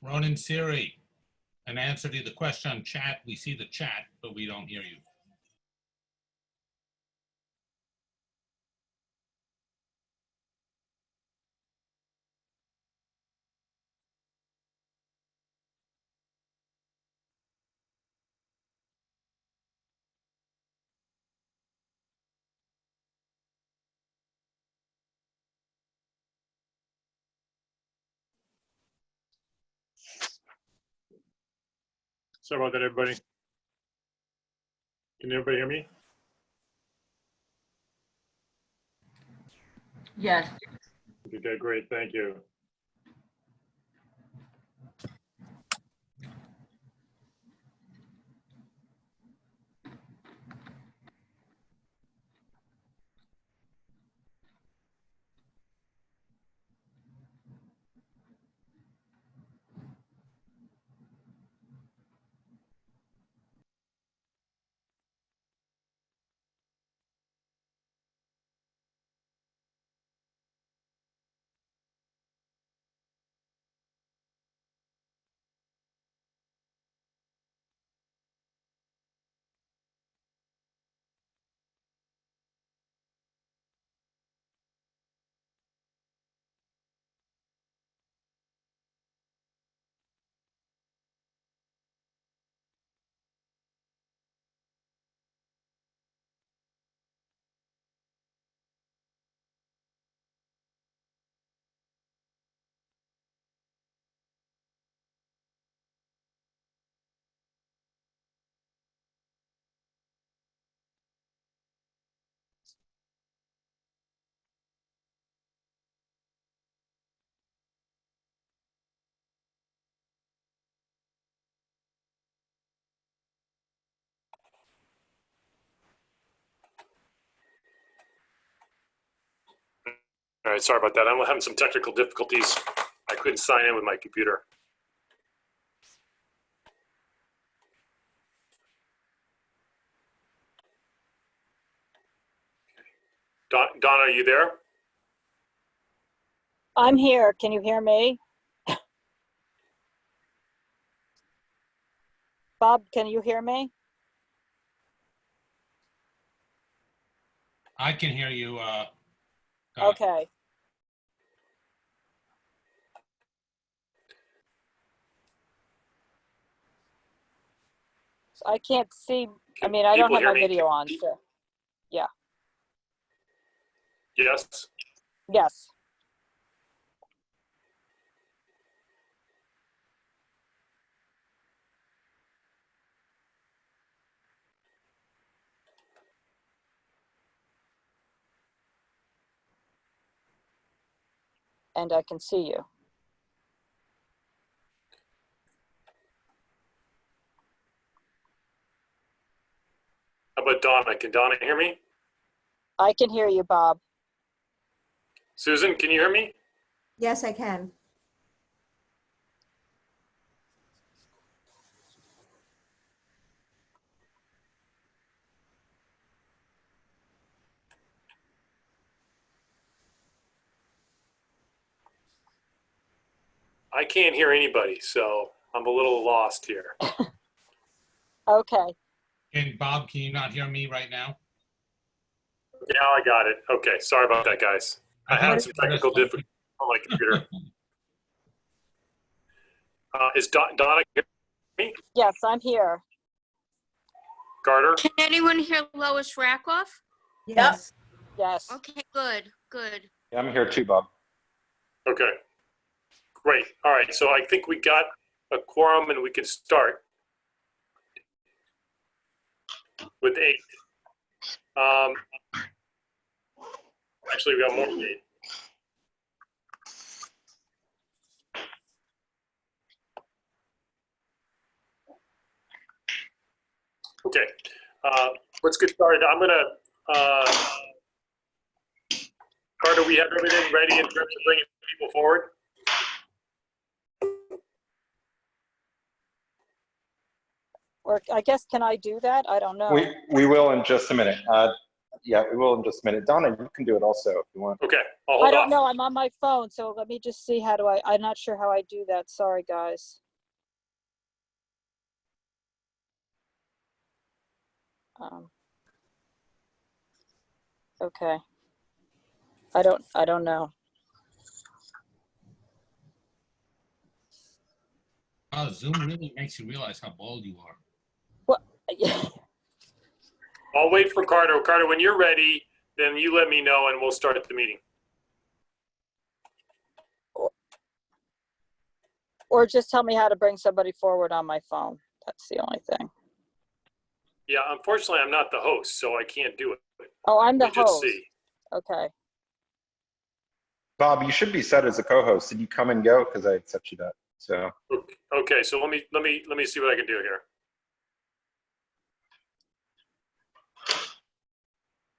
Ronan Siri, an answer to the question on chat. We see the chat, but we don't hear you. Sorry about that, everybody. Can everybody hear me? Yes. Okay, great, thank you. All right, sorry about that. I'm having some technical difficulties. I couldn't sign in with my computer. Donna, are you there? I'm here. Can you hear me? Bob, can you hear me? I can hear you. Okay. So I can't see. I mean, I don't have my video on. So, yeah. Yes. Yes. And I can see you. How about Donna? Can Donna hear me? I can hear you, Bob. Susan, can you hear me? Yes, I can. I can't hear anybody, so I'm a little lost here. Okay. And Bob, can you not hear me right now? Now I got it. Okay, sorry about that, guys. I had some technical difficulties on my computer. Is Donna hear me? Yes, I'm here. Carter? Can anyone hear Lois Rakoff? Yes. Yes. Okay, good, good. Yeah, I'm here too, Bob. Okay, great. All right, so I think we got a quorum and we can start with 8. Actually, we got more than 8. Okay, let's get started. I'm gonna, Carter, we have everything ready in terms of bringing people forward? Or I guess, can I do that? I don't know. We will in just a minute. Yeah, we will in just a minute. Donna, you can do it also if you want. Okay, I'll hold I don't off. know. I'm on my phone, so let me just see I'm not sure how I do that. Sorry, guys. Okay. I don't know. Zoom really makes you realize how bald you are. What? I'll wait for Carter. Carter, when you're ready, then you let me know and we'll start the meeting. Or just tell me how to bring somebody forward on my phone. That's the only thing. Yeah, unfortunately, I'm not the host, so I can't do it. Oh, I'm the Let me just host. see. Okay. Bob, you should be set as a co-host. Did you come and go? Because I set you that. So Okay, so let me see what I can do here.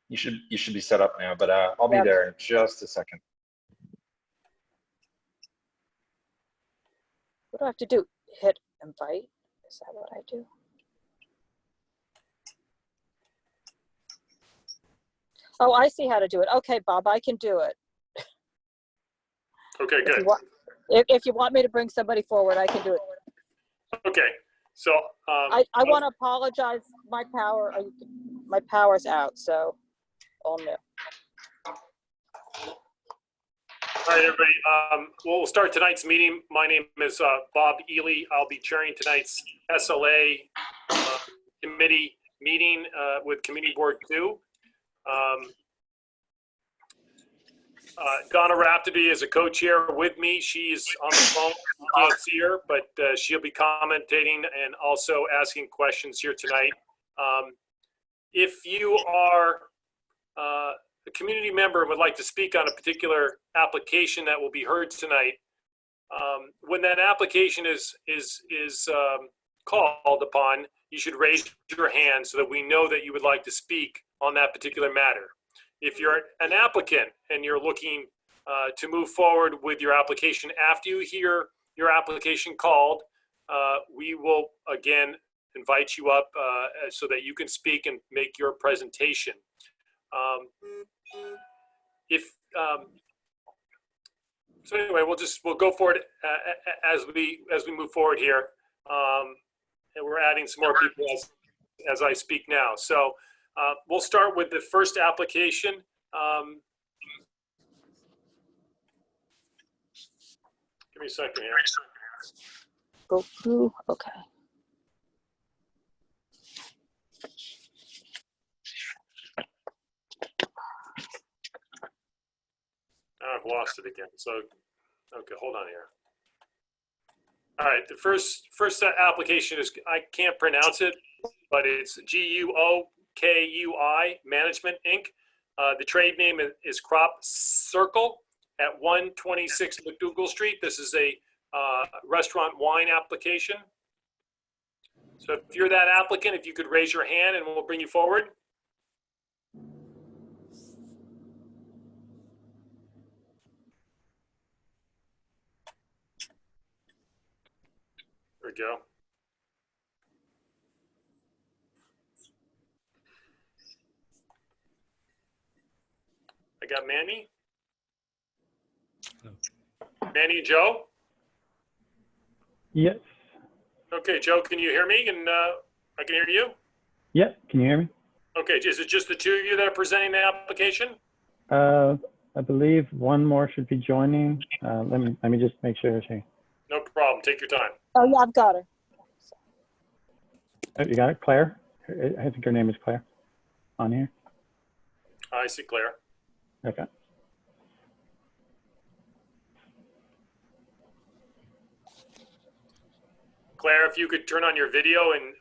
you should be set up now. But I'll be Yep. there in just a second. What do I have to do? Hit invite? Is that what I do? Oh, I see how to do it. Okay, Bob, I can do it. Okay, good. If you want me to bring somebody forward, I can do it. Okay, so I want to apologize. My power's out, so all new. all right, everybody. We'll start tonight's meeting. My name is Bob Ely. I'll be chairing tonight's SLA committee meeting with Community Board 2. Donna Rafterty is a co-chair with me. She's on the phone. You can't see her, but she'll be commentating and also asking questions here tonight. If you are a community member and would like to speak on a particular application that will be heard tonight, when that application is called upon, you should raise your hand so that we know that you would like to speak on that particular matter. If you're an applicant and you're looking to move forward with your application after you hear your application called, we will again invite you up so that you can speak and make your presentation. So anyway, we'll go forward as we move forward here, and we're adding some more people as I speak now. So we'll start with the first application. Give me a second here. Goukui, okay. I've lost it again. So, okay, hold on here. All right, the first application is, I can't pronounce it, but it's Goukui Management Inc. The trade name is Crop Circle at 126 Macdougal Street. This is a restaurant wine application. So if you're that applicant, if you could raise your hand and we'll bring you forward. There we go. I got Manny. Manny and Joe? Yes. Okay, Joe, can you hear me? And I can hear you? Yep. Can you hear me? Okay, is it just the two of you that are presenting the application? I believe one more should be joining. Let me just make sure. No problem. Take your time. Oh yeah, I've got her. Oh, you got it, Claire? I think her name is Claire on here. I see Claire. Okay. Claire, if you could turn on your video and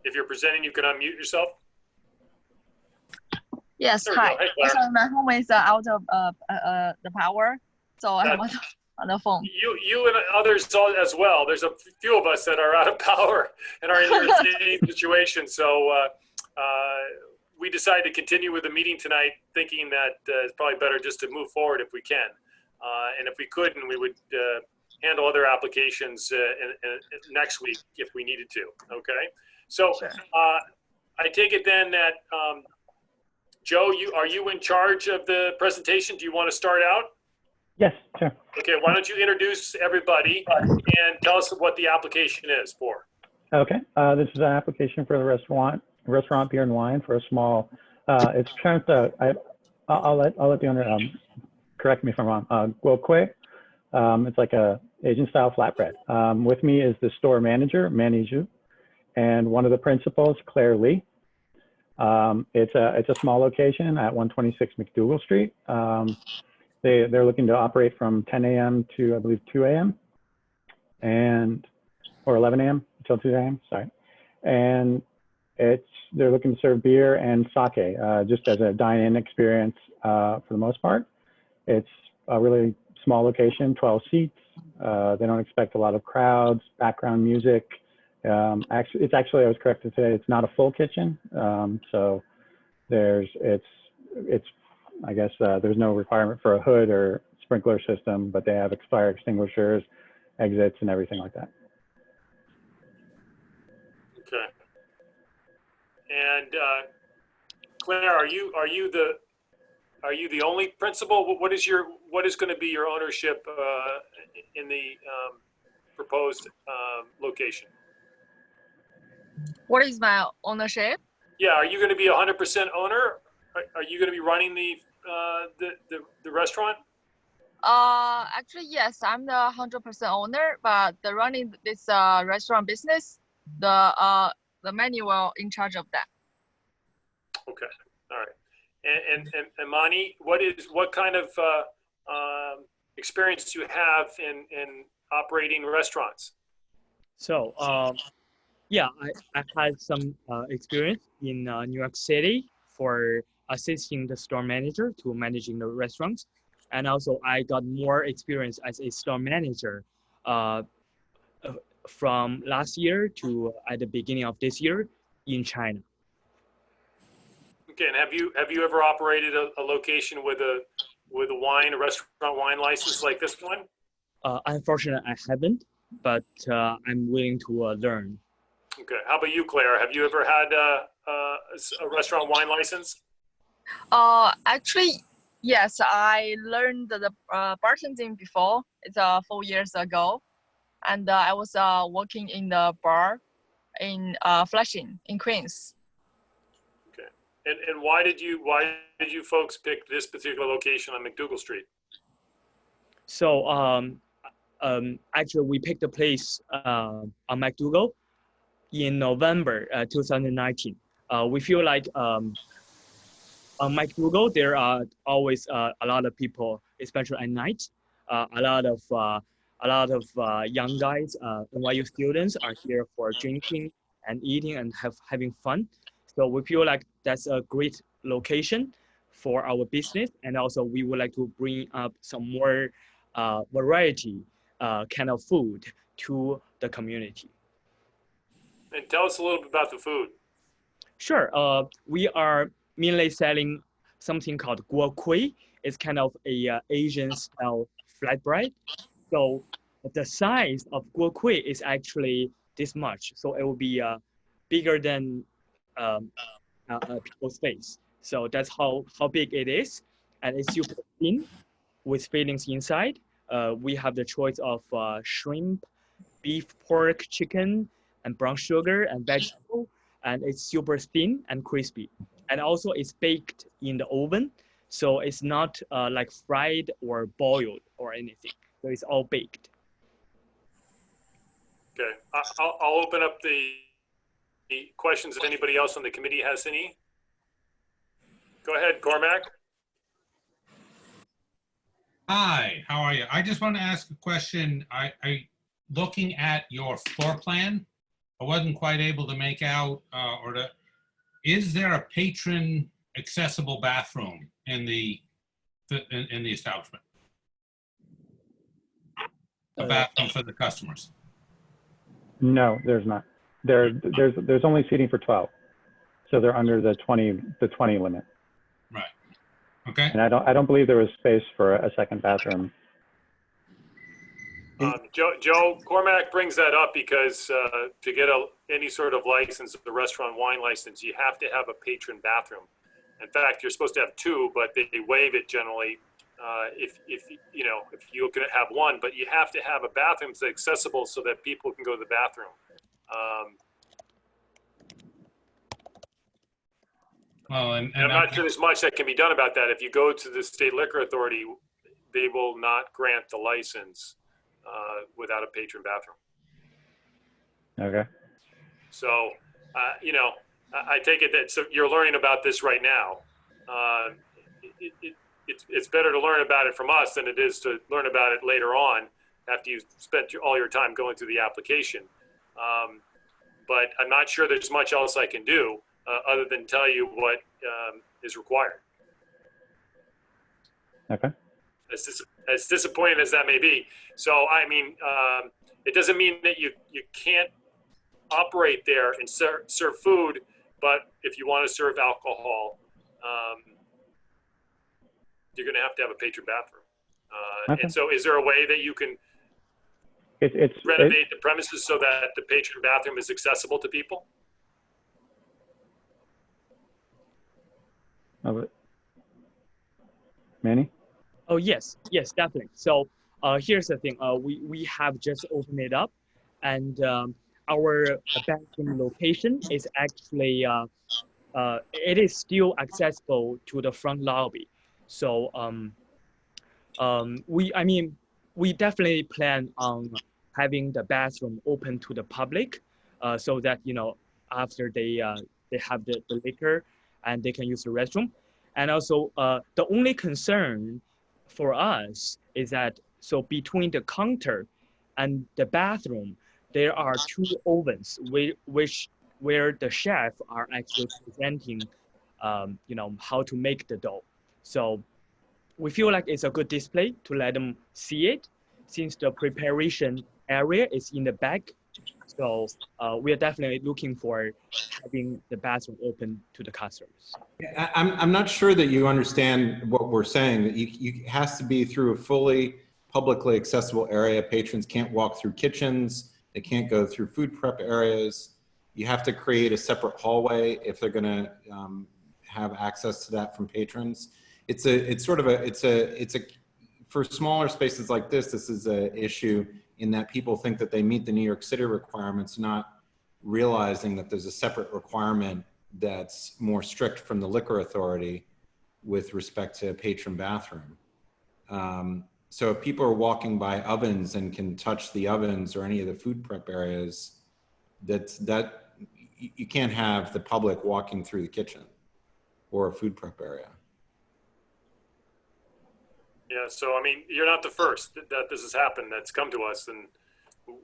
if you're presenting, you can unmute yourself. Yes, There we hi. go. Hey, Claire. So my home is out of the power, so I'm on the phone. You and others as well. There's a few of us that are out of power and are in your same situation. So we decided to continue with the meeting tonight, thinking that it's probably better just to move forward if we can. And if we couldn't, we would handle other applications next week if we needed to. Okay. So Sure. I take it then that Joe, are you in charge of the presentation? Do you want to start out? Yes, sure. Okay, why don't you introduce everybody and tell us what the application is for? Okay, this is an application for the restaurant beer and wine for a small, it's kind of, I'll let the owner, correct me if I'm wrong, Goukui. It's like a Asian style flatbread. With me is the store manager, Manny Zhu, and one of the principals, Claire Lee. It's a small location at 126 Macdougal Street. They're looking to operate from 10 a.m. to, I believe, 2 a.m. or 11 a.m. until 2 a.m. Sorry. And they're looking to serve beer and sake, just as a dine-in experience for the most part. It's a really small location, 12 seats. They don't expect a lot of crowds, background music. I was corrected today, it's not a full kitchen. So I guess there's no requirement for a hood or sprinkler system, but they have fire extinguishers, exits, and everything like that. Okay. And Claire, are you the only principal? What is going to be your ownership in the proposed location? What is my ownership? Yeah, are you going to be 100% owner? Are you going to be running the restaurant? Actually, yes, I'm the 100% owner, but the running this restaurant business, the menu will in charge of that. Okay, all right. And Mani, what kind of experience do you have in operating restaurants? So, yeah, I had some experience in New York City for assisting the store manager to managing the restaurants. And also I got more experience as a store manager from last year to at the beginning of this year in China. Okay, and have you ever operated a location with a restaurant wine license like this one? Unfortunately, I haven't, but I'm willing to learn. Okay, how about you, Claire? Have you ever had a restaurant wine license? Actually, yes, I learned the bartending before. It's 4 years ago, and I was working in the bar in Flushing in Queens. Okay, and why did you folks pick this particular location on Macdougal Street? So actually, we picked the place on Macdougal in November 2019. We feel like on Macdougal, there are always a lot of people, especially at night. A lot of young guys, NYU students are here for drinking and eating and having fun. So we feel like that's a great location for our business. And also we would like to bring up some more variety kind of food to the community. And tell us a little bit about the food. Sure. We are mainly selling something called Goukui. It's kind of a Asian style flatbread. So the size of Goukui is actually this much. So it will be bigger than people's face. So that's how big it is. And it's super thin with fillings inside. We have the choice of shrimp, beef, pork, chicken, and brown sugar and vegetable. And it's super thin and crispy. And also it's baked in the oven. So it's not like fried or boiled or anything. So it's all baked. Okay, I'll open up the questions if anybody else on the committee has any. Go ahead, Cormac. Hi, how are you? I just want to ask a question. Looking at your floor plan, I wasn't quite able to make out, is there a patron accessible bathroom in the establishment? A bathroom for the customers? No, there's not. There's only seating for 12. So they're under the 20 limit. Right. Okay. And I don't believe there was space for a second bathroom. Joe, Cormac brings that up because to get any sort of license, the restaurant wine license, you have to have a patron bathroom. In fact, you're supposed to have 2, but they waive it generally if you can have 1. But you have to have a bathroom that's accessible so that people can go to the bathroom. Well, And I'm not sure there's much that can be done about that. If you go to the state liquor authority, they will not grant the license without a patron bathroom. Okay. So, I take it that so you're learning about this right now. It's better to learn about it from us than it is to learn about it later on after you've spent all your time going through the application. But I'm not sure there's much else I can do other than tell you what is required. Okay. As disappointing as that may be. So, I mean, it doesn't mean that you can't operate there and serve food, but if you want to serve alcohol, you're going to have a patron bathroom. Okay. And so is there a way that you can It's renovate the premises so that the patron bathroom is accessible to people? Manny? Oh, yes, definitely. So here's the thing. We have just opened it up, and our bathroom location is actually, it is still accessible to the front lobby. So we definitely plan on having the bathroom open to the public, so that, after they have the liquor and they can use the restroom. And also the only concern for us is that, so between the counter and the bathroom, there are 2 ovens where the chef are actually presenting, how to make the dough. So we feel like it's a good display to let them see it, since the preparation area is in the back. So we are definitely looking for having the bathroom open to the customers. I'm not sure that you understand what we're saying. That it has to be through a fully publicly accessible area. Patrons can't walk through kitchens. They can't go through food prep areas. You have to create a separate hallway if they're going to have access to that from patrons. For smaller spaces like this is an issue in that people think that they meet the New York City requirements, not realizing that there's a separate requirement that's more strict from the liquor authority with respect to a patron bathroom. So if people are walking by ovens and can touch the ovens or any of the food prep areas, you can't have the public walking through the kitchen or a food prep area. Yeah, so I mean, you're not the first that this has happened that's come to us, and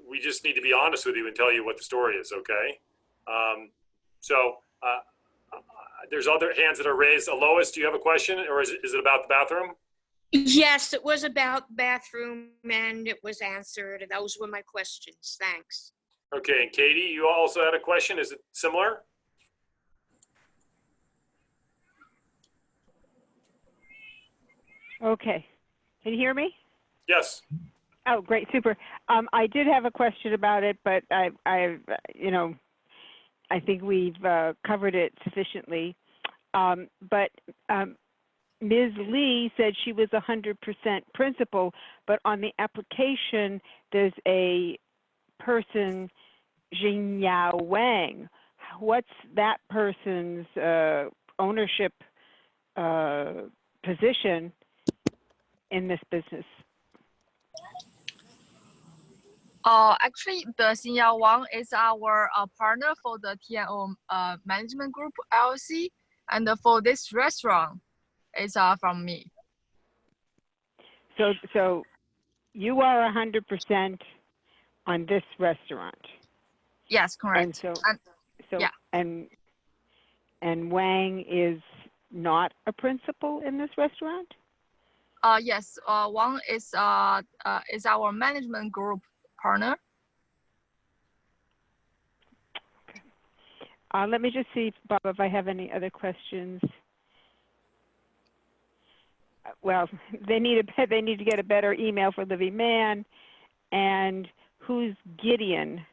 we just need to be honest with you and tell you what the story is, okay? There's other hands that are raised. Lois, do you have a question, or is it about the bathroom? Yes, it was about bathroom and it was answered. Those were my questions. Thanks. Okay, and Katie, you also had a question. Is it similar? Okay. Can you hear me? Yes. Oh, great. Super. I did have a question about it, but I think we've covered it sufficiently. But Ms. Lee said she was 100% principal, but on the application, there's a person, Jinyao Wang. What's that person's ownership position in this business? Actually, the Xinyao Wang is our partner for the TNO Management Group LLC, and for this restaurant, it's from me. So you are 100% on this restaurant. Yes, correct. And Wang is not a principal in this restaurant? Yes, Wang is our management group partner. Okay. Let me just see, Bob, if I have any other questions. Well, they need to get a better email for Living Man. And who's Gideon?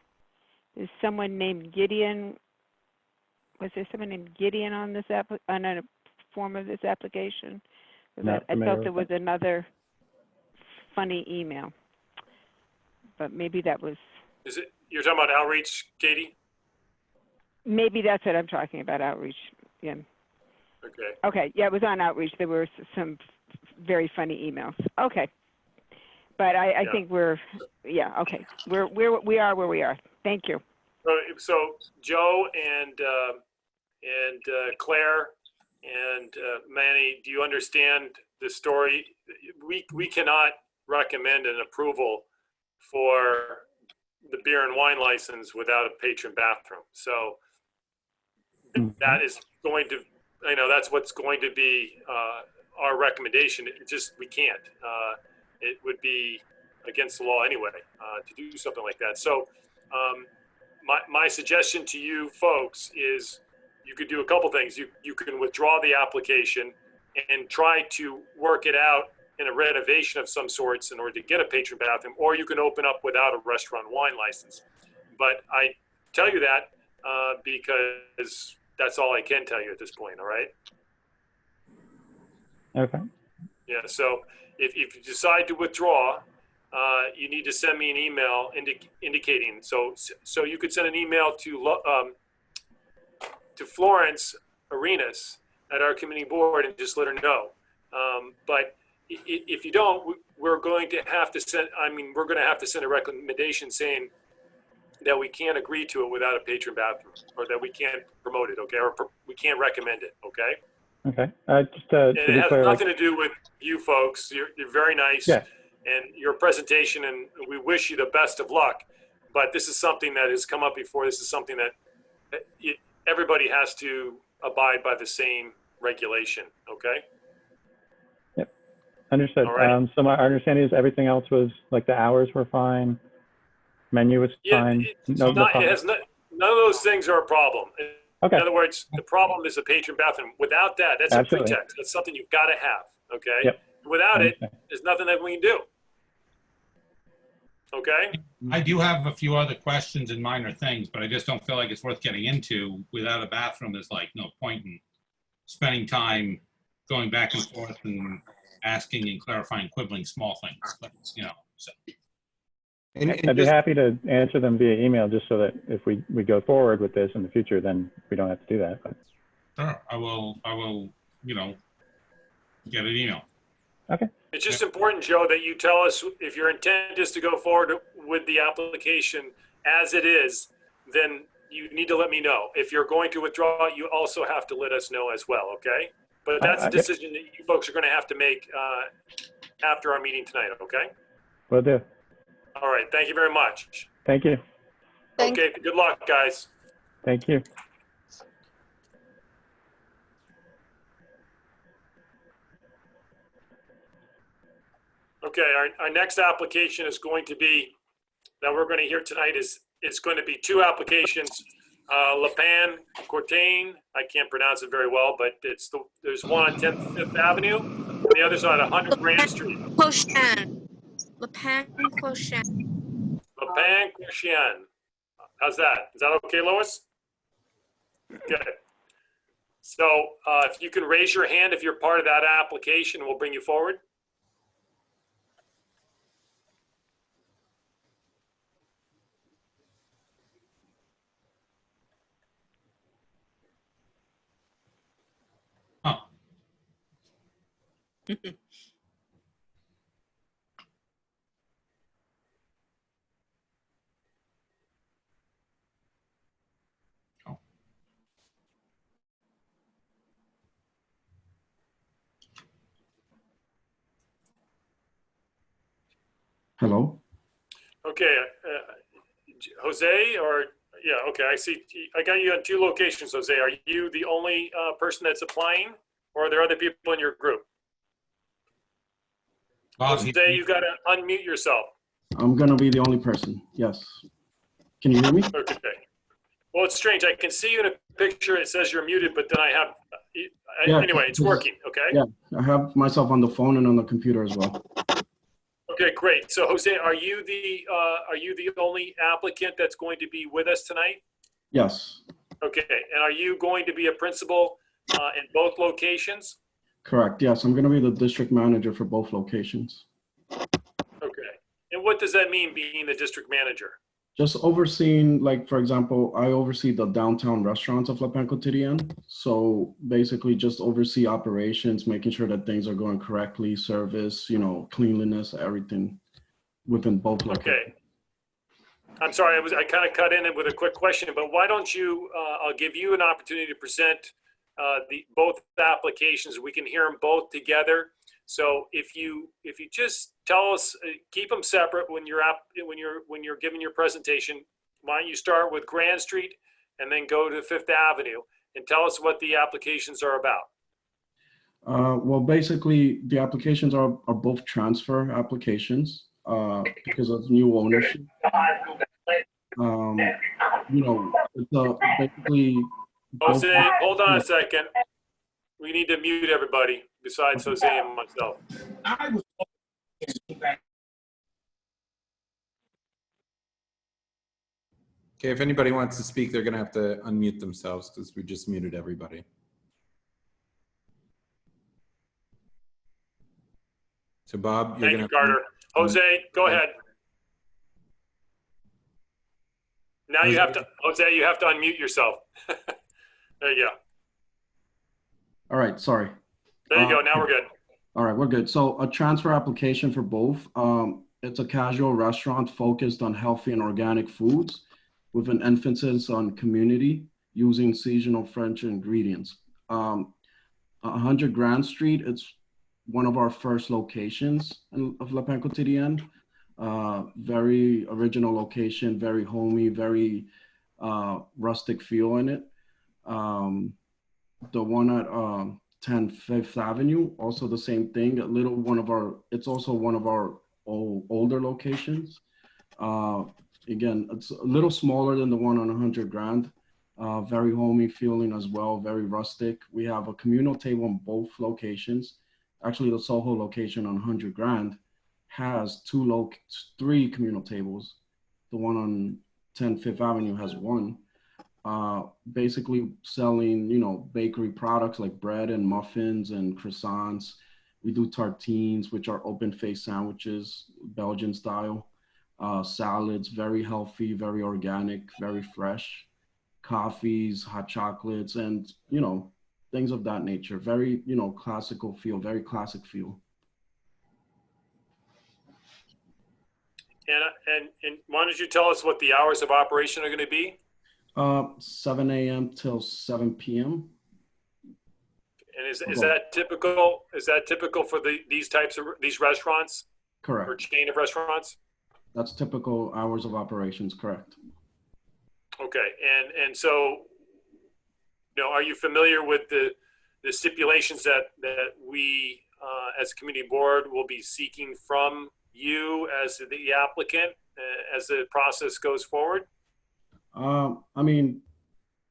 Is someone named Gideon? Was there someone named Gideon on this form of this application? 'Cause Not I familiar thought there was with another funny email, but maybe that was, Is it, you're talking about outreach, Katie? maybe that's what I'm talking about, outreach. Yeah. Okay. Okay, yeah, it was on outreach. There were some very funny emails. Okay. But I Yeah. think we're, yeah, okay. We are where we are. Thank you. So Joe and Claire and Manny, do you understand the story? We cannot recommend an approval for the beer and wine license without a patron bathroom. So that is going to, that's what's going to be our recommendation. It just, we can't. It would be against the law anyway to do something like that. So my suggestion to you folks is you could do a couple things. You can withdraw the application and try to work it out in a renovation of some sorts in order to get a patron bathroom, or you can open up without a restaurant wine license. But I tell you that because that's all I can tell you at this point, all right? Okay. Yeah, so if you decide to withdraw, you need to send me an email indicating. So you could send an email to Florence Arenas at our committee board and just let her know. But if you don't, we're going to have to send. We're going to have to send a recommendation saying that we can't agree to it without a patron bathroom, or that we can't promote it, okay, or we can't recommend it, okay? Okay. Just And to it be has clear, nothing to do with you folks. You're very nice. Yeah. And your presentation, and we wish you the best of luck. But this is something that has come up before. This is something that everybody has to abide by the same regulation, okay? Yep. Understood. All right. So my understanding is everything else was, like, the hours were fine, menu was fine. No problem. None of those things are a problem. Okay. In other words, the problem is the patron bathroom. Without that, that's Absolutely. a pretext. That's something you've got to have, okay? Yep. Without it, Understand. there's nothing that we can do. Okay? I do have a few other questions and minor things, but I just don't feel like it's worth getting into. Without a bathroom, there's like no point in spending time going back and forth and asking and clarifying, quibbling small things, but, so. I'd be happy to answer them via email, just so that if we go forward with this in the future, then we don't have to do that. But. Sure, I will, get an email. Okay. It's just important, Joe, that you tell us if your intent is to go forward with the application as it is, then you need to let me know. If you're going to withdraw, you also have to let us know as well, okay? But that's a decision that you folks are going to have to make after our meeting tonight, okay? Will do. All right, thank you very much. Thank you. Okay, good luck, guys. Thank you. Okay, our next application is going to be, that we're going to hear tonight it's going to be two applications. Lepan Courtyard, I can't pronounce it very well, but there's one on 10th Fifth Avenue, and the other's on 100 Grand Street. Lepan Courtyard. Lepan Courtyard. How's that? Is that okay, Lois? Good. So if you can raise your hand if you're part of that application, we'll bring you forward. Hello. Okay, Jose, or yeah, okay, I see. I got you on two locations, Jose. Are you the only person that's applying, or are there other people in your group? Jose, you got to unmute yourself. I'm gonna be the only person. Yes. Can you hear me? Okay. Well, it's strange. I can see you in a picture. It says you're muted, but then I have. Anyway, it's working. Okay. Yeah, I have myself on the phone and on the computer as well. Okay, great. So, Jose, are you the only applicant that's going to be with us tonight? Yes. Okay, and are you going to be a principal in both locations? Correct. Yes, I'm going to be the district manager for both locations. Okay. And what does that mean, being the district manager? Just overseeing, like, for example, I oversee the downtown restaurants of Quotidien. So basically just oversee operations, making sure that things are going correctly, service, you know, cleanliness, everything within both locations. Okay. I'm sorry, I kind of cut in with a quick question, but why don't you, I'll give you an opportunity to present both applications. We can hear them both together. So if you just tell us, keep them separate when you're giving your presentation. Why don't you start with Grand Street and then go to Fifth Avenue and tell us what the applications are about. Well, basically, the applications are both transfer applications because of new ownership. You know, it's basically. Jose, hold on a second. We need to mute everybody besides Jose and myself. Okay, if anybody wants to speak, they're gonna have to unmute themselves because we just muted everybody. So Bob, you're Thank you, Carter. Jose, go ahead. Now you have to, Jose, you have to unmute yourself. There you go. All right, sorry. There you go, now we're good. All right, we're good. So a transfer application for both. It's a casual restaurant focused on healthy and organic foods with an emphasis on community using seasonal French ingredients. 100 Grand Street, it's one of our first locations of La Quotidien. Very original location, very homey, very rustic feel in it. The one at 10 Fifth Avenue, also the same thing. It's also one of our older locations. Again, it's a little smaller than the one on 100 Grand. Very homey feeling as well, very rustic. We have a communal table in both locations. Actually, the Soho location on 100 Grand has three communal tables. The one on 10 Fifth Avenue has one. Basically selling, you know, bakery products like bread and muffins and croissants. We do tartines, which are open-faced sandwiches, Belgian style. Salads, very healthy, very organic, very fresh. Coffees, hot chocolates, and, you know, things of that nature. Very, you know, classical feel, very classic feel. And why don't you tell us what the hours of operation are going to be? 7 a.m. till 7 p.m. And is that typical? Is that typical for these restaurants? Correct. Or chain of restaurants? That's typical hours of operations. Correct. Okay, and so, you know, are you familiar with the stipulations that we as a community board will be seeking from you as the applicant as the process goes forward? I mean,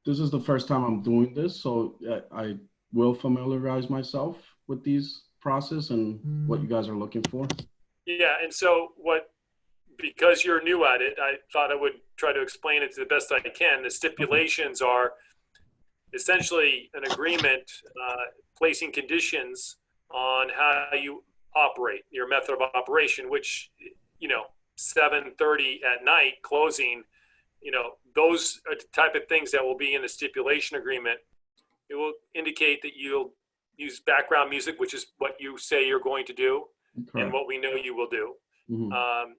this is the first time I'm doing this, so I will familiarize myself with these process and what you guys are looking for. Yeah, and so because you're new at it, I thought I would try to explain it to the best I can. The stipulations are essentially an agreement placing conditions on how you operate, your method of operation, which, you know, 7:30 at night closing, you know, those are the type of things that will be in the stipulation agreement. It will indicate that you'll use background music, which is what you say you're going to do. Correct. And what we know you will do. Mm-hmm.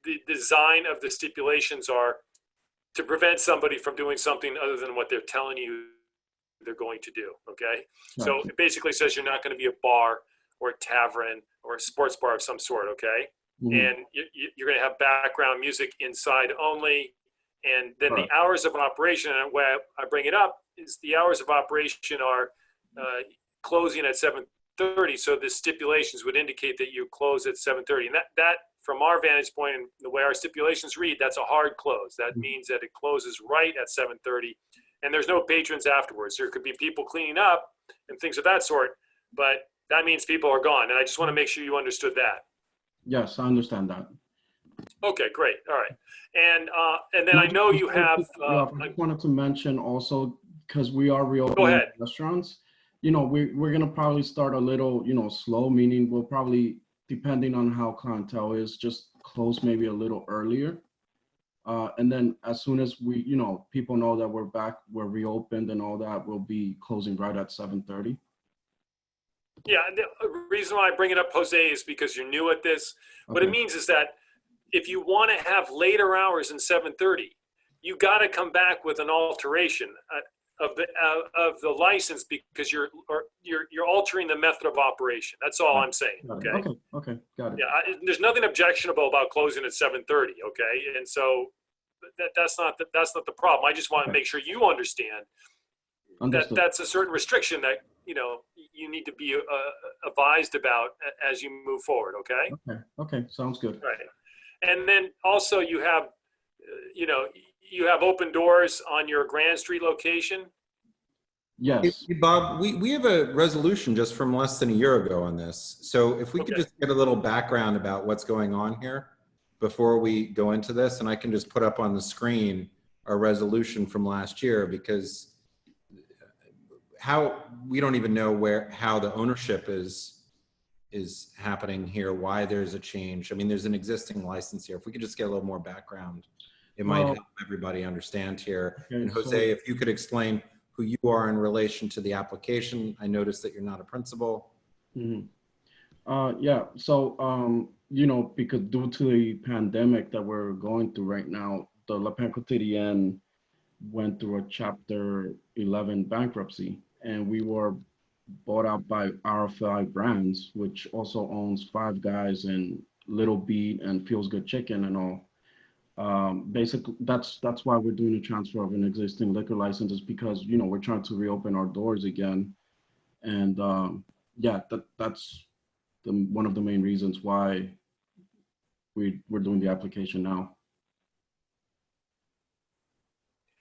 The design of the stipulations are to prevent somebody from doing something other than what they're telling you they're going to do, okay? Right. So it basically says you're not going to be a bar or a tavern or a sports bar of some sort, okay? Mm-hmm. And you're going to have background music inside only. And then the hours of operation, and why I bring it up, is the hours of operation are closing at 7:30. So the stipulations would indicate that you close at 7:30. And that from our vantage point and the way our stipulations read, that's a hard close. That means that it closes right at 7:30, and there's no patrons afterwards. There could be people cleaning up and things of that sort, but that means people are gone. And I just want to make sure you understood that. Yes, I understand that. Okay, great. All right. And then I know you have. I wanted to mention also, because we are reopening restaurants, you know, we're gonna probably start a little, you know, slow, meaning we'll probably, depending on how clientele is, just close maybe a little earlier. And then as soon as we, you know, people know that we're back, we're reopened and all that, we'll be closing right at 7:30. Yeah, and the reason why I bring it up, Jose, is because you're new at this. What it Okay. means is that if you want to have later hours than 7:30, you got to come back with an alteration of the license, because you're altering the method of operation. That's all I'm saying. Got it. Okay. Okay, got it. Yeah, there's nothing objectionable about closing at 7:30. Okay, and so that's not the problem. I just want to make sure you understand that Understood. that's a certain restriction that you need to be advised about as you move forward. Okay. Okay, sounds good. Right. And then also you have open doors on your Grand Street location. Yes. Hey, Bob, we have a resolution just from less than a year ago on this. So if we could just get a little background about what's going on here before we go into this, and I can just put up on the screen our resolution from last year, because we don't even know how the ownership is happening here, why there's a change. I mean, there's an existing license here. If we could just get a little more background, it might help everybody understand here. Okay, and Jose, if you could explain who you are in relation to the application. I noticed that you're not a principal. Yeah, so, you know, because due to the pandemic that we're going through right now, the Le Pain Quotidien went through a Chapter 11 bankruptcy, and we were bought out by RFI Brands, which also owns Five Guys and Little Beat and Feels Good Chicken and all. Basically, that's why we're doing a transfer of an existing liquor license, is because, you know, we're trying to reopen our doors again. And yeah, that's one of the main reasons why we're doing the application now.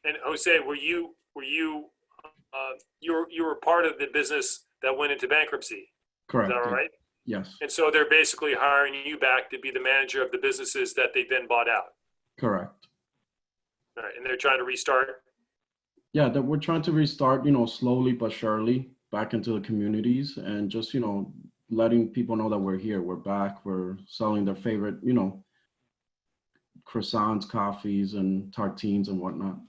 And Jose, you were part of the business that went into bankruptcy. Correct. Is that right? Yes. And so they're basically hiring you back to be the manager of the businesses that they then bought out. Correct. All right, and they're trying to restart. Yeah, that we're trying to restart, you know, slowly but surely back into the communities, and just, you know, letting people know that we're here, we're back, we're selling their favorite, you know, croissants, coffees, and tartines and whatnot.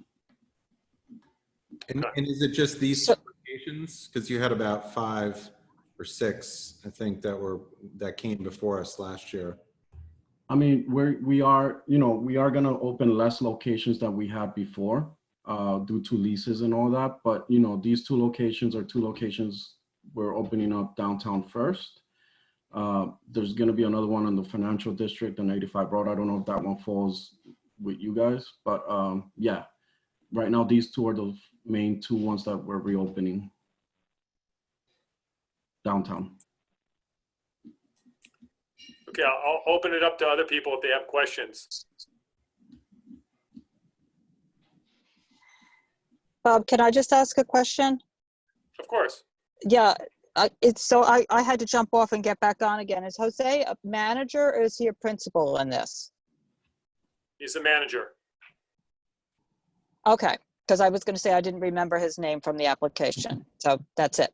And is it just these locations? Because you had about 5 or 6, I think, that came before us last year. I mean, we are gonna open less locations than we had before, due to leases and all that. But, you know, these 2 locations are 2 locations we're opening up downtown first. There's gonna be another one in the financial district on 85 Road. I don't know if that one falls with you guys, but yeah, right now these 2 are the main 2 ones that we're reopening downtown. Okay, I'll open it up to other people if they have questions. Bob, can I just ask a question? Of course. Yeah, I had to jump off and get back on again. Is Jose a manager or is he a principal in this? He's the manager. Okay, because I was going to say I didn't remember his name from the application. So that's it.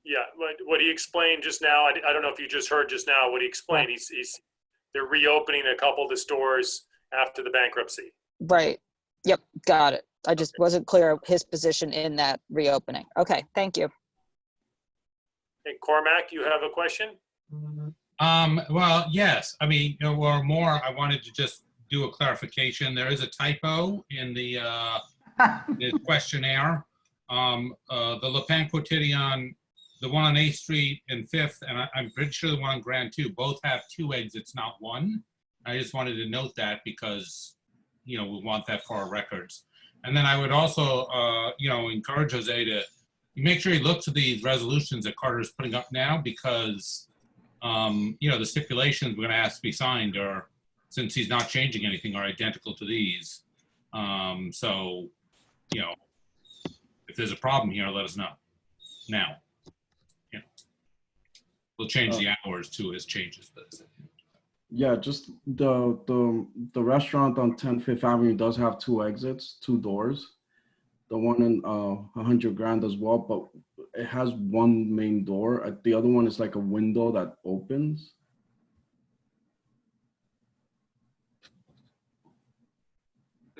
Yeah, what he explained just now, I don't know if you just heard just now what he explained. They're reopening a couple of the stores after the bankruptcy. Right. Yep, got it. I just wasn't clear his position in that reopening. Okay, thank you. And Cormac, you have a question? Well, yes. I mean, or more, I wanted to just do a clarification. There is a typo in the questionnaire. The Le Pain Quotidien, the one on 8th Street and 5th, and I'm pretty sure the one on Grand too, both have 2 exits, not 1. I just wanted to note that because, you know, we want that for our records. And then I would also, you know, encourage Jose to make sure he looks at these resolutions that Carter's putting up now, because, you know, the stipulations we're going to ask to be signed are, since he's not changing anything, are identical to these. So, you know, if there's a problem here, let us know now. Yeah. We'll change the hours to his changes. But yeah, just the restaurant on 10 Fifth Avenue does have 2 exits, 2 doors. the one in 100 Grand as well, but it has one main door. The other one is like a window that opens.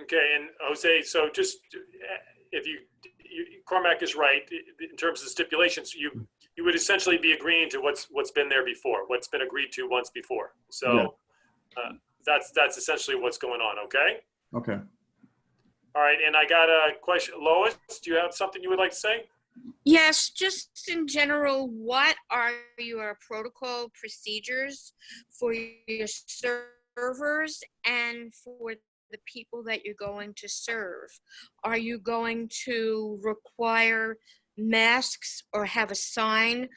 Okay, and Jose, so just if Cormac is right, in terms of stipulations, you would essentially be agreeing to what's been there before, what's been agreed to once before. So that's essentially what's going on, okay? Okay. All right, and I got a question. Lois, do you have something you would like to say? Yes, just in general, what are your protocol procedures for your servers and for the people that you're going to serve? Are you going to require masks or have a sign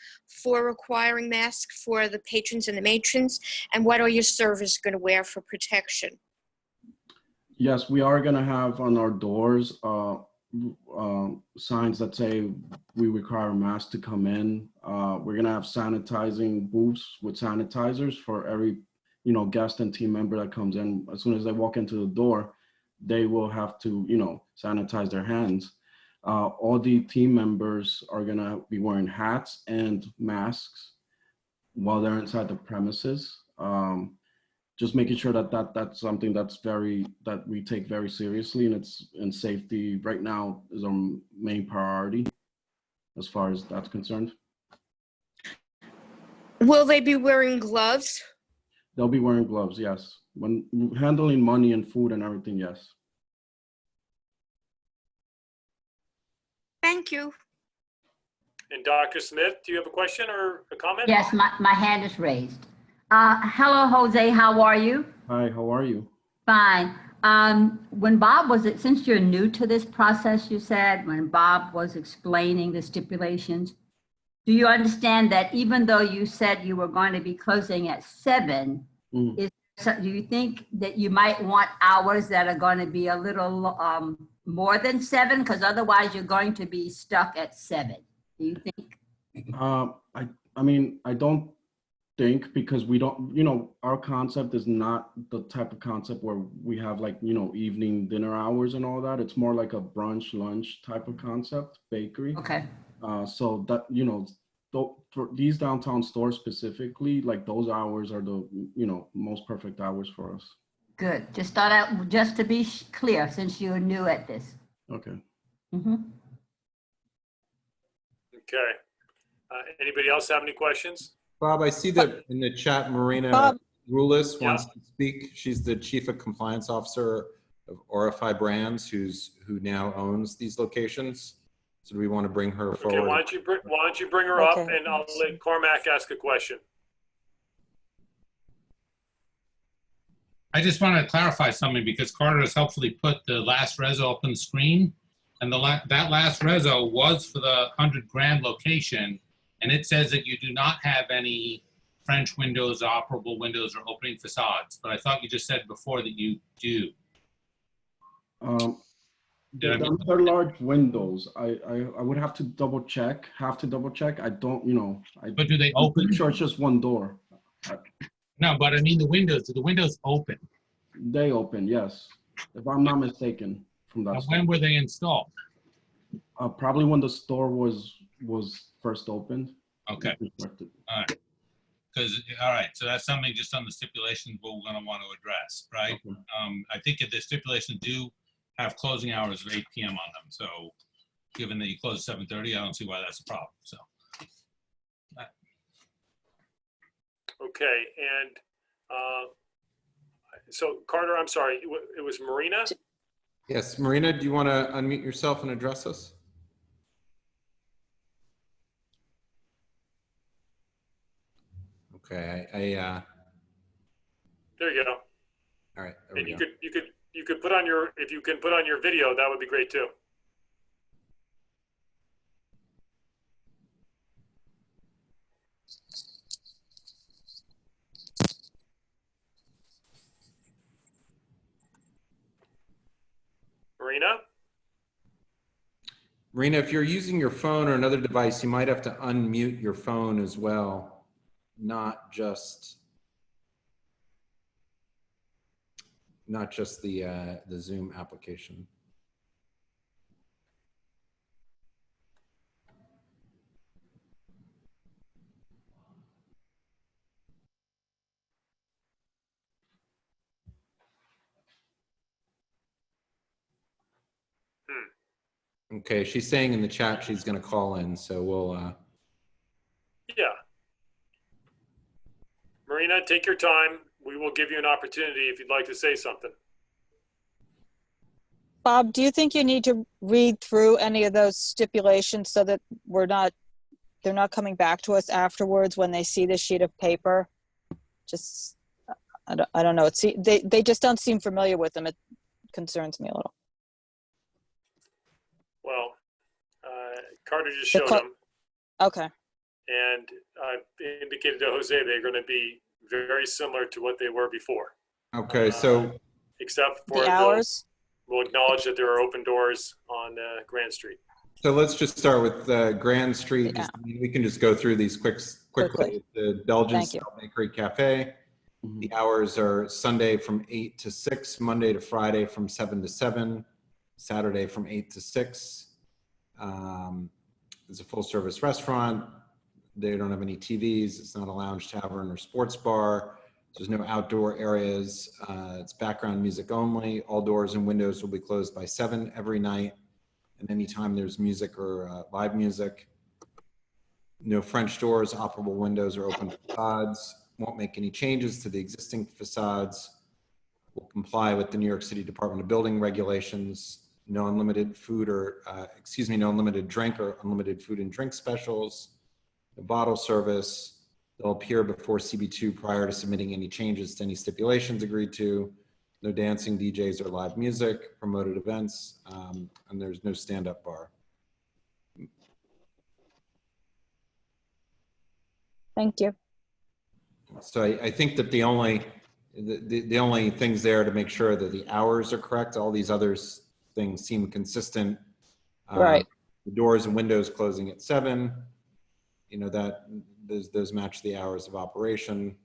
for requiring masks for the patrons and the matrons? And what are your servers going to wear for protection? Yes, we are gonna have on our doors signs that say we require masks to come in. We're gonna have sanitizing booths with sanitizers for every guest and team member that comes in. As soon as they walk into the door, they will have to sanitize their hands. All the team members are gonna be wearing hats and masks while they're inside the premises. Just making sure that's something that we take very seriously, and safety right now is our main priority as far as that's concerned. Will they be wearing gloves? They'll be wearing gloves, yes. When handling money and food and everything, yes. Thank you. And Dr. Smith, do you have a question or a comment? Yes, my hand is raised. Hello, Jose, how are you? Hi, how are you? Fine. When Bob since you're new to this process, you said, when Bob was explaining the stipulations, do you understand that even though you said you were going to be closing at 7, do you think that you might want hours that are going to be a little more than 7? Because otherwise you're going to be stuck at 7. Do you think? I mean, I don't think, because we don't, our concept is not the type of concept where we have like, evening dinner hours and all that. It's more like a brunch, lunch type of concept, bakery. Okay. So that, for these downtown stores specifically, like those hours are the, most perfect hours for us. Good. Just thought out, just to be clear, since you're new at this. Okay. Okay. Anybody else have any questions? Bob, I see that in the chat, Marina Rulis wants to speak. She's the Chief of Compliance Officer of Orify Brands, who now owns these locations. So do we want to bring her forward? Okay, why don't you bring her up, and I'll let Cormac ask a question. I just want to clarify something, because Carter has helpfully put the last reso up on the screen, and that last reso was for the 100 Grand location, and it says that you do not have any French windows, operable windows, or opening facades. But I thought you just said before that you do. They're large windows. I would have to double check. I don't, But do they open? I'm pretty sure it's just one door. No, but I mean the windows. Do the windows open? They open, yes. If I'm not mistaken, from that. When were they installed? Probably when the store was first opened. Okay. All right. All right, so that's something just on the stipulations we're going to want to address, right? Okay. I think if the stipulations do have closing hours of 8 p.m. on them, so given that you close at 7:30, I don't see why that's a problem. So. Okay, and so Carter, I'm sorry, it was Marina? Yes, Marina, do you want to unmute yourself and address us? Okay, there you go. All right. And you could put on your, if you can put on your video, that would be great too. Marina? Marina, if you're using your phone or another device, you might have to unmute your phone as well, not just the Zoom application. Okay, she's saying in the chat she's going to call in, so we'll. Yeah. Marina, take your time. We will give you an opportunity if you'd like to say something. Bob, do you think you need to read through any of those stipulations so that they're not coming back to us afterwards when they see the sheet of paper? Just, I don't know. They just don't seem familiar with them. It concerns me a little. Well, Carter just showed them. Okay. And I've indicated to Jose they're going to be very similar to what they were before. Okay, so. Except for the hours? We'll acknowledge that there are open doors on Grand Street. So let's just start with Grand Street. Yeah. We can just go through these quickly. The Belgian Style Bakery Cafe. The hours are Sunday from 8 to 6, Monday to Friday from 7 to 7, Saturday from 8 to 6. It's a full service restaurant. They don't have any TVs. It's not a lounge, tavern, or sports bar. There's no outdoor areas. It's background music only. All doors and windows will be closed by 7 every night. And anytime there's music or live music. No French doors, operable windows, or open facades. Won't make any changes to the existing facades. Will comply with the New York City Department of Building regulations. No unlimited food or, no unlimited drink or unlimited food and drink specials. No bottle service. They'll appear before CB2 prior to submitting any changes to any stipulations agreed to. No dancing, DJs, or live music, promoted events, and there's no stand-up bar. Thank you. So I think that the only things there to make sure that the hours are correct. All these other things seem consistent. Right. The doors and windows closing at 7. You know, that those match the hours of operation,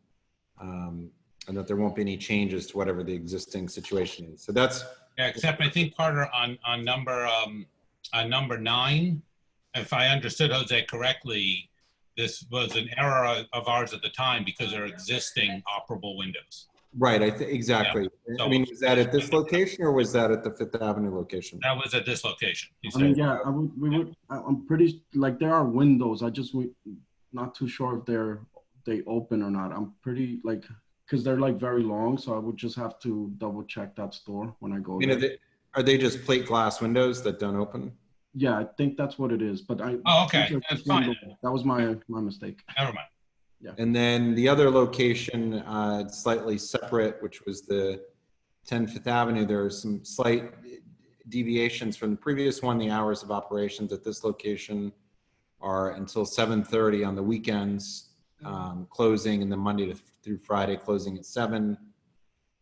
and that there won't be any changes to whatever the existing situation is. So that's. Yeah, except I think Carter on number 9, if I understood Jose correctly, this was an error of ours at the time because there are existing operable windows. Right, exactly. Yeah. So, I mean, was that at this location or was that at the 5th Avenue location? That was at this location. I mean, yeah, I'm pretty, like, there are windows. Not too sure if they open or not. I'm pretty, like, because they're like very long, so I would just have to double check that store when I go there. Are they just plate glass windows that don't open? Yeah, I think that's what it is. But Oh, okay, that's fine. That was my mistake. Never mind. Yeah. And then the other location, slightly separate, which was the 10 Fifth Avenue. There are some slight deviations from the previous one. The hours of operations at this location are until 7:30 on the weekends, closing, and then Monday through Friday closing at 7.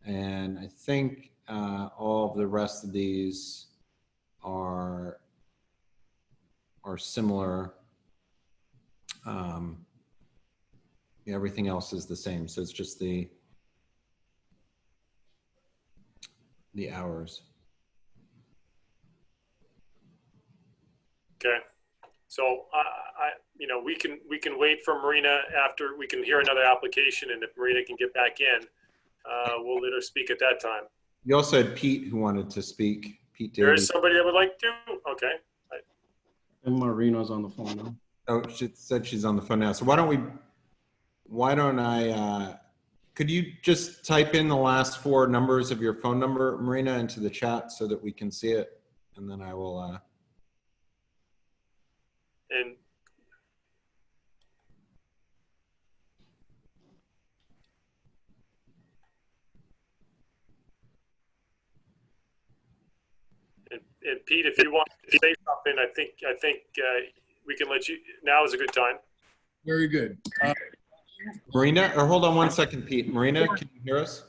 And I think all of the rest of these are similar. Everything else is the same, so it's just the hours. Okay, so we can wait for Marina after we can hear another application, and if Marina can get back in, we'll let her speak at that time. You also had Pete who wanted to speak. Pete, there is somebody that would like to. Okay. And Marina's on the phone now. Oh, she said she's on the phone now. So why don't I, could you just type in the last 4 numbers of your phone number, Marina, into the chat so that we can see it? And then I will. And Pete, if you want to say something, I think we can let you. Now is a good time. Very good. Marina, or hold on one second, Pete. Marina, can you hear us?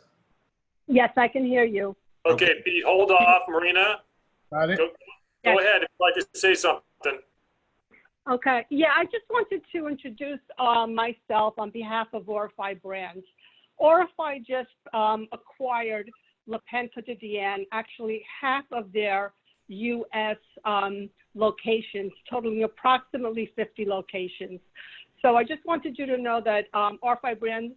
Yes, I can hear you. Okay, Pete, hold off, Marina. Got it. Go ahead if you'd like to say something. Okay. Yeah, I just wanted to introduce myself on behalf of Orify Brands. Orify just acquired La Pen Quotidien, actually half of their U.S. Locations, totaling approximately 50 locations. So I just wanted you to know that Orify Brands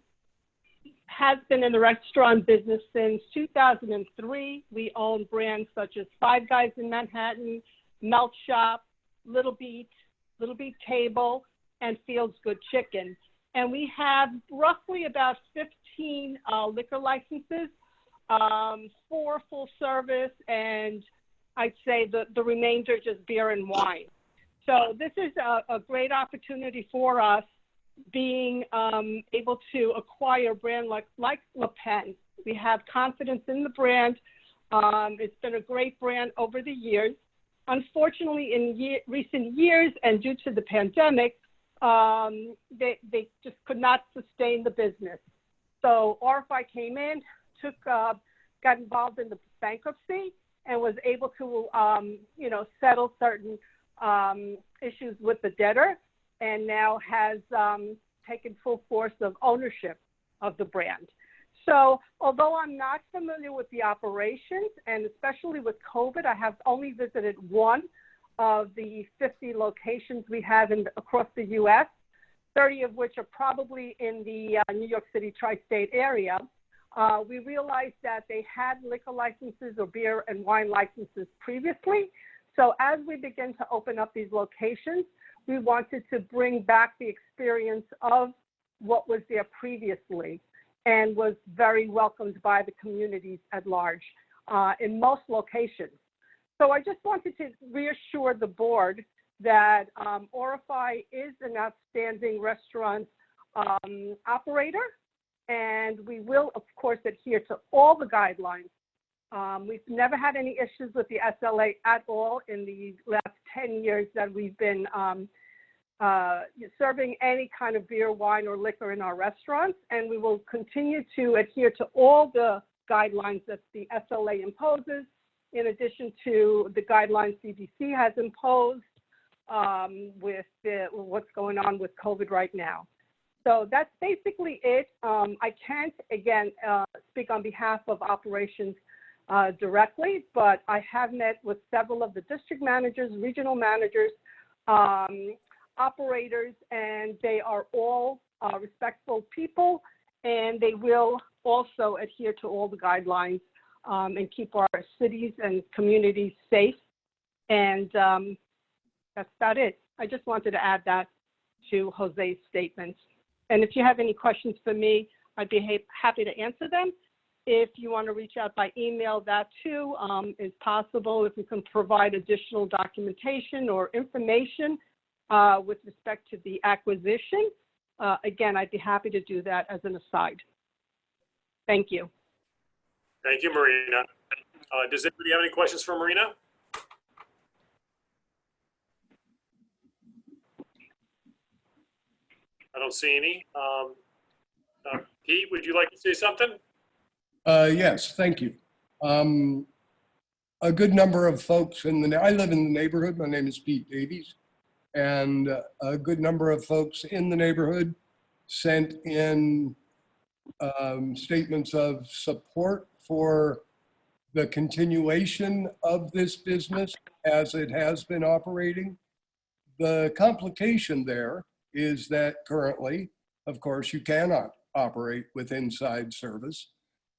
has been in the restaurant business since 2003. We own brands such as Five Guys in Manhattan, Melt Shop, Little Beat Table, and Fields Good Chicken. And we have roughly about 15 liquor licenses, 4 full service, and I'd say the remainder just beer and wine. So this is a great opportunity for us, being able to acquire a brand like Le Pen. We have confidence in the brand. It's been a great brand over the years. Unfortunately, in recent years and due to the pandemic, they just could not sustain the business. So RFI came in, got involved in the bankruptcy, and was able to, settle certain issues with the debtor, and now has taken full force of ownership of the brand. So although I'm not familiar with the operations, and especially with COVID, I have only visited one of the 50 locations we have across the U.S., 30 of which are probably in the New York City tri-state area. We realized that they had liquor licenses or beer and wine licenses previously. So as we begin to open up these locations, we wanted to bring back the experience of what was there previously, and was very welcomed by the communities at large in most locations. So I just wanted to reassure the board that RFI is an outstanding restaurant operator, and we will, of course, adhere to all the guidelines. We've never had any issues with the SLA at all in the last 10 years that we've been serving any kind of beer, wine, or liquor in our restaurants, and we will continue to adhere to all the guidelines that the SLA imposes, in addition to the guidelines CDC has imposed with what's going on with COVID right now. So that's basically it. I can't, again, speak on behalf of operations directly, but I have met with several of the district managers, regional managers, operators, and they are all respectful people, and they will also adhere to all the guidelines and keep our cities and communities safe. And that's about it. I just wanted to add that to Jose's statements. And if you have any questions for me, I'd be happy to answer them. If you want to reach out by email, that too is possible. If we can provide additional documentation or information with respect to the acquisition, again, I'd be happy to do that as an aside. Thank you. Thank you, Marina. Does anybody have any questions for Marina? I don't see any. Pete, would you like to say something? Yes, thank you. A good number of folks I live in the neighborhood. My name is Pete Davies, and a good number of folks in the neighborhood sent in statements of support for the continuation of this business as it has been operating. The complication there is that currently, of course, you cannot operate with inside service.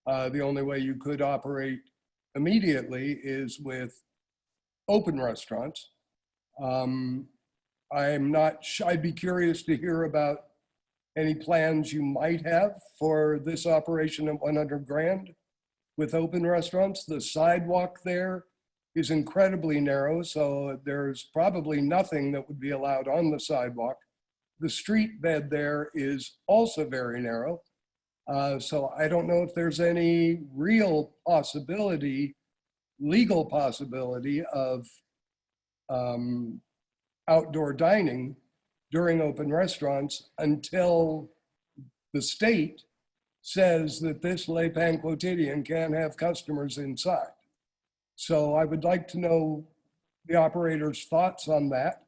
The only way you could operate immediately is with open restaurants. I'd be curious to hear about any plans you might have for this operation at 100 Grand with open restaurants. The sidewalk there is incredibly narrow, so there's probably nothing that would be allowed on the sidewalk. The street bed there is also very narrow. So I don't know if there's any real possibility, legal possibility of outdoor dining during open restaurants until the state says that this Le Pen Quotidien can't have customers inside. So I would like to know the operator's thoughts on that.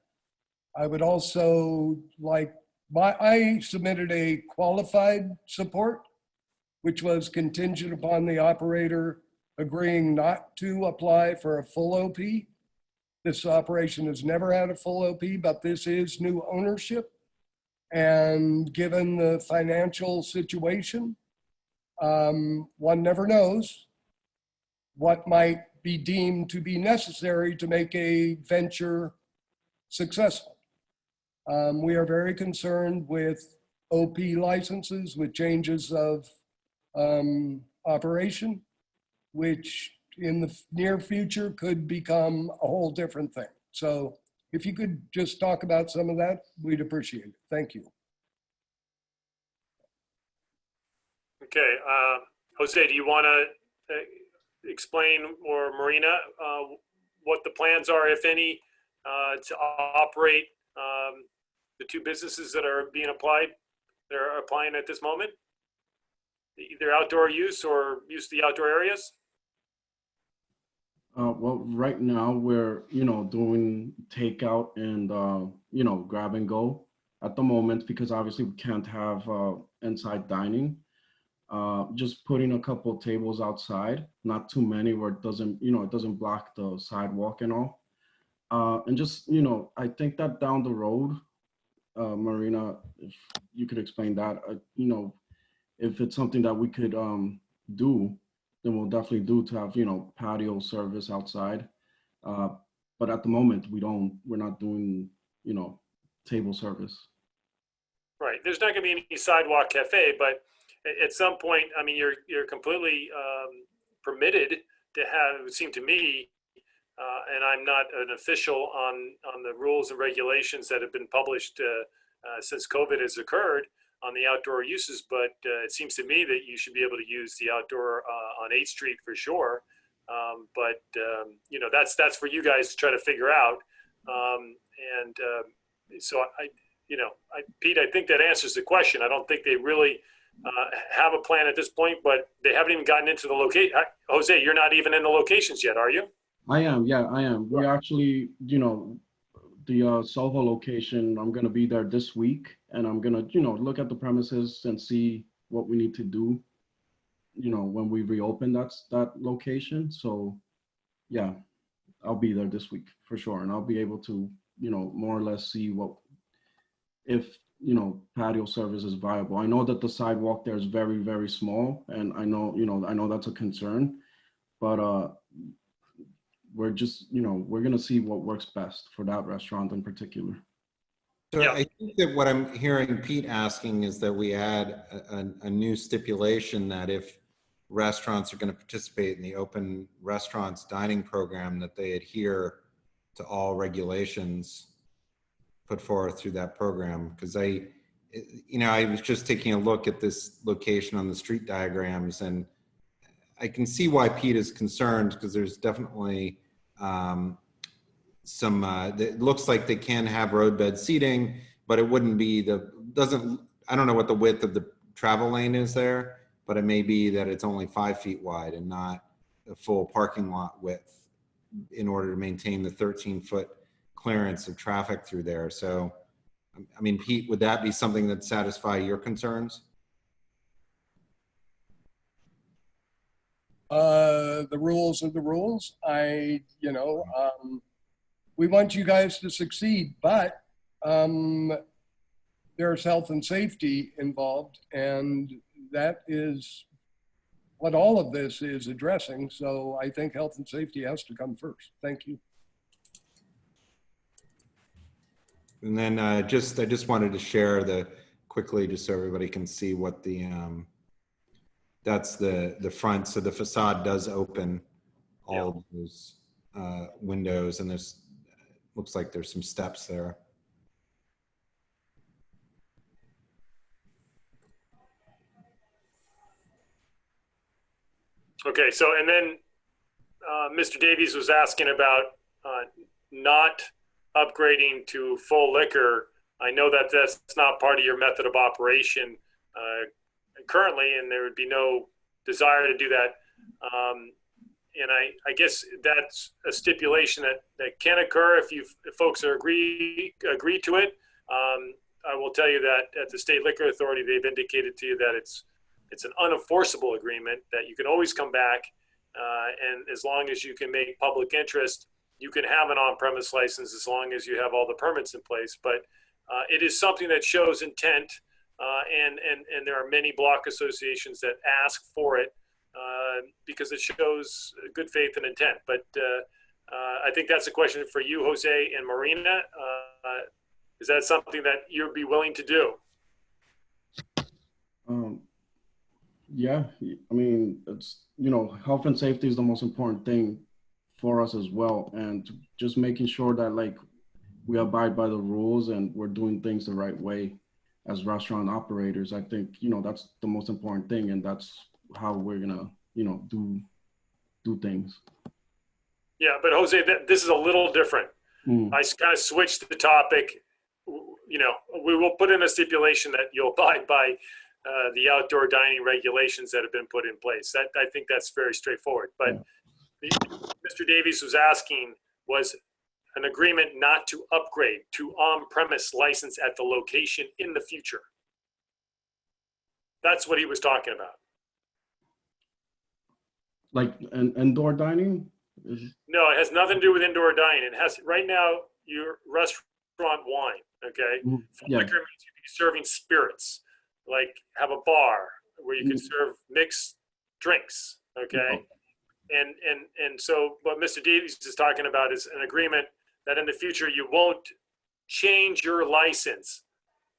I would also like, I submitted a qualified support, which was contingent upon the operator agreeing not to apply for a full OP. This operation has never had a full OP, but this is new ownership. And given the financial situation, one never knows what might be deemed to be necessary to make a venture successful. We are very concerned with OP licenses, with changes of operation, which in the near future could become a whole different thing. So if you could just talk about some of that, we'd appreciate it. Thank you. Okay, Jose, do you want to explain, or Marina, what the plans are, if any, to operate the two businesses that are being applied, that are applying at this moment? Either outdoor use or use of the outdoor areas? Well, right now we're, doing takeout and, grab and go at the moment, because obviously we can't have inside dining. Just putting a couple of tables outside, not too many where it doesn't, it doesn't block the sidewalk and all. And just, I think that down the road, Marina, if you could explain that, if it's something that we could do, then we'll definitely do to have, patio service outside. But at the moment, we're not doing, table service. Right, there's not gonna be any sidewalk cafe, but at some point, I mean, you're completely permitted to have, it would seem to me, and I'm not an official on the rules and regulations that have been published since COVID has occurred on the outdoor uses, but it seems to me that you should be able to use the outdoor on 8th Street for sure. That's for you guys to try to figure out. So Pete, I think that answers the question. I don't think they really have a plan at this point, but they haven't even gotten into the location. Jose, you're not even in the locations yet, are you? I am, yeah, I am. We actually, the Soho location, I'm gonna be there this week, and I'm gonna, look at the premises and see what we need to do, when we reopen that location. So yeah, I'll be there this week for sure. And I'll be able to, more or less see if patio service is viable. I know that the sidewalk there is very, very small, and I know that's a concern, but we're just, we're gonna see what works best for that restaurant in particular. So I think that what I'm hearing Pete asking is that we add a new stipulation that if restaurants are going to participate in the open restaurants dining program, that they adhere to all regulations put forth through that program. Because I was just taking a look at this location on the street diagrams, and I can see why Pete is concerned, because there's definitely it looks like they can have roadbed seating, but it wouldn't be I don't know what the width of the travel lane is there, but it may be that it's only 5 feet wide and not a full parking lot width in order to maintain the 13-foot clearance of traffic through there. So, I mean, Pete, would that be something that satisfy your concerns? The rules are the rules. We want you guys to succeed, but there's health and safety involved, and that is what all of this is addressing. So I think health and safety has to come first. Thank you. And then I just wanted to share quickly, just so everybody can see what that's the front. So the facade does open all of those windows, and looks like there's some steps there. Okay, so, and then Mr. Davies was asking about not upgrading to full liquor. I know that that's not part of your method of operation currently, and there would be no desire to do that. And I guess that's a stipulation that can occur if folks are agree to it. I will tell you that at the State Liquor Authority, they've indicated to you that it's an unenforceable agreement, that you can always come back, and as long as you can make public interest, you can have an on-premise license as long as you have all the permits in place. But it is something that shows intent and there are many block associations that ask for it because it shows good faith and intent. But I think that's a question for you, Jose and Marina. Is that something that you'd be willing to do? Yeah, I mean, it's, you know, health and safety is the most important thing for us as well. And just making sure that like we abide by the rules and we're doing things the right way as restaurant operators. I think, you know, that's the most important thing. And that's how we're gonna, you know, do things. Yeah, but Jose, this is a little different. I kind of switched the topic. You know, we will put in a stipulation that you'll abide by the outdoor dining regulations that have been put in place. That, I think that's very straightforward. But Mr. Davies was asking was an agreement not to upgrade to on-premise license at the location in the future. That's what he was talking about. Like indoor dining? No, it has nothing to do with indoor dining. It has, right now, your restaurant wine, okay? Yeah. Liquor means you can be serving spirits, like have a bar where you can serve mixed drinks, okay? And so what Mr. Davies is talking about is an agreement that in the future you won't change your license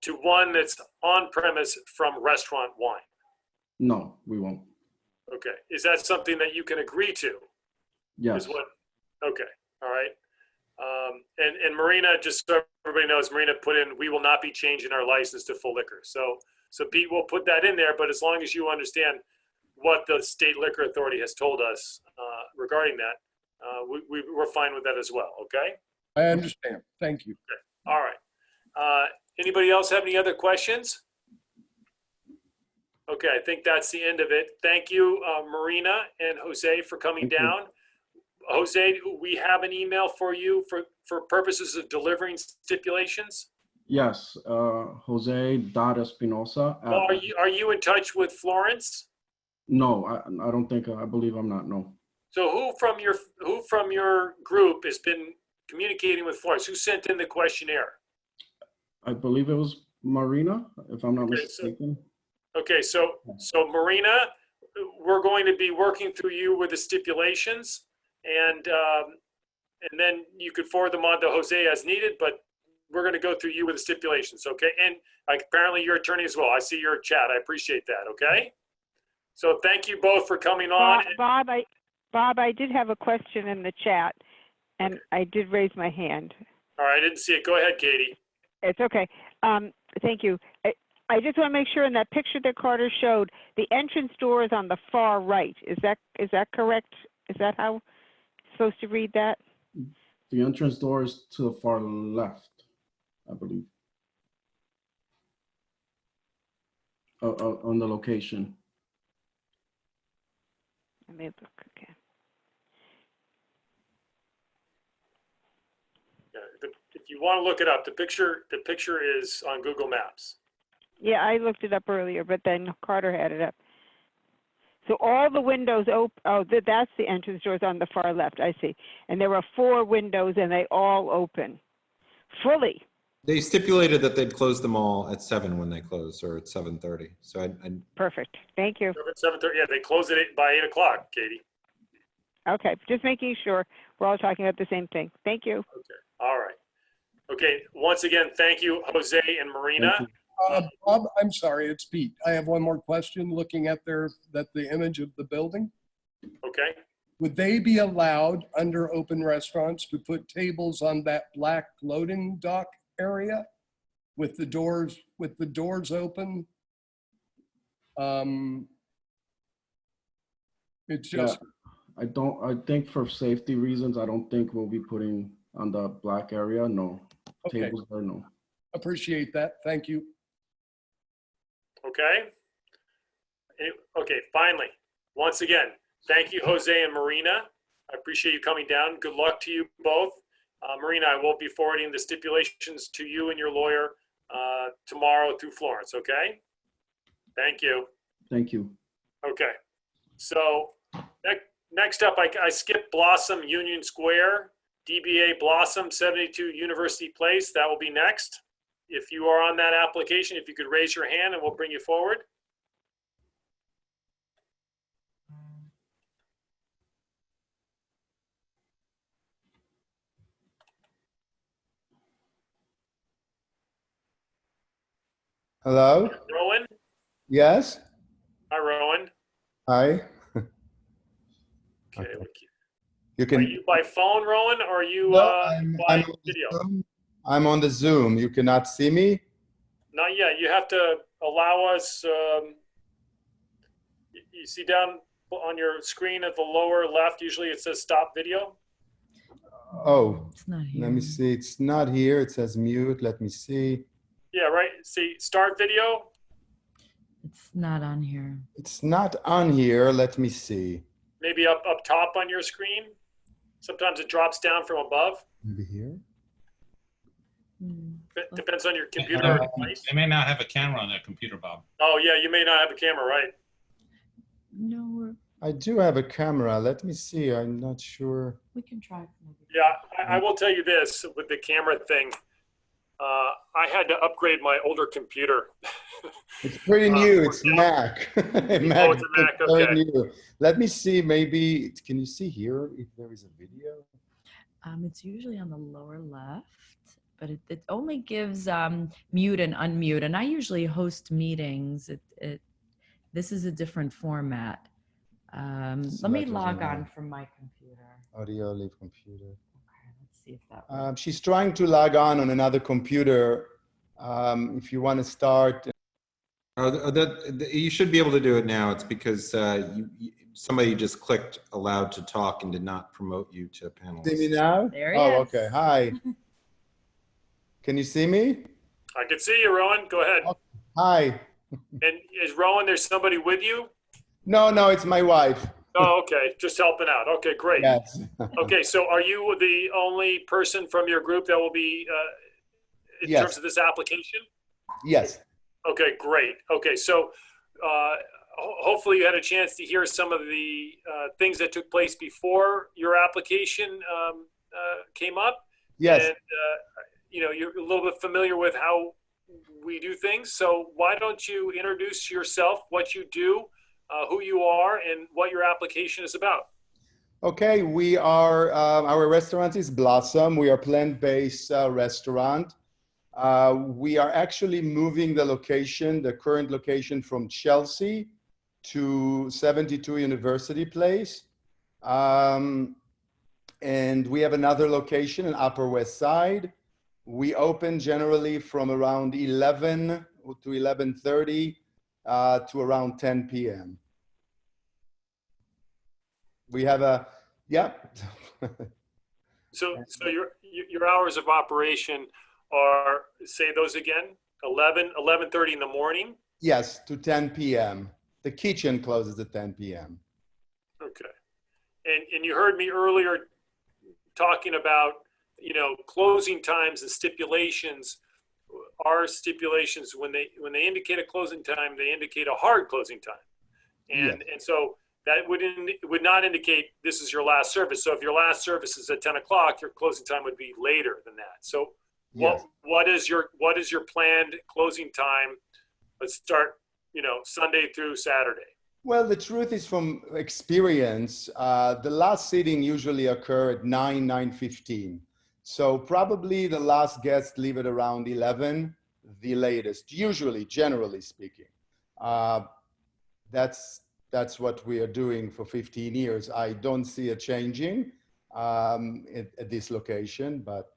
to one that's on premise from restaurant wine. No, we won't. Okay, is that something that you can agree to? Yes. Is what? Okay, all right. And Marina, just so everybody knows, Marina put in, we will not be changing our license to full liquor. So Pete will put that in there, but as long as you understand what the state liquor authority has told us regarding that, we're fine with that as well, okay? I understand. Thank you. Okay. All right. Anybody else have any other questions? Okay, I think that's the end of it. Thank you, Marina and Jose, for coming down. Jose, we have an email for you for purposes of delivering stipulations. Yes, Jose.Espinosa. Well, are you in touch with Florence? No, I don't think, I believe I'm not, no. So who from your group has been communicating with Florence? Who sent in the questionnaire? I believe it was Marina, if I'm not mistaken. Okay, so Marina, we're going to be working through you with the stipulations, and then you could forward them on to Jose as needed, but we're going to go through you with the stipulations, okay? And apparently your attorney as well. I see your chat. I appreciate that, okay? So thank you both for coming on. Bob, I did have a question in the chat, and I did raise my hand. All right, I didn't see it. Go ahead, Katie. It's okay. Thank you. I just want to make sure in that picture that Carter showed, the entrance door is on the far right. Is that correct? Is that how it's supposed to read that? The entrance door is to the far left, I believe. On the location. Let me look again. If you want to look it up, the picture is on Google Maps. Yeah, I looked it up earlier, but then Carter had it up. So all the windows open. Oh, that's the entrance doors on the far left. I see. And there were 4 windows, and they all open fully. They stipulated that they'd close them all at 7 when they close, or at 7:30. So I Perfect. Thank you. 7:30. Yeah, they close it by 8 o'clock, Katie. Okay, just making sure we're all talking about the same thing. Thank you. Okay. All right. Okay. Once again, thank you, Jose and Marina. Bob, I'm sorry, it's Pete. I have one more question. Looking at the image of the building. Okay. Would they be allowed under open restaurants to put tables on that black loading dock area with the doors open? It's just. Yeah, I think for safety reasons, I don't think we'll be putting on the black area. No. Okay. Tables there, no. Appreciate that. Thank you. Okay. Okay, finally, once again, thank you, Jose and Marina. I appreciate you coming down. Good luck to you both. Marina, I will be forwarding the stipulations to you and your lawyer tomorrow through Florence, okay? Thank you. Thank you. Okay. So next up, I skipped Blossom Union Square, DBA Blossom 72 University Place. That will be next. if you are on that application, if you could raise your hand and we'll bring you forward. Hello? Rowan? Yes? Hi, Rowan. Hi. Okay. You Are can. you by phone, Rowan, or are you No, by I'm on the video? Zoom. I'm on the Zoom. You cannot see me? Not yet. You have to allow us. You see down on your screen at the lower left, usually it says stop video. Oh, It's not here. let me see. It's not here. It says mute. Let me see. Yeah, right. See, start video. It's not on here. It's not on here. Let me see. Maybe up top on your screen. Sometimes it drops down from above. Maybe here. Depends on your computer device. They may not have a camera on their computer, Bob. Oh yeah, you may not have a camera, right? No, I do have a camera. Let me see. I'm not sure. we can try. Maybe. Yeah, I will tell you this with the camera thing. I had to upgrade my older computer. It's pretty new. It's Mac. Oh, it's a Mac. very Okay. new. Let me see. Maybe, can you see here if there is a video? It's usually on the lower left, but it only gives mute and unmute. And I usually host meetings. This is a different format. Let me log on from my computer. Audio, leave computer. Okay, let's see if that works. She's trying to log on another computer. If you want to start. You should be able to do it now. It's because somebody just clicked allowed to talk and did not promote you to panelists. See me now? There he Oh, is. okay. Hi. Can you see me? I can see you, Rowan. Go ahead. Hi. And is Rowan, there's somebody with you? No, it's my wife. Oh, okay. Just helping out. Okay, great. Yes. Okay, so are you the only person from your group that will be in Yes. terms of this application? Yes. Okay, great. Okay, so hopefully you had a chance to hear some of the things that took place before your application came up. Yes. And you're a little bit familiar with how we do things. So why don't you introduce yourself, what you do, who you are, and what your application is about? Okay, we are, our restaurant is Blossom. We are plant-based restaurant. We are actually moving the location, the current location from Chelsea to 72 University Place. And we have another location in Upper West Side. We open generally from around 11 to 11:30 to around 10 p.m. We have yeah. So your hours of operation are, say those again, 11:30 in the morning? Yes, to 10 p.m. The kitchen closes at 10 p.m. Okay. And you heard me earlier talking about, closing times and stipulations. Our stipulations, when they indicate a closing time, they indicate a hard closing time. And so that would not indicate this is your last service. So if your last service is at 10 o'clock, your closing time would be later than that. So what is your planned closing time? Let's start, Sunday through Saturday. Well, the truth is, from experience, the last sitting usually occur at 9:15. So probably the last guests leave at around 11, the latest, usually, generally speaking. That's what we are doing for 15 years. I don't see it changing at this location, but.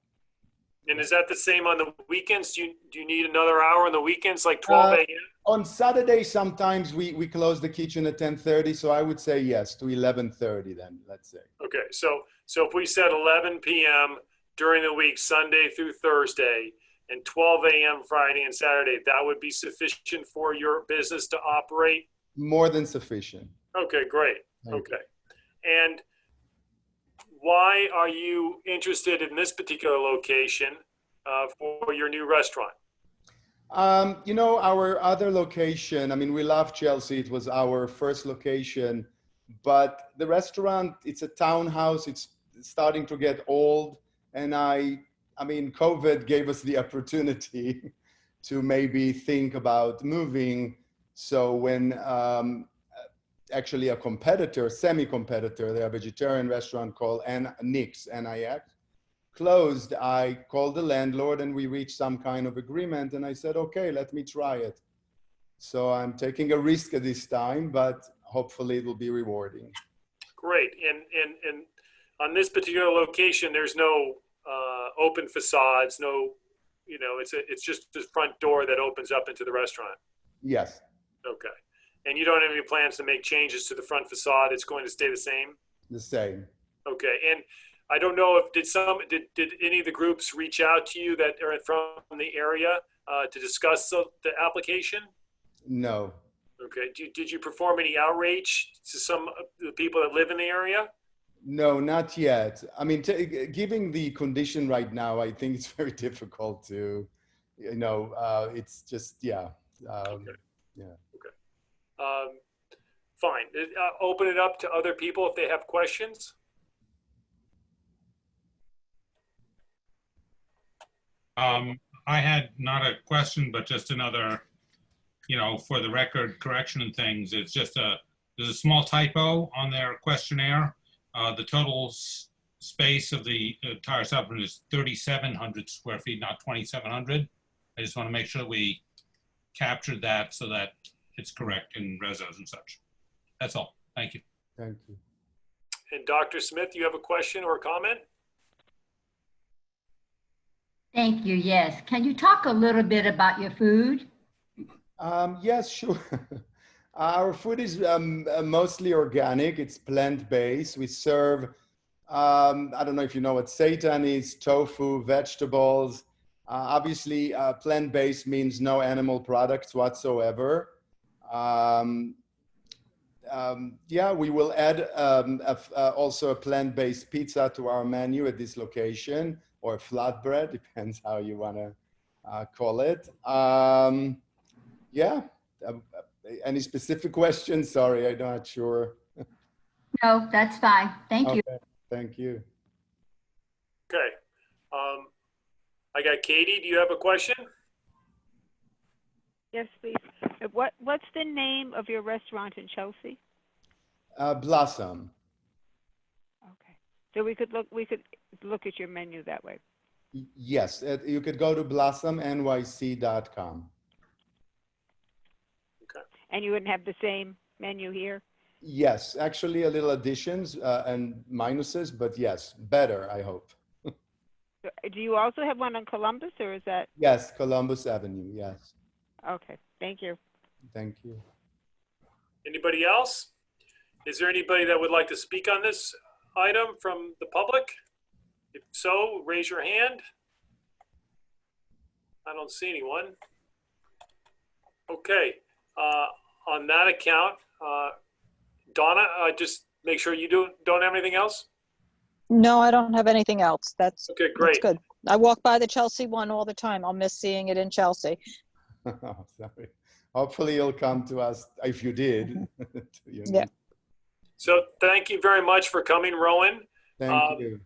And is that the same on the weekends? Do you need another hour on the weekends, like 12 a.m.? On Saturday, sometimes we close the kitchen at 10:30. So I would say yes to 11:30 then, let's say. Okay, so if we said 11 p.m. during the week, Sunday through Thursday, and 12 a.m. Friday and Saturday, that would be sufficient for your business to operate? More than sufficient. Okay, great. Okay. And why are you interested in this particular location for your new restaurant? Our other location, I mean, we love Chelsea. It was our first location, but the restaurant, it's a townhouse. It's starting to get old. And I mean, COVID gave us the opportunity to maybe think about moving. So when actually a competitor, semi-competitor, they're a vegetarian restaurant called Nix, N-I-X, closed, I called the landlord and we reached some kind of agreement, and I said, okay, let me try it. So I'm taking a risk at this time, but hopefully it will be rewarding. Great. And on this particular location, there's no open facades, no, you know, it's just the front door that opens up into the restaurant. Yes. Okay. And you don't have any plans to make changes to the front facade? It's going to stay the same? The same. Okay. And I don't know if did any of the groups reach out to you that are from the area to discuss the application? No. Okay. Did you perform any outreach to some of the people that live in the area? No, not yet. I mean, given the condition right now, I think it's very difficult to, you know, it's just, yeah. Okay. Yeah. Okay. Fine. Open it up to other people if they have questions. I had not a question, but just another, you know, for the record correction and things. It's just there's a small typo on their questionnaire. The total space of the entire supplement is 3,700 square feet, not 2,700. I just want to make sure we captured that so that it's correct in resos and such. That's all. Thank you. Thank you. And Dr. Smith, you have a question or a comment? Thank you, yes. Can you talk a little bit about your food? Yes, sure. Our food is mostly organic. It's plant-based. We serve, I don't know if you know what seitan is, tofu, vegetables. Obviously, plant-based means no animal products whatsoever. Yeah, we will add also a plant-based pizza to our menu at this location, or flatbread, depends how you want to call it. Yeah. Any specific questions? Sorry, I'm not sure. No, that's fine. Thank you. Okay, thank you. Okay. I got Katie. Do you have a question? Yes, please. What's the name of your restaurant in Chelsea? Blossom. Okay. So we could look at your menu that way. Yes, you could go to blossomnyc.com. And you wouldn't have the same menu here? Yes, actually a little additions and minuses, but yes, better, I hope. Do you also have one on Columbus, or is that? Yes, Columbus Avenue, yes. Okay, thank you. Thank you. Anybody else? Is there anybody that would like to speak on this item from the public? If so, raise your hand. I don't see anyone. Okay. On that account, Donna, just make sure you don't have anything else? No, I don't have anything else. That's okay. Great. That's good. I walk by the Chelsea one all the time. I'll miss seeing it in Chelsea. Oh, sorry. Hopefully you'll come to us if you did. Yeah. So thank you very much for coming, Rowan. Thank you.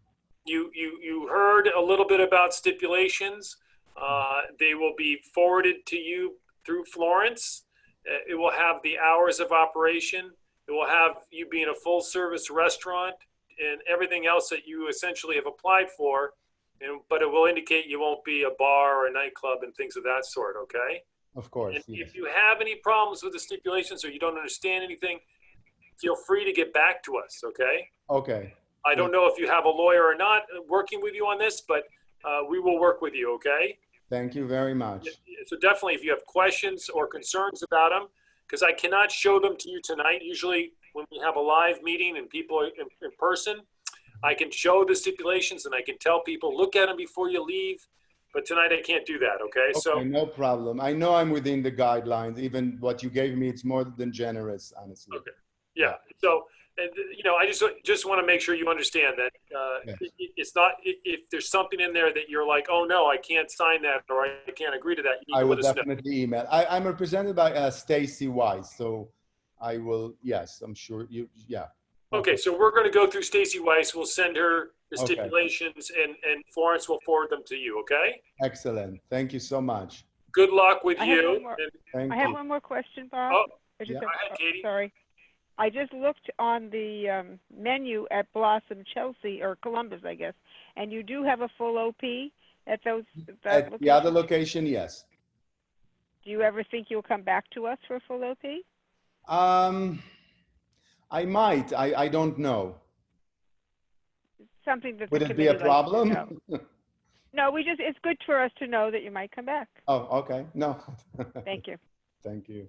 You heard a little bit about stipulations. They will be forwarded to you through Florence. It will have the hours of operation. It will have you being a full service restaurant and everything else that you essentially have applied for. But it will indicate you won't be a bar or a nightclub and things of that sort, okay? Of course. And yes. if you have any problems with the stipulations or you don't understand anything, feel free to get back to us, okay? Okay. I don't know if you have a lawyer or not working with you on this, but we will work with you, okay? Thank you very much. So definitely if you have questions or concerns about them, because I cannot show them to you tonight. Usually when we have a live meeting and people are in person, I can show the stipulations and I can tell people, look at them before you leave. But tonight I can't do that, okay? So no problem. I know I'm within the guidelines. Even what you gave me, it's more than generous, honestly. okay. Yeah. So, and, you know, I just want to make sure you understand that Yes. it's not, if there's something in there that you're like, oh no, I can't sign that or I can't agree to that, you need I to will let us know. definitely email. I'm represented by Stacy Wise, so I will, yes, I'm sure you, yeah. Okay, so we're going to go through Stacy Weiss. We'll send her the Okay. stipulations and Florence will forward them to you, okay? Excellent. Thank you so much. good luck with I have you. one more- And- I have one more question, Bob. Oh, I just yeah. have- Go ahead, Katie. Sorry. I just looked on the menu at Blossom Chelsea, or Columbus, I guess, and you do have a full OP at those. At the other location, yes. Do you ever think you'll come back to us for a full OP? I might. I don't know. Something that Would the it be a committee likes to problem? know. No, it's good for us to know that you might come back. Oh, okay. No. Thank you. Thank you.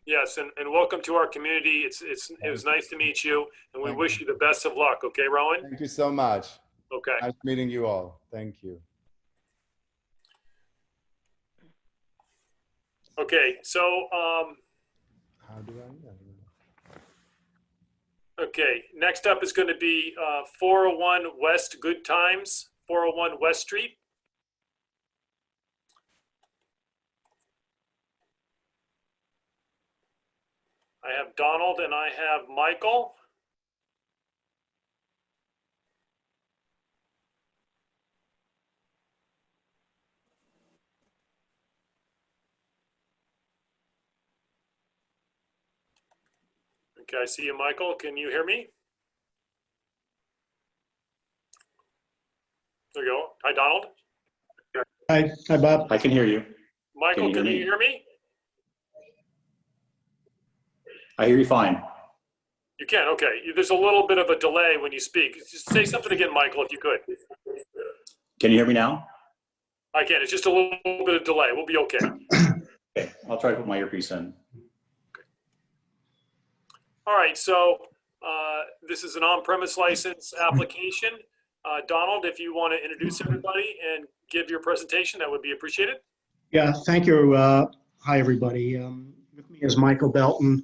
Yes, and welcome to our community. It was nice to meet you, and we wish you the best of luck. Okay, Rowan? Thank you so much. Okay. Nice meeting you all. Thank you. Okay, so, How do I? okay, next up is going to be 401 West Good Times, 401 West Street. I have Donald and I have Michael. Okay, I see you, Michael. Can you hear me? There you go. Hi, Donald. Hi, Bob. I can hear you. Michael, can you hear me? I hear you fine. You can, okay. There's a little bit of a delay when you speak. Just say something again, Michael, if you could. Can you hear me now? I can. It's just a little bit of delay. We'll be okay. Okay, I'll try to put my earpiece in. All right, so this is an on-premise license application. Donald, if you want to introduce everybody and give your presentation, that would be appreciated. Yeah, thank you. Hi, everybody. With me is Michael Belton,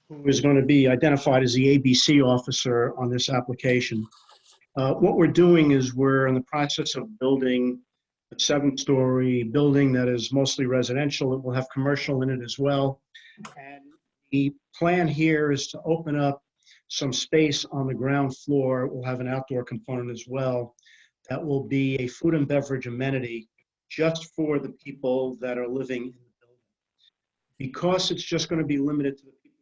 who is going to be identified as the ABC officer on this application. What we're doing is we're in the process of building a 7-story building that is mostly residential. It will have commercial in it as well. And the plan here is to open up some space on the ground floor. We'll have an outdoor component as well. That will be a food and beverage amenity just for the people that are living in the building. Because it's just going to be limited to the people,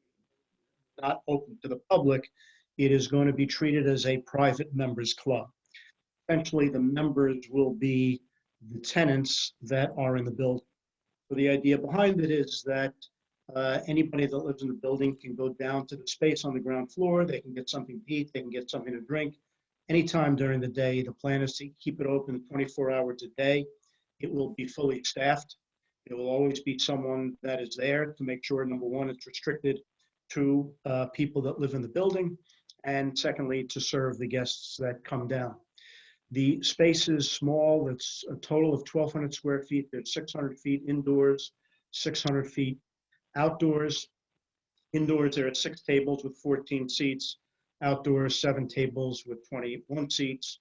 not open to the public, it is going to be treated as a private members club. Essentially, the members will be the tenants that are in the building. So the idea behind it is that anybody that lives in the building can go down to the space on the ground floor. They can get something to eat. They can get something to drink. Anytime during the day, the plan is to keep it open 24 hours a day. It will be fully staffed. There will always be someone that is there to make sure, number one, it's restricted to people that live in the building, and secondly, to serve the guests that come down. The space is small. It's a total of 1,200 square feet. There's 600 feet indoors, 600 feet outdoors. Indoors, there are 6 tables with 14 seats. Outdoors, 7 tables with 21 seats.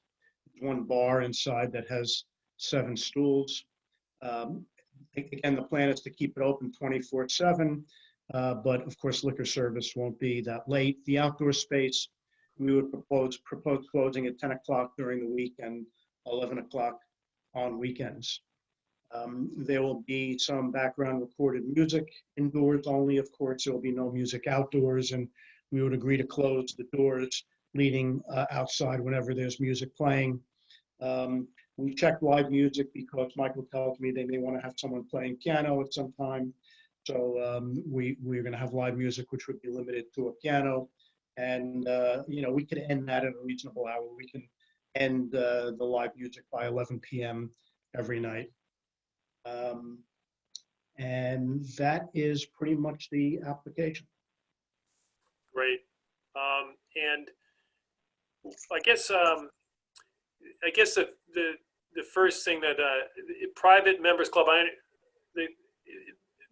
1 bar inside that has 7 stools. Again, the plan is to keep it open 24/7, but of course, liquor service won't be that late. The outdoor space, we would propose closing at 10 o'clock during the week and 11 o'clock on weekends. There will be some background recorded music indoors only. Of course, there will be no music outdoors, and we would agree to close the doors leading outside whenever there's music playing. We check live music because Michael tells me they may want to have someone playing piano at some time. So we're going to have live music, which would be limited to a piano. And, we could end that at a reasonable hour. We can end the live music by 11 p.m. every night. And that is pretty much the application. Great. And I guess the first thing that private members club,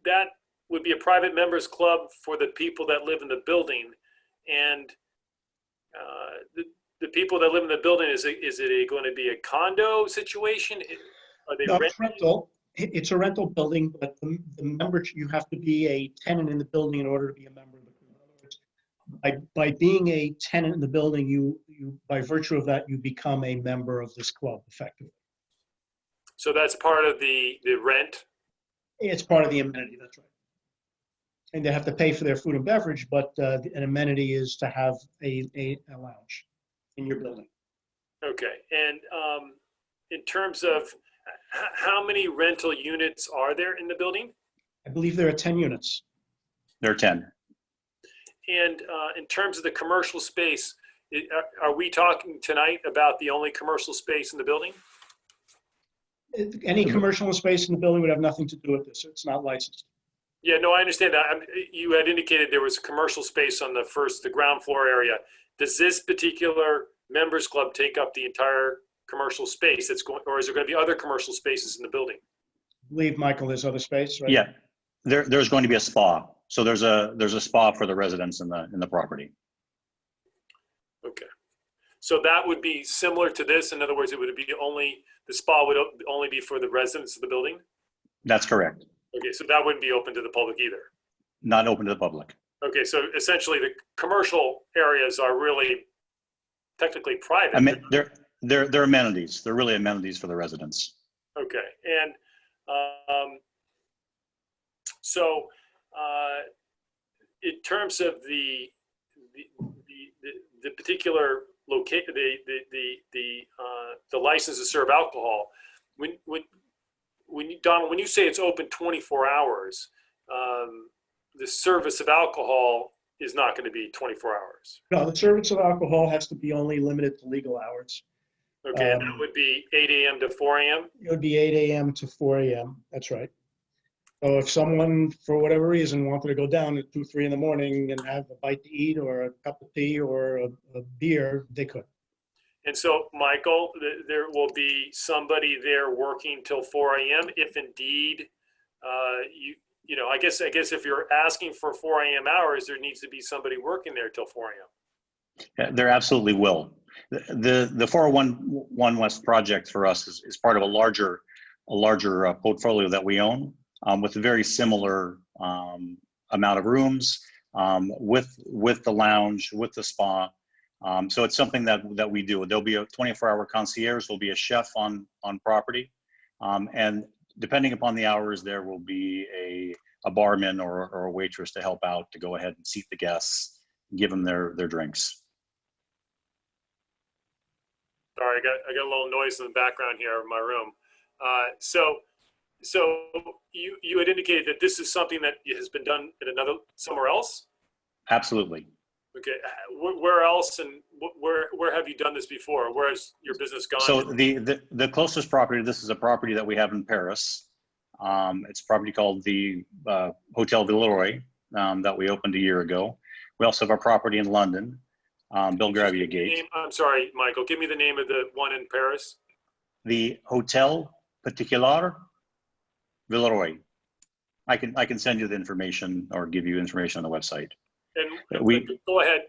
that would be a private members club for the people that live in the building, and the people that live in the building, is it going to be a condo situation? Are they No, it's rental. It's a rental building, but the members, you have to be a tenant in the building in order to be a member of the club. In other words, by being a tenant in the building, you by virtue of that, you become a member of this club effectively. So that's part of the rent? It's part of the amenity, that's right. And they have to pay for their food and beverage, but an amenity is to have a lounge in your building. Okay, and in terms of how many rental units are there in the building? I believe there are 10 units. There are 10. And in terms of the commercial space, are we talking tonight about the only commercial space in the building? Any commercial space in the building would have nothing to do with this. It's not licensed. Yeah, no, I understand that. You had indicated there was a commercial space on the ground floor area. Does this particular members club take up the entire commercial space that's going, or is there going to be other commercial spaces in the building? I believe, Michael, there's other space, right? Yeah, there's going to be a spa. So there's a spa for the residents in the property. Okay, so that would be similar to this. In other words, it would be the spa would only be for the residents of the building. That's correct. Okay, so that wouldn't be open to the public either. Not open to the public. Okay, so essentially the commercial areas are really technically private. I mean, they're amenities. They're really amenities for the residents. Okay, and so in terms of the particular location, the license to serve alcohol, Donald, when you say it's open 24 hours, the service of alcohol is not going to be 24 hours. No, the service of alcohol has to be only limited to legal hours. Okay, and that would be 8 a.m. to 4 a.m.? It would be 8 a.m. to 4 a.m. That's right. So if someone, for whatever reason, wanted to go down at 2, 3 in the morning and have a bite to eat or a cup of tea or a beer, they could. And so, Michael, there will be somebody there working till 4 a.m. if indeed you know, I guess if you're asking for 4 a.m. hours, there needs to be somebody working there till 4 a.m. Yeah, there absolutely will. The 401 West project for us is part of a larger portfolio that we own with a very similar amount of rooms with the lounge, with the spa. So it's something that we do. There'll be a 24-hour concierge. There'll be a chef on property, and depending upon the hours, there will be a barman or a waitress to help out to go ahead and seat the guests, give them their drinks. Sorry, I got a little noise in the background here in my room. So you had indicated that this is something that has been done at somewhere else? Absolutely. Okay, where else and where have you done this before? Where has your business gone? So the closest property, this is a property that we have in Paris. It's a property called the Hotel Villeroy that we opened a year ago. We also have a property in London, Belgravia Gate. I'm sorry, Michael, give me the name of the one in Paris. The Hotel Particular Villeroy. I can send you the information or give you information on the website. And go ahead.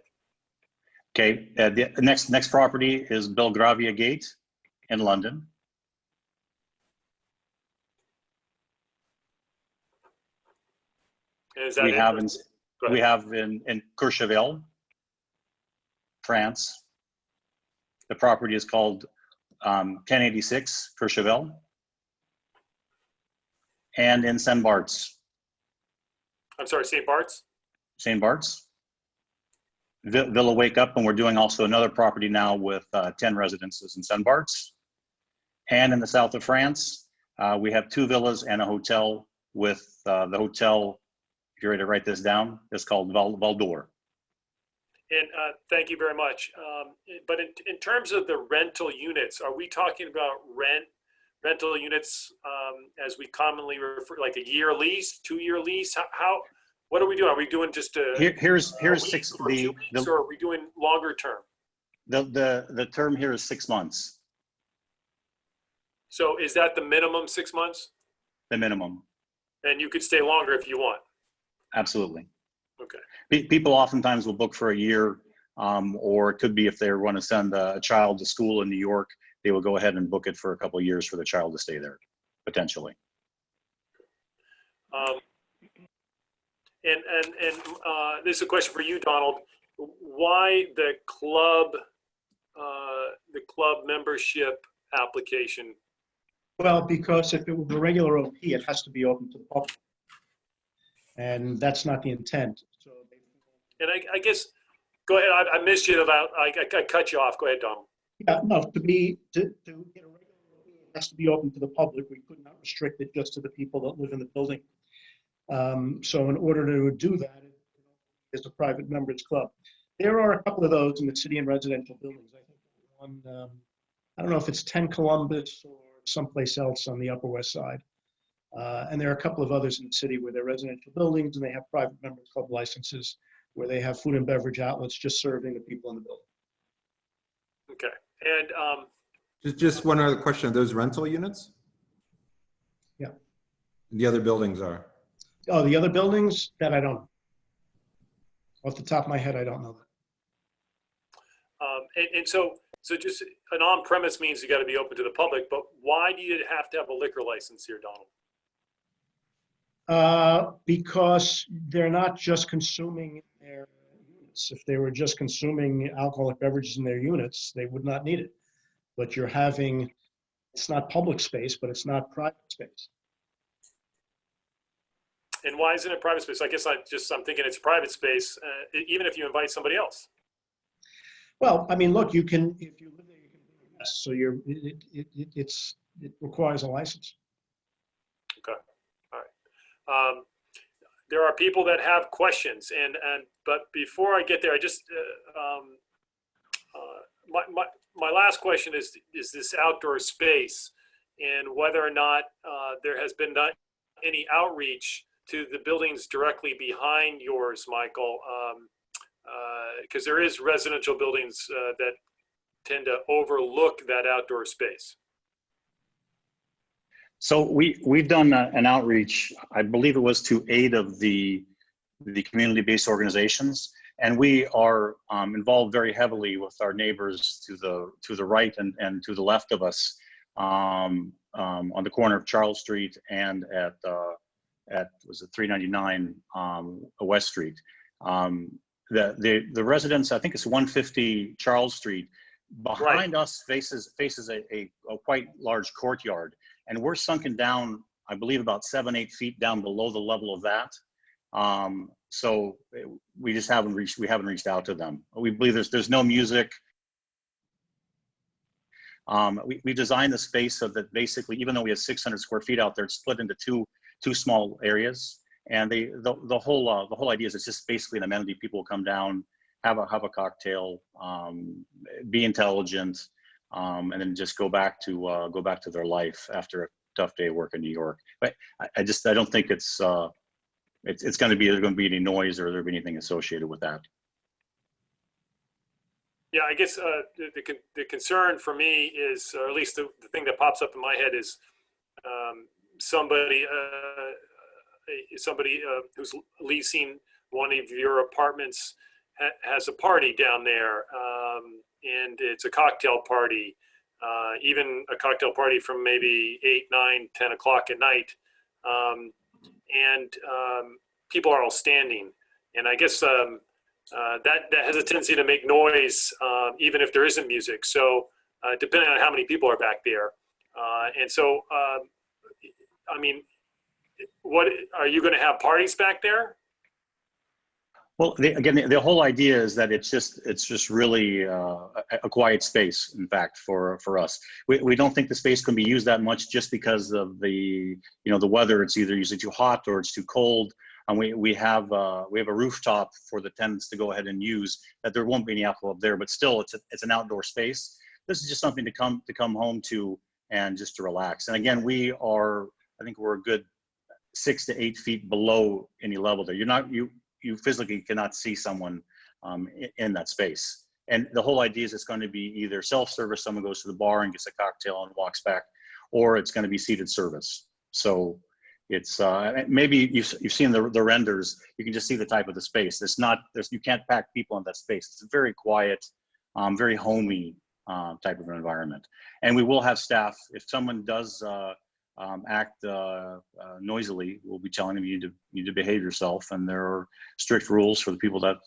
Okay, the next property is Belgravia Gate in London. Is that we have in Courchevel, France. The property is called 1086 Courchevel, and in St. Bart's. I'm sorry, St. Bart's? St. Bart's. Villa Wake Up, and we're doing also another property now with 10 residences in St. Bart's. And in the south of France, we have 2 villas and a hotel with the hotel, if you're ready to write this down, it's called Val d'Or. And thank you very much. But in terms of the rental units, are we talking about rental units as we commonly refer, like a year lease, 2-year lease? What are we doing? Are we doing just here's 6 or are we doing longer term? The term here is 6 months. So is that the minimum 6 months? The minimum. And you could stay longer if you want. Absolutely. Okay. People oftentimes will book for a year, or it could be if they want to send a child to school in New York, they will go ahead and book it for a couple of years for the child to stay there, potentially. And this is a question for you, Donald. Why the club membership application Well, because if it was a regular OP, it has to be open to the public. And that's not the intent. So And I guess, go ahead, I missed you about, I cut you off. Go ahead, Donald. yeah, no, to get a regular OP, it has to be open to the public. We could not restrict it just to the people that live in the building. So in order to do that, it's a private members club. There are a couple of those in the city and residential buildings. I think one, I don't know if it's 10 Columbus or someplace else on the Upper West Side. And there are a couple of others in the city where they're residential buildings and they have private members club licenses where they have food and beverage outlets just serving the people in the building. Okay. And Just one other question. Are those rental units? Yeah. The other buildings are? Oh, the other buildings, that I don't know. Off the top of my head, I don't know that. and so just an on-premise means you got to be open to the public, but why do you have to have a liquor license here, Donald? Because they're not just consuming their units. If they were just consuming alcoholic beverages in their units, they would not need it. But you're having, it's not public space, but it's not private space. And why isn't it private space? I guess I'm thinking it's a private space, even if you invite somebody else. Well, I mean, look, you can, if you live there, you can bring a guest. So it requires a license. Okay, all right. There are people that have questions, but before I get there, I just my last question is this outdoor space and whether or not there has been any outreach to the buildings directly behind yours, Michael, because there is residential buildings that tend to overlook that outdoor space. So we've done an outreach, I believe it was to 8 of the community-based organizations, and we are involved very heavily with our neighbors to the right and to the left of us on the corner of Charles Street and at was it 399 West Street. The residents, I think it's 150 Charles Street, behind us faces a quite large courtyard, and we're sunken down, I believe, about 7-8 feet down below the level of that. So we just haven't reached out to them. We believe there's no music. We designed the space so that basically, even though we have 600 square feet out there, it's split into two small areas. And the whole idea is it's just basically an amenity. People will come down, have a cocktail, be intelligent, and then just go back to their life after a tough day of work in New York. But I don't think there's going to be any noise or there'll be anything associated with that. Yeah, I guess the concern for me is, or at least the thing that pops up in my head is somebody who's leasing one of your apartments has a party down there, and it's a cocktail party, even a cocktail party from maybe 8, 9, 10 o'clock at night, and people are all standing, and I guess that has a tendency to make noise, even if there isn't music. So depending on how many people are back there, and so I mean, what are you going to have parties back there? Well, again, the whole idea is that it's just really a quiet space. In fact, for us, we don't think the space can be used that much just because of the weather. It's either usually too hot or it's too cold. And we have a rooftop for the tenants to go ahead and use. That there won't be any alcohol up there, but still, it's an outdoor space. This is just something to come home to and just to relax. And again, I think we're a good 6 to 8 feet below any level there. You physically cannot see someone in that space. And the whole idea is it's going to be either self-service, someone goes to the bar and gets a cocktail and walks back, or it's going to be seated service. So it's maybe you've seen the renders. You can just see the type of the space. You can't pack people in that space. It's a very quiet, very homey type of an environment. And we will have staff. If someone does act noisily, we'll be telling them you need to behave yourself, and there are strict rules for the people that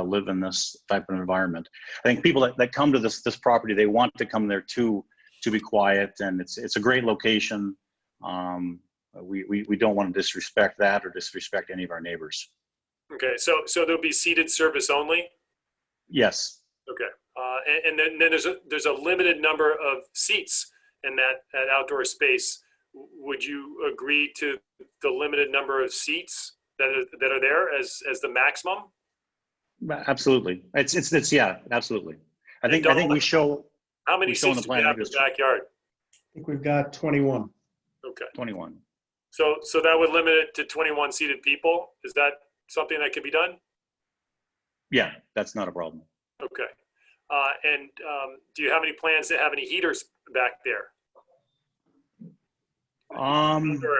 live in this type of environment. I think people that come to this property, they want to come there to to be quiet, and it's a great location. We don't want to disrespect that or disrespect any of our neighbors. Okay, so there'll be seated service only? Yes. Okay, and then there's a limited number of seats in that outdoor space. Would you agree to the limited number of seats that are there as the maximum? Absolutely. It's yeah, absolutely. I think we show. How many seats do you have in the backyard? I think we've got 21. Okay. 21. So that would limit it to 21 seated people. Is that something that can be done? Yeah, that's not a problem. Okay. And do you have any plans to have any heaters back there? Outdoor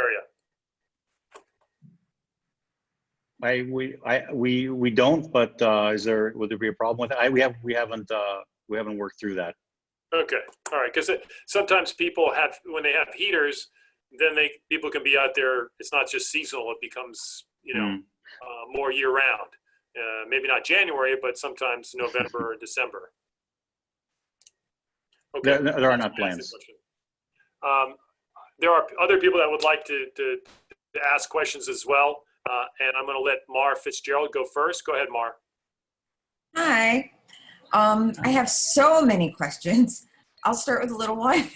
area. We don't, but would there be a problem with it? We haven't worked through that. Okay, all right, because sometimes people have, when they have heaters, then people can be out there. It's not just seasonal; it becomes more year round. Maybe not January, but sometimes November or December. Okay, there are not plans. There are other people that would like to ask questions as well, and I'm going to let Mar Fitzgerald go first. Go ahead, Mar. Hi. I have so many questions. I'll start with a little one.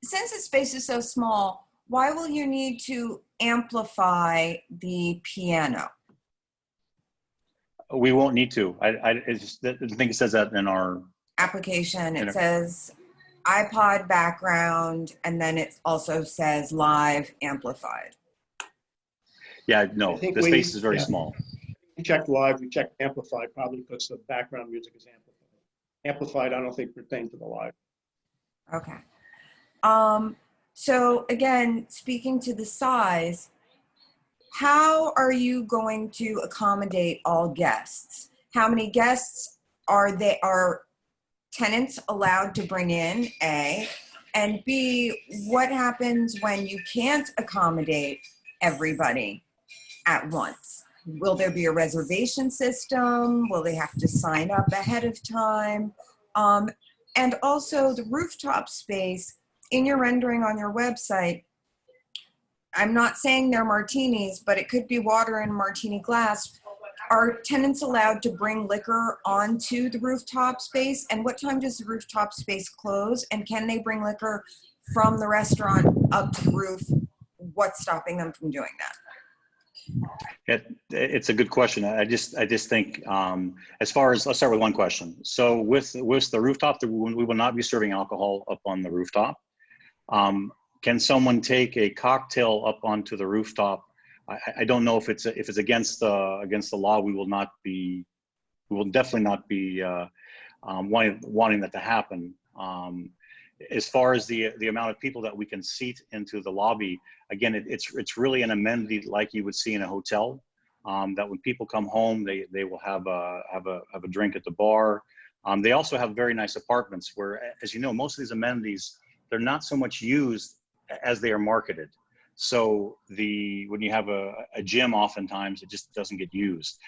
Since the space is so small, why will you need to amplify the piano? We won't need to. I think it says that in our application. It says iPod background, and then it also says live amplified. Yeah, no, the space is very small. We checked live, we checked amplified, probably because the background music is amplified. Amplified, I don't think pertains to the live. Okay. So again, speaking to the size, how are you going to accommodate all guests? How many guests are tenants allowed to bring in, A? And B, what happens when you can't accommodate everybody at once? Will there be a reservation system? Will they have to sign up ahead of time? And also the rooftop space, in your rendering on your website, I'm not saying they're martinis, but it could be water in a martini glass. Are tenants allowed to bring liquor onto the rooftop space? And what time does the rooftop space close? And can they bring liquor from the restaurant up to the roof? What's stopping them from doing that? It's a good question. I just think as far as, let's start with one question. So with the rooftop, we will not be serving alcohol up on the rooftop. Can someone take a cocktail up onto the rooftop? I don't know if it's against the law. We will definitely not be wanting that to happen. As far as the amount of people that we can seat into the lobby, again, it's really an amenity like you would see in a hotel. That when people come home, they will have a drink at the bar. They also have very nice apartments where, as you know, most of these amenities, they're not so much used as they are marketed. So when you have a gym, oftentimes it just doesn't get used.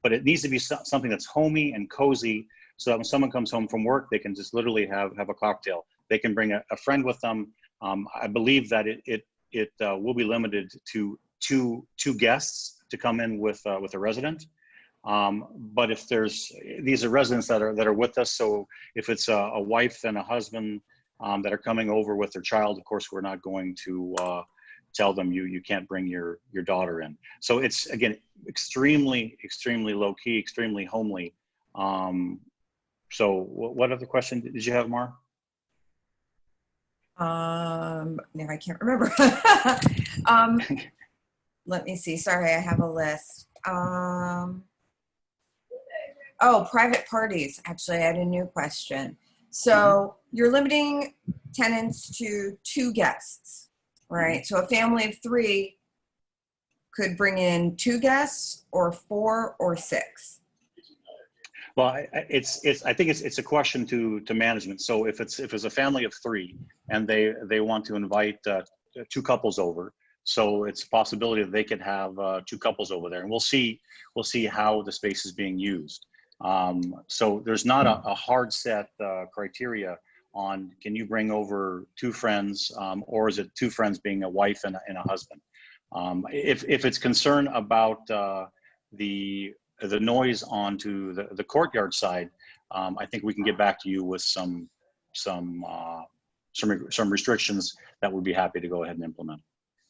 But it needs to be something that's homey and cozy, so that when someone comes home from work, they can just literally have a cocktail. They can bring a friend with them. I believe that it will be limited to two guests to come in with a resident. But if these are residents that are with us, so if it's a wife and a husband that are coming over with their child, of course, we're not going to tell them you can't bring your daughter in. So it's, again, extremely low key, extremely homely. So what other question did you have, Mar? Now I can't remember. Let me see. Sorry, I have a list. Oh, private parties. Actually, I had a new question. So you're limiting tenants to 2 guests, right? So a family of 3 could bring in 2 guests, or 4, or 6. Well, I think it's a question to management. So if it's a family of 3 and they want to invite 2 couples over, so it's a possibility that they could have 2 couples over there, and we'll see how the space is being used. So there's not a hard set criteria on, can you bring over 2 friends, or is it 2 friends being a wife and a husband? If it's concern about the noise onto the courtyard side, I think we can get back to you with some restrictions that we'd be happy to go ahead and implement.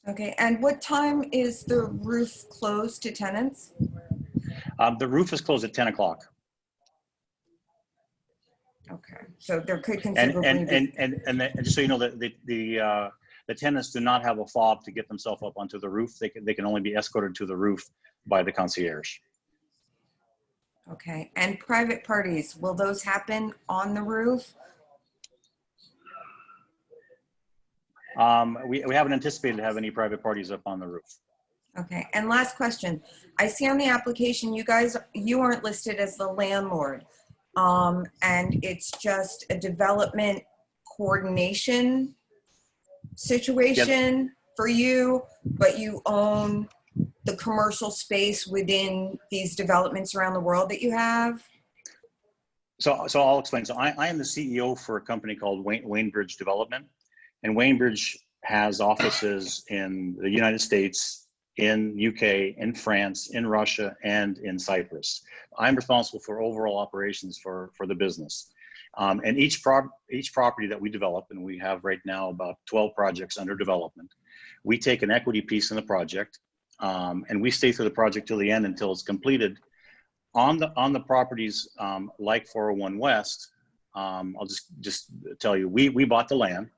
Okay, and what time is the roof closed to tenants? The roof is closed at 10 o'clock. Okay, so there could considerably be. And just so you know, the tenants do not have a fob to get themselves up onto the roof. They can only be escorted to the roof by the concierge. Okay, and private parties, will those happen on the roof? We haven't anticipated to have any private parties up on the roof. Okay, and last question. I see on the application, you aren't listed as the landlord. And it's just a development coordination situation for you, but you own the commercial space within these developments around the world that you have? So I'll explain. So I am the CEO for a company called Wainbridge Development, and Wainbridge has offices in the United States, in UK, in France, in Russia, and in Cyprus. I'm responsible for overall operations for the business. And each property that we develop, and we have right now about 12 projects under development, we take an equity piece in the project, and we stay through the project till the end until it's completed. On the properties like 401 West, I'll just tell you, we bought the land,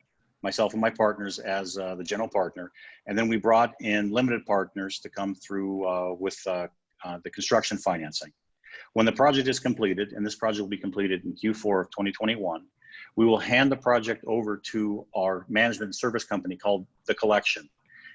myself and my partners as the general partner, and then we brought in limited partners to come through with the construction financing. When the project is completed, and this project will be completed in Q4 of 2021, we will hand the project over to our management and service company called The Collection.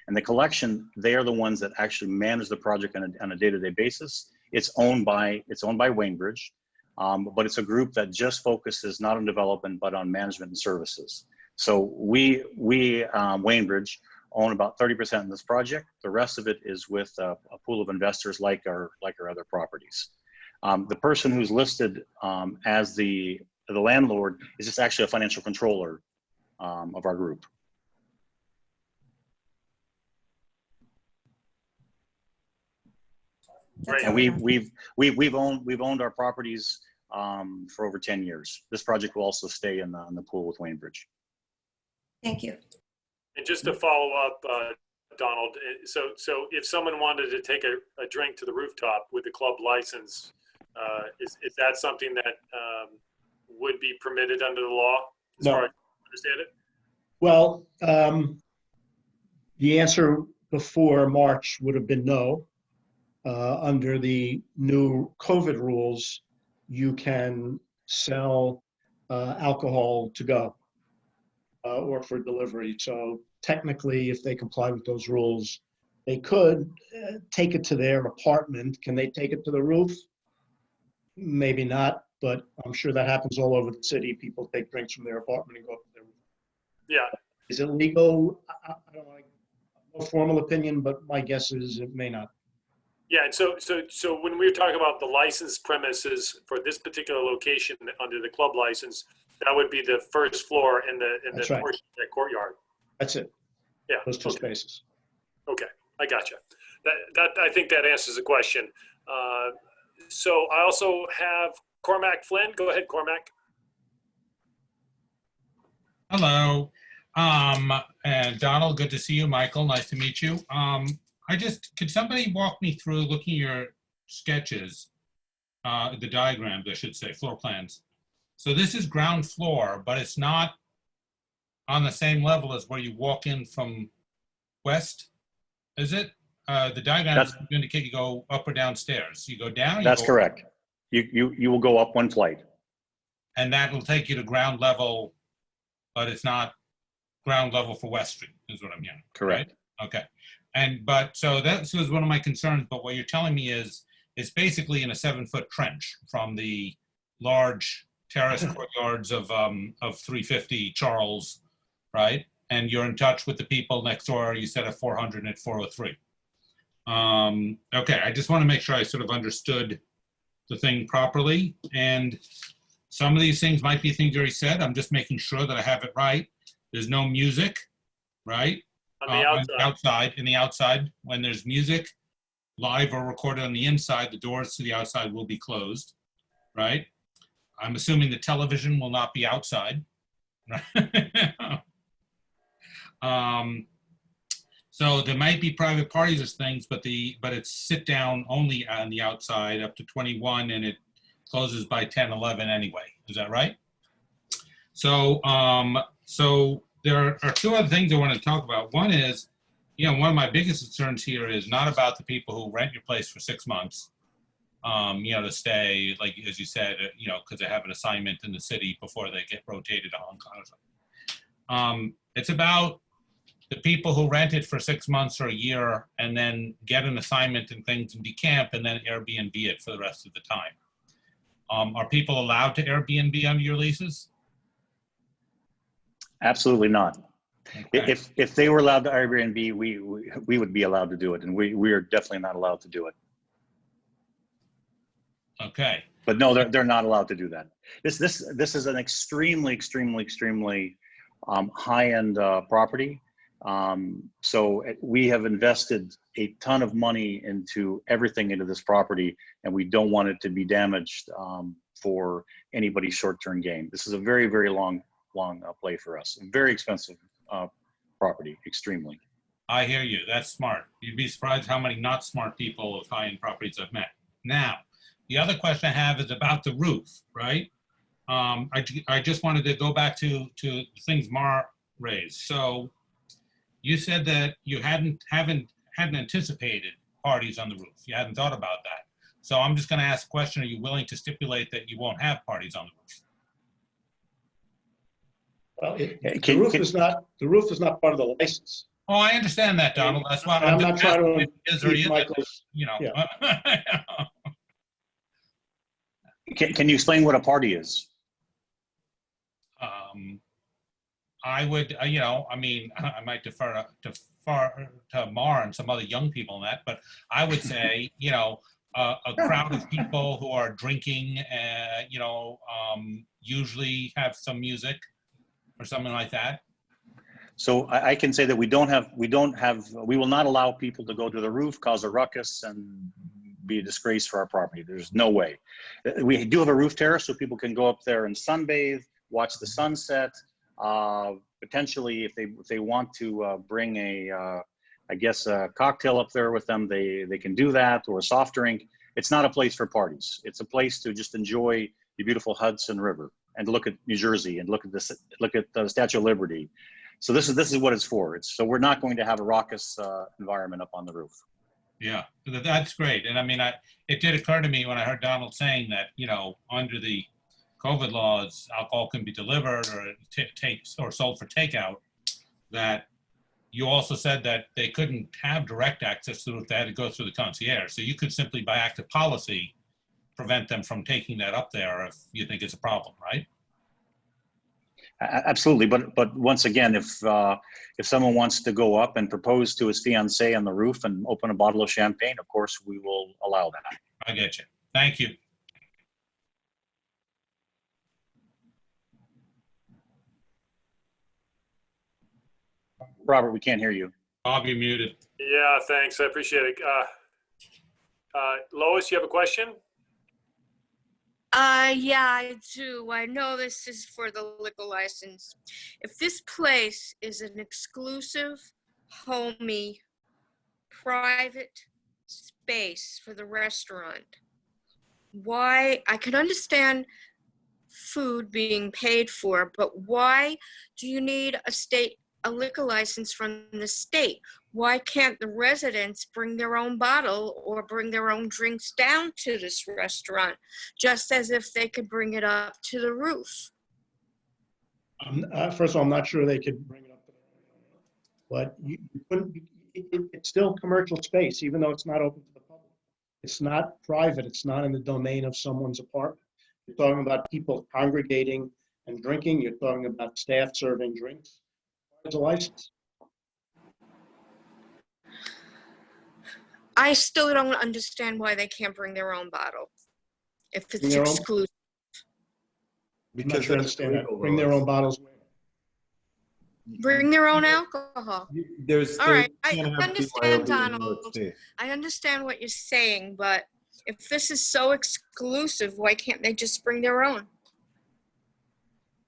And The Collection, they are the ones that actually manage the project on a day-to-day basis. It's owned by Wainbridge, but it's a group that just focuses not on development, but on management and services. So we Wainbridge, own about 30% in this project. The rest of it is with a pool of investors like our other properties. The person who's listed as the landlord is just actually a financial controller of our group. And we've owned our properties for over 10 years. This project will also stay in the pool with Wainbridge. Thank you. And just to follow up, Donald, so if someone wanted to take a drink to the rooftop with the club license, is that something that would be permitted under the law, as far as I understand it? Well, the answer before March would have been no. Under the new COVID rules, you can sell alcohol to go or for delivery. So technically, if they comply with those rules, they could take it to their apartment. Can they take it to the roof? Maybe not, but I'm sure that happens all over the city. People take drinks from their apartment and go up to their roof. Yeah. Is it legal? I don't know, no formal opinion, but my guess is it may not. Yeah, and so when we were talking about the licensed premises for this particular location under the club license, that would be the first floor in the Right. portion of that courtyard. That's it. Yeah. Those two spaces. Okay, I got you. That I think that answers the question. So I also have Cormac Flynn. Go ahead, Cormac. Hello. And Donald, good to see you. Michael, nice to meet you. Could somebody walk me through looking at your sketches, the diagrams, I should say, floor plans. So this is ground floor, but it's not on the same level as where you walk in from west, is it? The diagrams indicate you go up or downstairs. You go down? That's correct. You will go up one flight. And that will take you to ground level, but it's not ground level for West Street, is what I'm hearing. Correct. Right? Okay. So that was one of my concerns, but what you're telling me is it's basically in a 7-foot trench from the large terrace courtyards of 350 Charles, right? And you're in touch with the people next door, you said at 400 and at 403. Okay, I just want to make sure I sort of understood the thing properly. And Some of these things might be things you already said. I'm just making sure that I have it right. There's no music, right? On the outside. In the outside, when there's music, live or recorded on the inside, the doors to the outside will be closed, right? I'm assuming the television will not be outside. So there might be private parties or things, but it's sit down only on the outside up to 21, and it closes by 10, 11 anyway. Is that right? So so there are two other things I want to talk about. One is, one of my biggest concerns here is not about the people who rent your place for 6 months, to stay, like, as you said, because they have an assignment in the city before they get rotated to Hong Kong or something. It's about the people who rent it for 6 months or a year and then get an assignment and things and decamp and then Airbnb it for the rest of the time. Are people allowed to Airbnb under your leases? Absolutely not. Okay. If they were allowed to Airbnb, we would be allowed to do it, and we are definitely not allowed to do it. Okay. But no, they're not allowed to do that. This is an extremely high-end property. So we have invested a ton of money into everything into this property, and we don't want it to be damaged for anybody's short-term gain. This is a very, very long play for us. Very expensive property, extremely. I hear you. That's smart. You'd be surprised how many not smart people with high-end properties I've met. Now, the other question I have is about the roof, right? I just wanted to go back to things Mar raised. So you said that you hadn't anticipated parties on the roof. You hadn't thought about that. So I'm just going to ask a question. Are you willing to stipulate that you won't have parties on the roof? Well, the roof is not part of the license. Oh, I understand that, Donald. That's why I'm not trying to impede Michael's. Can you explain what a party is? I would, I might defer to Mar and some other young people in that, but I would say, a crowd of people who are drinking, usually have some music or something like that. So I can say that we will not allow people to go to the roof, cause a ruckus, and be a disgrace for our property. There's no way. We do have a roof terrace so people can go up there and sunbathe, watch the sunset. Potentially, if they want to bring a cocktail up there with them, they can do that, or a soft drink. It's not a place for parties. It's a place to just enjoy the beautiful Hudson River and look at New Jersey and look at the Statue of Liberty. So this is what it's for. So we're not going to have a raucous environment up on the roof. Yeah, that's great. And it did occur to me when I heard Donald saying that, under the COVID laws, alcohol can be delivered or sold for takeout, that you also said that they couldn't have direct access to the roof. They had to go through the concierge. So you could simply, by active policy, prevent them from taking that up there if you think it's a problem, right? Absolutely, but once again, if someone wants to go up and propose to his fiancée on the roof and open a bottle of champagne, of course we will allow that. I get you. Thank you. Robert, we can't hear you. Bob, you're muted. Yeah, thanks. I appreciate it. Lois, you have a question? Yeah, I do. I know this is for the liquor license. If this place is an exclusive, homey, private space for the restaurant, why, I can understand food being paid for, but why do you need a liquor license from the state? Why can't the residents bring their own bottle or bring their own drinks down to this restaurant, just as if they could bring it up to the roof? First of all, I'm not sure they could bring it up to the roof, but you couldn't. It's still commercial space, even though it's not open to the public. It's not private. It's not in the domain of someone's apartment. You're talking about people congregating and drinking. You're talking about staff serving drinks. It's a license. I still don't understand why they can't bring their own bottle if it's exclusive. I'm not Because sure I that's understand that. illegal, Bring their though. own bottles. Bring their own alcohol. There's, All right, I can't have understand, BYOB in New York Donald. State. I understand what you're saying, but if this is so exclusive, why can't they just bring their own?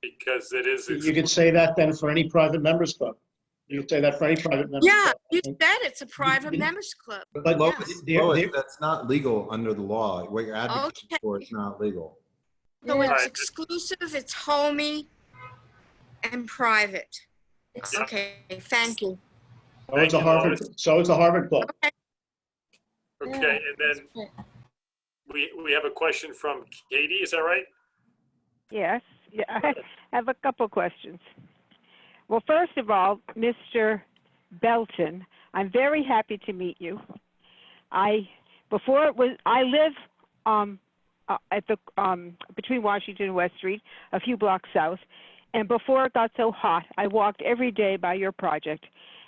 Because it is. You could say that then for any private members club. You could say that for any private members Yeah, club. you said it's a private members club. But Lois, yes. Lois, that's not legal under the law. What you're advocating for is not legal. So it's exclusive, it's homey, and private. Okay, thank you. So it's a Harvard. So it's a Harvard club. Okay, and then we have a question from Katie, is that right? Yes, yeah, I have a couple questions. Well, first of all, Mr. Belton, I'm very happy to meet you. I live at the between Washington and West Street, a few blocks south, and before it got so hot, I walked every day by your project,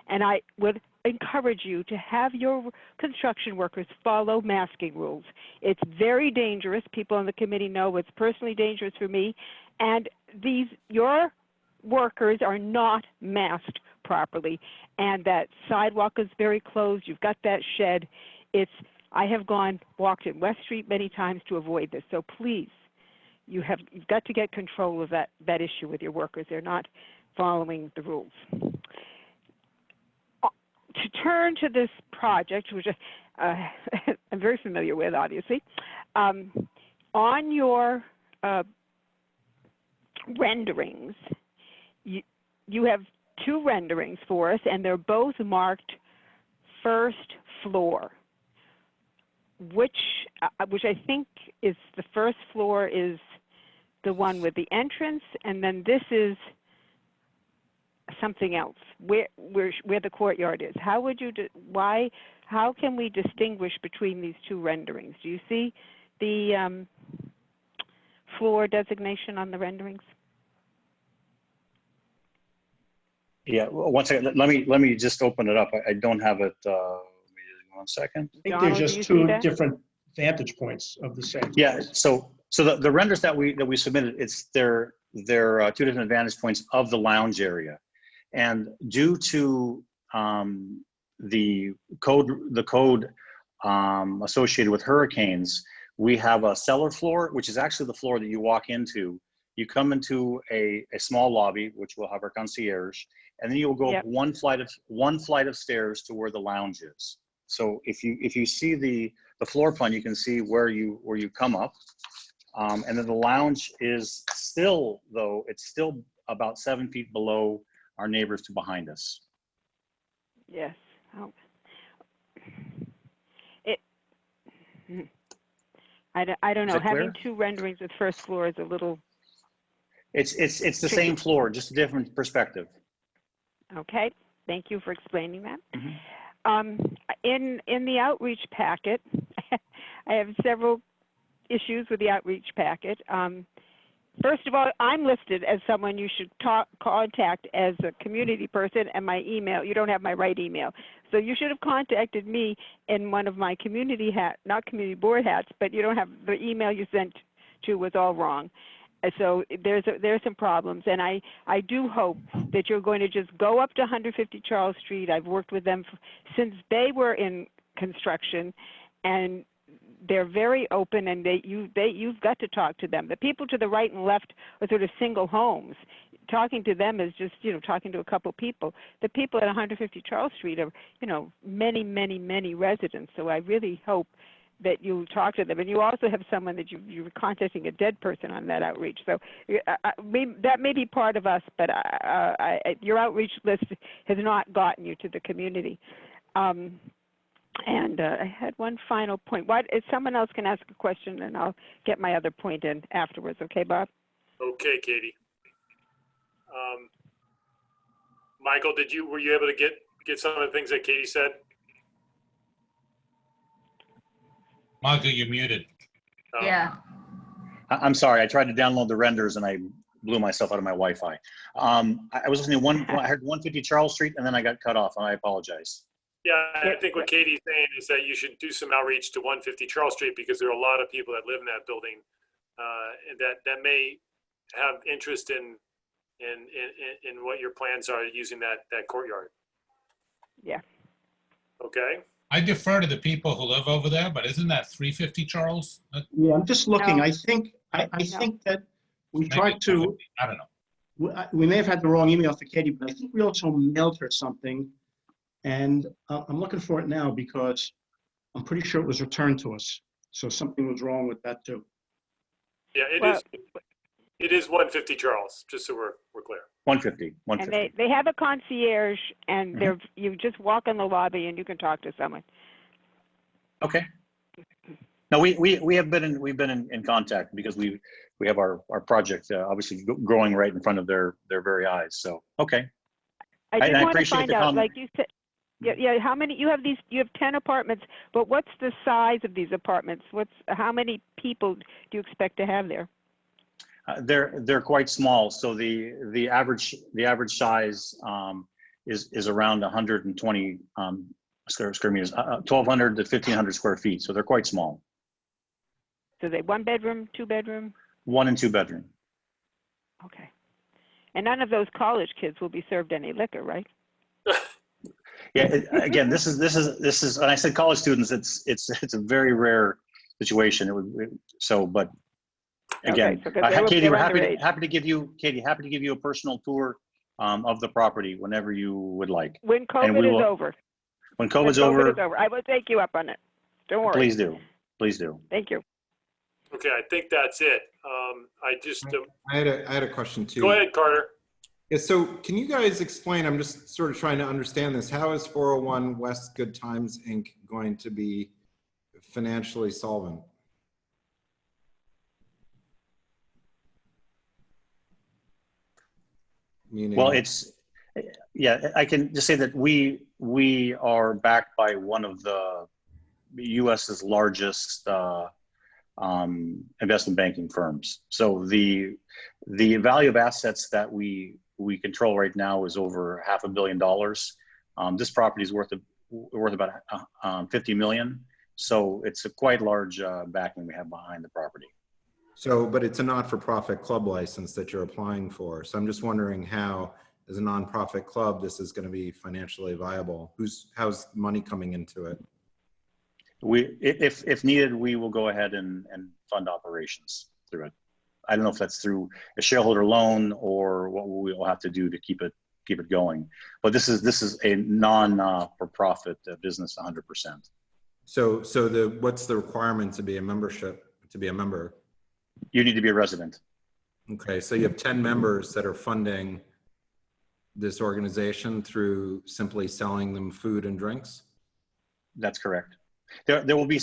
and I would encourage you to have your construction workers follow masking rules. It's very dangerous. People on the committee know it's personally dangerous for me, and your workers are not masked properly, and that sidewalk is very closed. You've got that shed. I have walked in West Street many times to avoid this. So please, you've got to get control of that issue with your workers. They're not following the rules. To turn to this project, which I'm very familiar with, obviously, on your renderings, you have two renderings for us, and they're both marked first floor, which I think is the first floor is the one with the entrance, and then this is something else where the courtyard is. How can we distinguish between these two renderings? Do you see the floor designation on the renderings? Yeah, well, one second. Let me just open it up. I don't have it. 1 second. I think there's just two different vantage points of the same. Yeah. So the renders that we submitted, they're two different vantage points of the lounge area, and due to the code associated with hurricanes, we have a cellar floor, which is actually the floor that you walk into. You come into a small lobby, which will have our concierge, and then you'll go up one flight of stairs to where the lounge is. So if you see the floor plan, you can see where you come up, and then the lounge is still about 7 feet below our neighbors to behind us. Yes. Oh. I don't know. Having two renderings with first floor is a little. It's the same floor, just a different perspective. Okay. Thank you for explaining that. Mm-hmm. In the outreach packet, I have several issues with the outreach packet. First of all, I'm listed as someone you should contact as a community person, and my email, you don't have my right email. So you should have contacted me in one of my community not community board hats, but you don't have the email you sent to was all wrong. So there's some problems, and I do hope that you're going to just go up to 150 Charles Street. I've worked with them since they were in construction, and they're very open, and you've got to talk to them. The people to the right and left are sort of single homes. Talking to them is just, talking to a couple people. The people at 150 Charles Street are, many, many, many residents. So I really hope that you talk to them. And you also have someone that you're contacting a dead person on that outreach. So that may be part of us, but your outreach list has not gotten you to the community. And I had one final point. If someone else can ask a question, and I'll get my other point in afterwards. Okay, Bob? Okay, Katie. Michael, were you able to get some of the things that Katie said? Michael, you're muted. Yeah. I'm sorry. I tried to download the renders and I blew myself out of my Wi-Fi. I was listening to I heard 150 Charles Street, and then I got cut off, and I apologize. Yeah, I think what Katie's saying is that you should do some outreach to 150 Charles Street, because there are a lot of people that live in that building, and that may have interest in what your plans are using that courtyard. Yeah. Okay. I defer to the people who live over there, but isn't that 350, Charles? Yeah, I'm just looking. No. I think that we Maybe tried to. I don't know. We may have had the wrong email for Katie, but I think we also mailed her something, and I'm looking for it now because I'm pretty sure it was returned to us. So something was wrong with that too. Yeah, it is 150 Charles, just so we're clear. 150. And they have a concierge, and you just walk in the lobby and you can talk to someone. Okay. No, we have been in contact because we have our project obviously growing right in front of their very eyes. So okay. I just want to appreciate find the out, comment. like you said, yeah. How many you have? You have 10 apartments, but what's the size of these apartments? How many people do you expect to have there? They're quite small. So the average size is around 120 square meters, 1,200 to 1,500 square feet. So they're quite small. So they 1 bedroom, 2 bedroom? 1 and 2 bedroom. Okay. And none of those college kids will be served any liquor, right? Yeah. Again, this is. And I said college students. It's a very rare situation. But again, Okay, Katie, we're happy to give you a personal tour of the property whenever you would like. When COVID is over. When COVID's over, I will take you up on it. Don't worry. Please do. Please do. Thank you. Okay, I think that's it. I had a question too. Go ahead, Carter. Yeah, so can you guys explain, I'm just sort of trying to understand this. How is 401 West Good Times Inc. going to be financially solvent? Meaning... Well, I can just say that we are backed by one of the U.S.'s largest investment banking firms. So the value of assets that we control right now is over $500 million. This property is worth about $50 million. So it's a quite large backing we have behind the property. So, but it's a not-for-profit club license that you're applying for. So I'm just wondering how, as a nonprofit club, this is going to be financially viable. How's money coming into it? If needed, we will go ahead and fund operations through it. I don't know if that's through a shareholder loan or what we will have to do to keep it going. But this is a non-for-profit business 100%. So what's the requirement to be a member? You need to be a resident. Okay, so you have 10 members that are funding this organization through simply selling them food and drinks? That's correct. There will be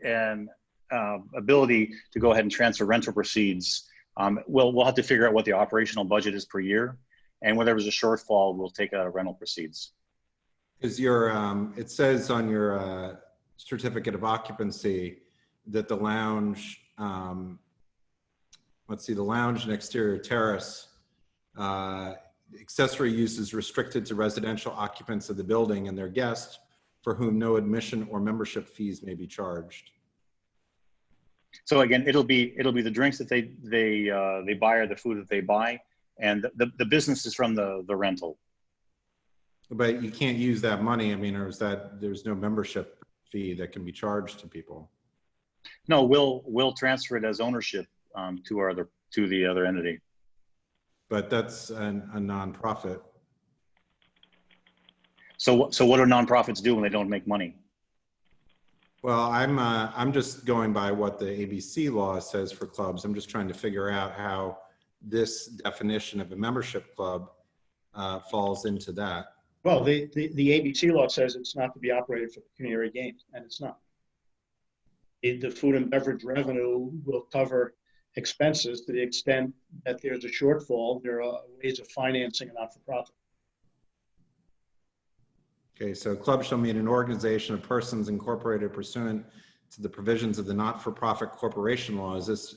an ability to go ahead and transfer rental proceeds. We'll have to figure out what the operational budget is per year, and when there was a shortfall, we'll take out rental proceeds. Because it says on your certificate of occupancy that the lounge, the lounge and exterior terrace, accessory use is restricted to residential occupants of the building and their guests, for whom no admission or membership fees may be charged. So again, it'll be the drinks that they buy or the food that they buy, and the business is from the rental. But you can't use that money. I mean, or is that there's no membership fee that can be charged to people? No, we'll transfer it as ownership to the other entity. But that's a nonprofit. So what do nonprofits do when they don't make money? Well, I'm just going by what the ABC law says for clubs. I'm just trying to figure out how this definition of a membership club falls into that. Well, the ABC law says it's not to be operated for pecuniary gains, and it's not. The food and beverage revenue will cover expenses to the extent that there's a shortfall. There are ways of financing a not-for-profit. Okay, so a club shall mean an organization of persons incorporated pursuant to the provisions of the not-for-profit corporation law. Is this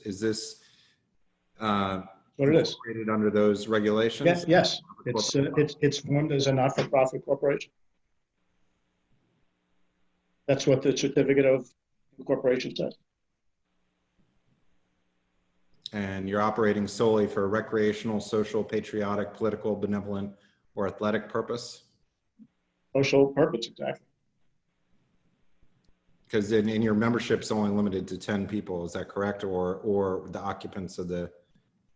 what it is incorporated under those regulations? Yes. It's formed as a not-for-profit corporation. That's what the certificate of incorporation says. and you're operating solely for a recreational, social, patriotic, political, benevolent, or athletic purpose? Social purpose, exactly. Because in your membership's only limited to 10 people, is that correct? Or the occupants of the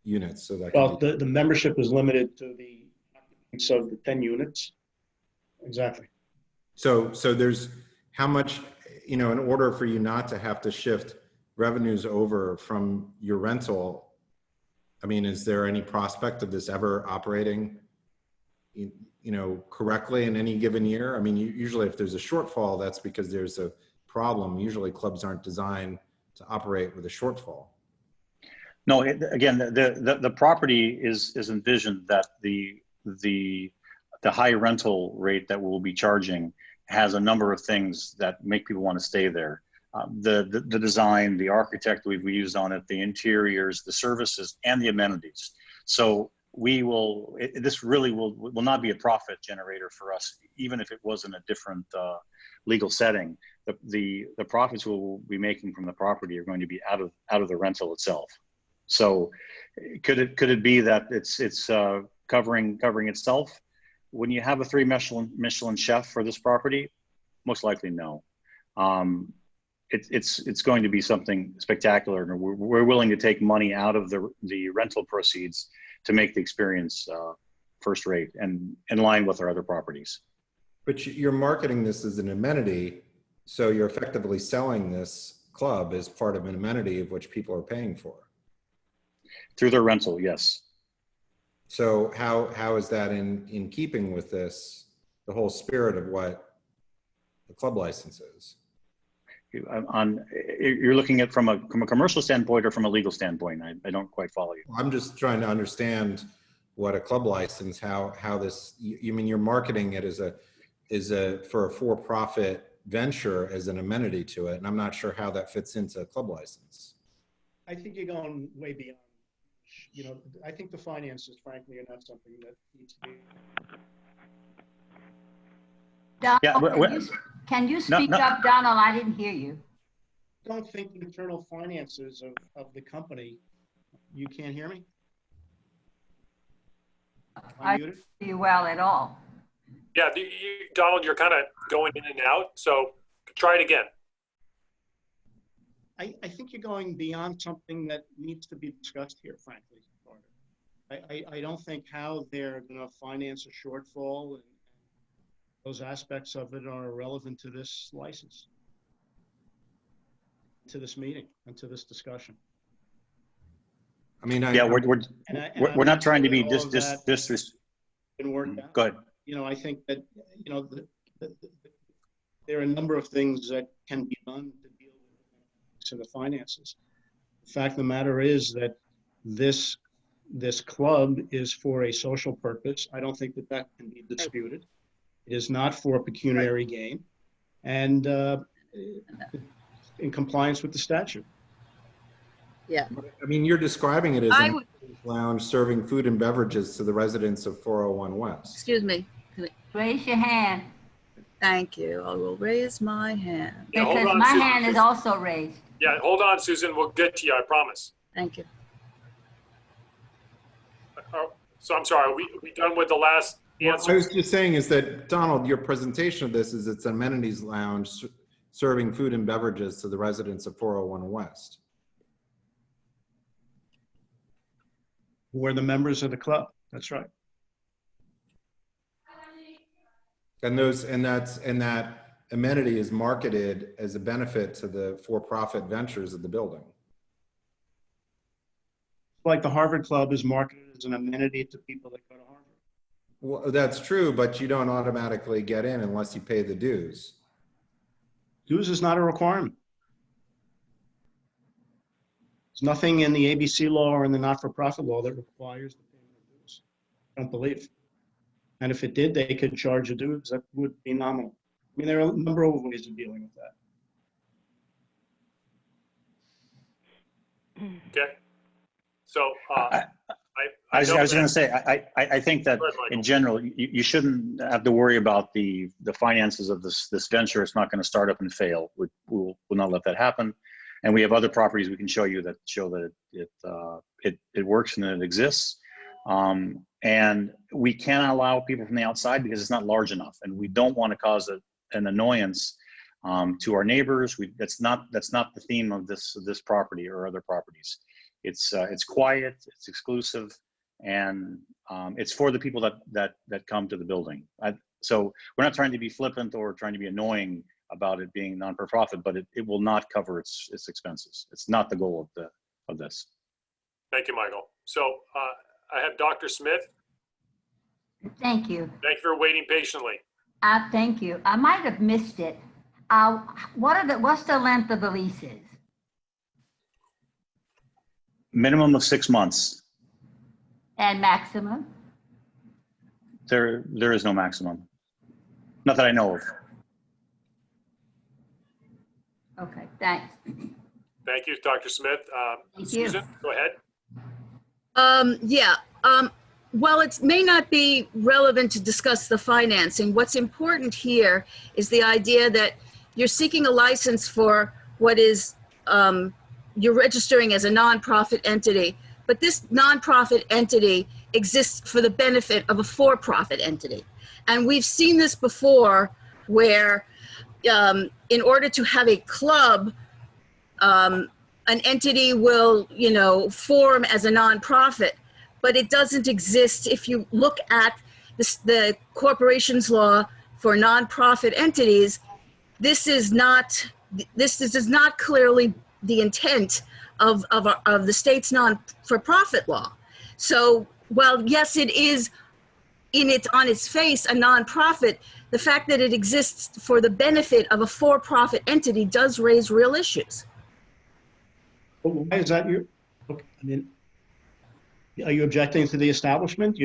units? So that Well, could be... the membership is limited to the occupants of the 10 units. Exactly. So there's how much, in order for you not to have to shift revenues over from your rental, I mean, is there any prospect of this ever operating, correctly in any given year? I mean, usually if there's a shortfall, that's because there's a problem. Usually clubs aren't designed to operate with a shortfall. No, again, the property is envisioned that the high rental rate that we'll be charging has a number of things that make people want to stay there. The design, the architect we've used on it, the interiors, the services, and the amenities. So this really will not be a profit generator for us, even if it was in a different legal setting. The profits we'll be making from the property are going to be out of the rental itself. So could it be that it's covering itself? When you have a 3 Michelin chef for this property, most likely no. It's going to be something spectacular, and we're willing to take money out of the rental proceeds to make the experience first rate and in line with our other properties. But you're marketing this as an amenity, so you're effectively selling this club as part of an amenity of which people are paying for. Through their rental, yes. So how is that in keeping with the whole spirit of what the club license is? You're looking at from a commercial standpoint or from a legal standpoint? I don't quite follow you. I'm just trying to understand what a club license, how this, you mean you're marketing it for a for-profit venture as an amenity to it, and I'm not sure how that fits into a club license. I think you're going way beyond. I think the finances, frankly, are not something that needs to be. Donald, can you speak up, Donald? I didn't hear you. I don't think the internal finances of the company. You can't hear me? I don't hear you well at all. Yeah, Donald, you're kind of going in and out, so try it again. I think you're going beyond something that needs to be discussed here, frankly, Carter. I don't think how they're going to finance a shortfall and those aspects of it are relevant to this license, to this meeting, and to this discussion. I mean, we're not trying to be this. Go ahead. I think that there are a number of things that can be done to deal with the finances. The fact of the matter is that this club is for a social purpose. I don't think that can be disputed. It is not for pecuniary gain, and in compliance with the statute. Yeah. I mean, you're describing it as a lounge serving food and beverages to the residents of 401 West. Excuse me. Raise your hand. Thank you. I will raise my hand. Yeah, Because hold on, my Susan. hand is also raised. Yeah, hold on, Susan. We'll get to you, I promise. Thank you. So I'm sorry, are we done with the last answer? I was just saying is that, Donald, your presentation of this is it's an amenities lounge serving food and beverages to the residents of 401 West. Who are the members of the club? That's right. And that amenity is marketed as a benefit to the for-profit ventures of the building. Like the Harvard Club is marketed as an amenity to people that go to Harvard. Well, that's true, but you don't automatically get in unless you pay the dues. Dues is not a requirement. There's nothing in the ABC law or in the not-for-profit law that requires the payment of dues. I don't believe. And if it did, they could charge a dues. That would be nominal. I mean, there are a number of ways of dealing with that. Okay. So I was going to say, I think that in general, you shouldn't have to worry about the finances of this venture. It's not going to start up and fail. We'll not let that happen. And we have other properties we can show you that show that it works and that it exists. And we can't allow people from the outside because it's not large enough, and we don't want to cause an annoyance to our neighbors. That's not the theme of this property or other properties. It's quiet, it's exclusive, and it's for the people that come to the building. So we're not trying to be flippant or trying to be annoying about it being non-for-profit, but it will not cover its expenses. It's not the goal of this. Thank you, Michael. So I have Dr. Smith. Thank you. Thank you for waiting patiently. Thank you. I might have missed it. What's the length of the leases? Minimum of 6 months. And maximum? There is no maximum. Not that I know of. Okay, thanks. Thank you, Dr. Smith. Susan, go ahead. While it may not be relevant to discuss the financing, what's important here is the idea that you're seeking a license for what is, you're registering as a nonprofit entity, but this nonprofit entity exists for the benefit of a for-profit entity. And we've seen this before where in order to have a club, an entity will, form as a nonprofit, but it doesn't exist. If you look at the corporations law for nonprofit entities, this is not clearly the intent of the state's non-for-profit law. So while yes, it is on its face a nonprofit, the fact that it exists for the benefit of a for-profit entity does raise real issues. But why is that? Are you objecting to the establishment?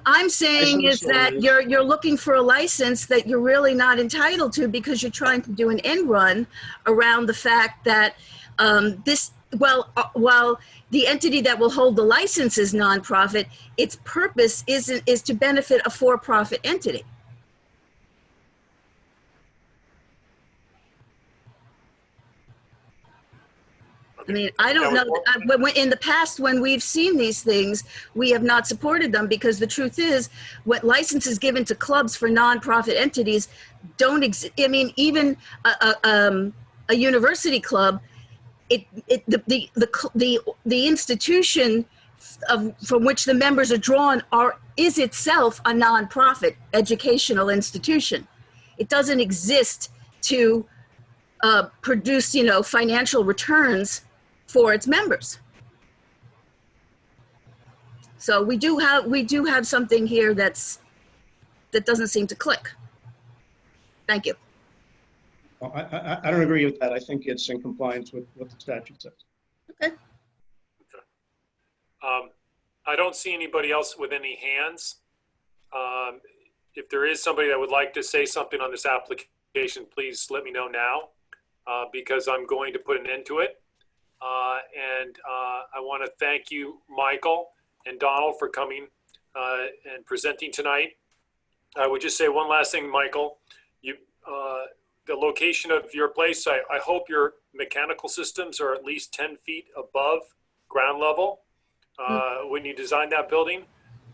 I'm saying is that you're looking for a license that you're really not entitled to because you're trying to do an end run around the fact that while the entity that will hold the license is nonprofit, its purpose is to benefit a for-profit entity. I mean, I don't know. In the past, when we've seen these things, we have not supported them because the truth is, what licenses given to clubs for nonprofit entities don't exist. I mean, even a university club, the institution from which the members are drawn is itself a nonprofit educational institution. It doesn't exist to produce, financial returns for its members. So we do have something here that doesn't seem to click. Thank you. Well, I don't agree with that. I think it's in compliance with what the statute says. Okay. I don't see anybody else with any hands. If there is somebody that would like to say something on this application, please let me know now because I'm going to put an end to it. And I want to thank you, Michael and Donald, for coming and presenting tonight. I would just say one last thing, Michael. The location of your place, I hope your mechanical systems are at least 10 feet above ground level when you designed that building.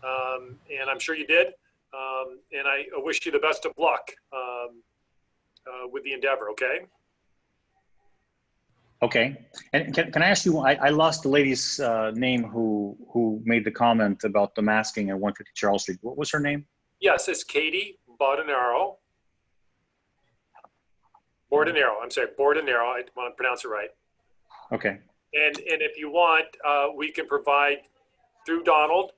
And I'm sure you did. And I wish you the best of luck with the endeavor, okay? Okay, and can I ask you, I lost the lady's name who made the comment about the masking at 150 Charles Street. What was her name? Yes, it's Katie Bordenaro. I'm sorry, Bordenaro. I want to pronounce it right. Okay. And if you want, we can provide through Donald,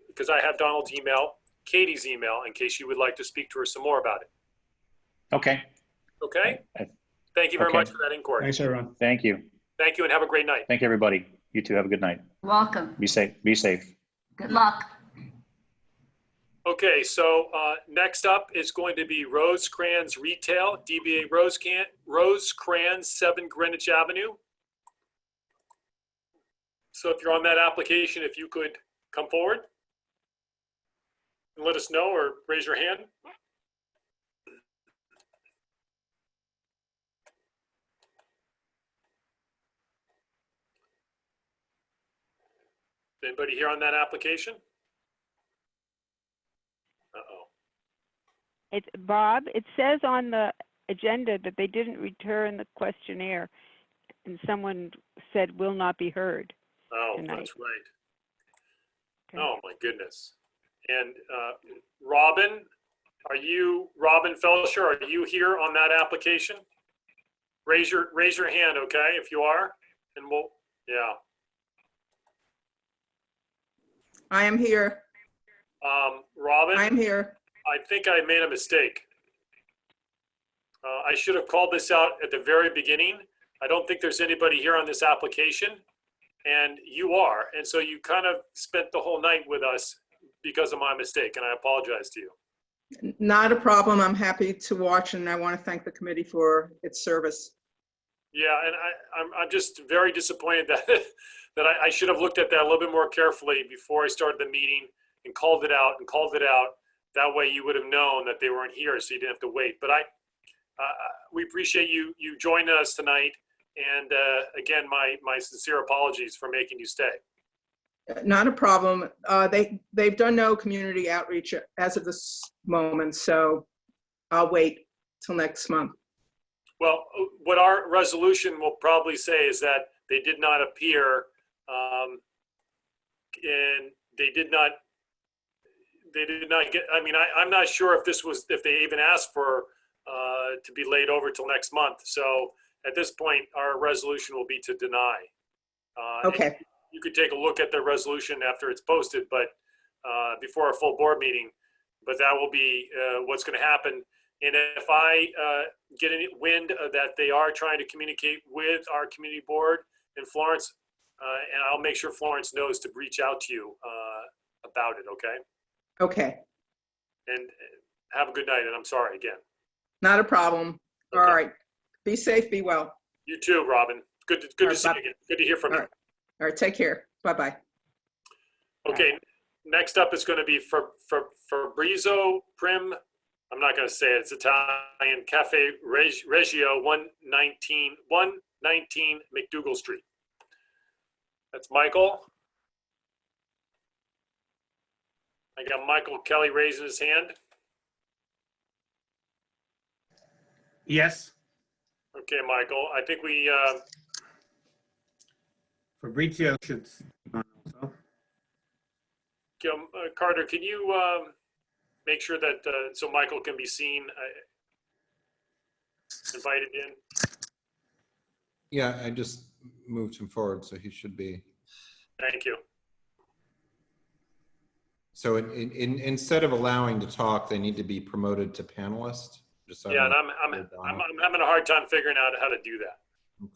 because I have Donald's email, Katie's email, in case you would like to speak to her some more about it. Okay. Okay. Thank you very much for that inquiry. Thanks, everyone. Thank you. Thank you, and have a great night. Thank you, everybody. You too. Have a good night. Welcome. Be safe. Be safe. Good luck. Okay, so next up is going to be Rosecrans Retail, DBA Rosecrans, 7 Greenwich Avenue. So if you're on that application, if you could come forward and let us know or raise your hand. Anybody here on that application? Uh-oh. It's Bob. It says on the agenda that they didn't return the questionnaire, and someone said will not be heard. Oh, tonight. that's right. Oh, my goodness. And Robin, Robin Felsher, are you here on that application? Raise your hand, okay, if you are, and yeah. I am here. Robin? I'm here. I think I made a mistake. I should have called this out at the very beginning. I don't think there's anybody here on this application, and you are. And so you kind of spent the whole night with us because of my mistake, and I apologize to you. Not a problem. I'm happy to watch, and I want to thank the committee for its service. Yeah, and I'm just very disappointed that that I should have looked at that a little bit more carefully before I started the meeting and called it out. That way you would have known that they weren't here, so you didn't have to wait. But we appreciate you joining us tonight, and again, my sincere apologies for making you stay. Not a problem. They've done no community outreach as of this moment, so I'll wait till next month. Well, what our resolution will probably say is that they did not appear, and they did not get. I mean, I'm not sure if they even asked for to be laid over till next month. So at this point, our resolution will be to deny. Okay. You could take a look at the resolution after it's posted, but before our full board meeting. But that will be what's going to happen. And if I get any wind that they are trying to communicate with our community board in Florence, and I'll make sure Florence knows to reach out to you about it, okay? Okay. And have a good night, and I'm sorry again. Not a problem. All right. Be safe, be well. You too, Robin. Good to see you again. Good to hear from you. All right, take care. Bye-bye. Okay, next up is going to be Fabrizio Prim. I'm not going to say it. It's Italian Cafe Reggio 119 Macdougal Street. That's Michael. I got Michael Kelly raising his hand. Yes. Okay, Michael. I think we. Fabrizio should. Also. Carter, can you make sure that so Michael can be seen, invited in? Yeah, I just moved him forward, so he should be. Thank you. So instead of allowing to talk, they need to be promoted to panelist. Just so Yeah, and I'm having a hard time figuring out how to do that.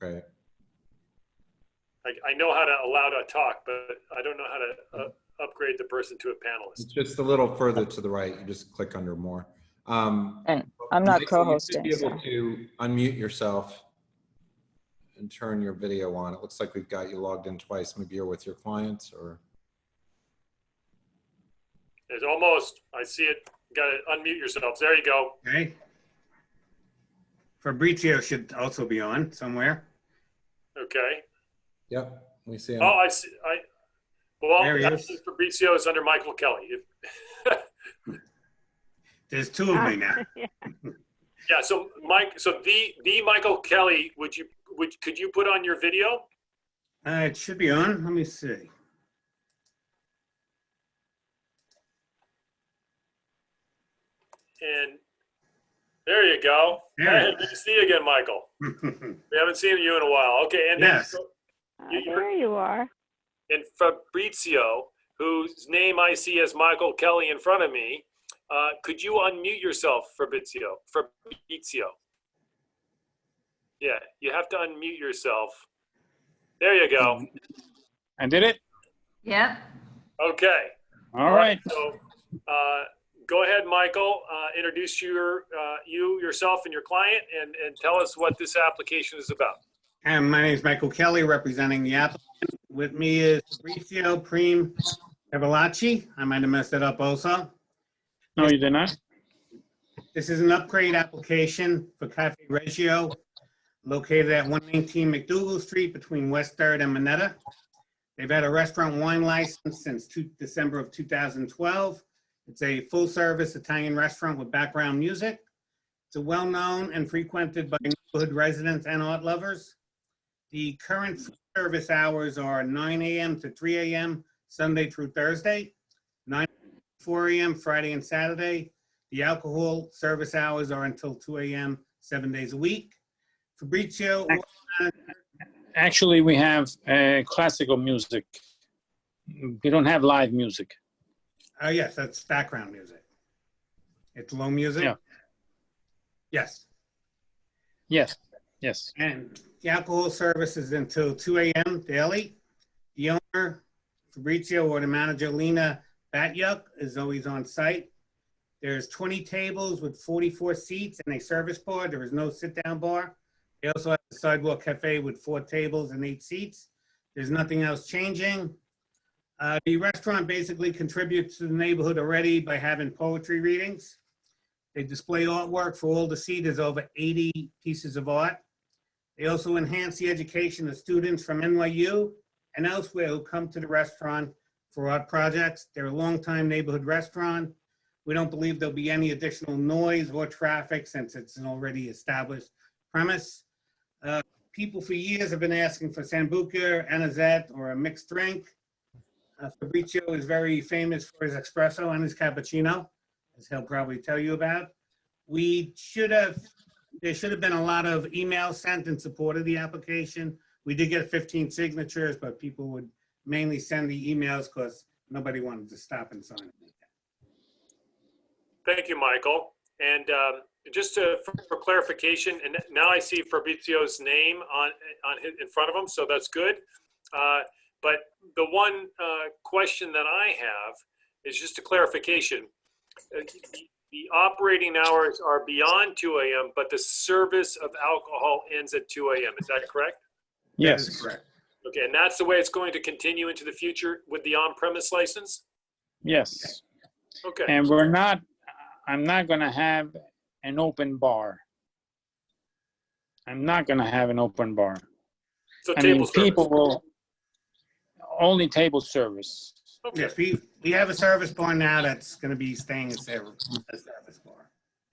Okay. I know how to allow to talk, but I don't know how to upgrade the person to a panelist. It's just a little further to the right. You just click under more. And I'm not Michael, co-hosting. You should be able to unmute yourself and turn your video on. It looks like we've got you logged in twice. Maybe you're with your clients or. It's almost, I see it. Got to unmute yourselves. There you go. Okay. Fabrizio should also be on somewhere. Okay. Yep, we see him. Oh, I see. Well, There he actually, Fabrizio is under Michael Kelly. There's two of me now. Yeah. So the Michael Kelly, could you put on your video? It should be on. Let me see. And there you go. There Hey, good to see you again, Michael. We haven't seen you in a while. Okay, and Yes. then There you are. and Fabrizio, whose name I see as Michael Kelly in front of me, could you unmute yourself, Fabrizio? Fabrizio. Yeah, you have to unmute yourself. There you go. I did it? Yep. Okay. All right. So go ahead, Michael. Introduce yourself and your client, and tell us what this application is about. And my name is Michael Kelly, representing the applicant. With me is Fabrizio Prim Evelacci. I might have messed it up also. No, you did not. This is an upgrade application for Cafe Reggio, located at 119 Macdougal Street between West 3rd and Minetta. They've had a restaurant wine license since December of 2012. It's a full-service Italian restaurant with background music. It's a well-known and frequented by neighborhood residents and art lovers. The current food service hours are 9 a.m. to 3 a.m. Sunday through Thursday, 9 to 4 a.m. Friday and Saturday. The alcohol service hours are until 2 a.m. 7 days a week. Fabrizio. Actually, we have classical music. We don't have live music. Yes, that's background music. It's low music? Yeah. Yes. Yes, yes. And the alcohol service is until 2 a.m. daily. The owner, Fabrizio, or the manager, Lena Batyuk, is always on site. There's 20 tables with 44 seats and a service bar. There is no sit-down bar. They also have the Sidewalk Cafe with 4 tables and 8 seats. There's nothing else changing. The restaurant basically contributes to the neighborhood already by having poetry readings. They display artwork for all to see. There's over 80 pieces of art. They also enhance the education of students from NYU and elsewhere who come to the restaurant for art projects. They're a longtime neighborhood restaurant. We don't believe there'll be any additional noise or traffic since it's an already established premise. People for years have been asking for sambuca, anisette, or a mixed drink. Fabrizio is very famous for his espresso and his cappuccino, as he'll probably tell you about. There should have been a lot of emails sent in support of the application. We did get 15 signatures, but people would mainly send the emails because nobody wanted to stop and sign it. Thank you, Michael. And just for clarification, and now I see Fabrizio's name in front of him, so that's good. But the one question that I have is just a clarification. The operating hours are beyond 2 a.m., but the service of alcohol ends at 2 a.m. Is that correct? Yes. That is correct. Okay, and that's the way it's going to continue into the future with the on-premise license? Yes. Okay. And I'm not going to have an open bar. I'm not going to have an open bar. So I table mean, service. people will, only table service. Okay. Yes, we have a service bar now that's going to be staying as a service bar.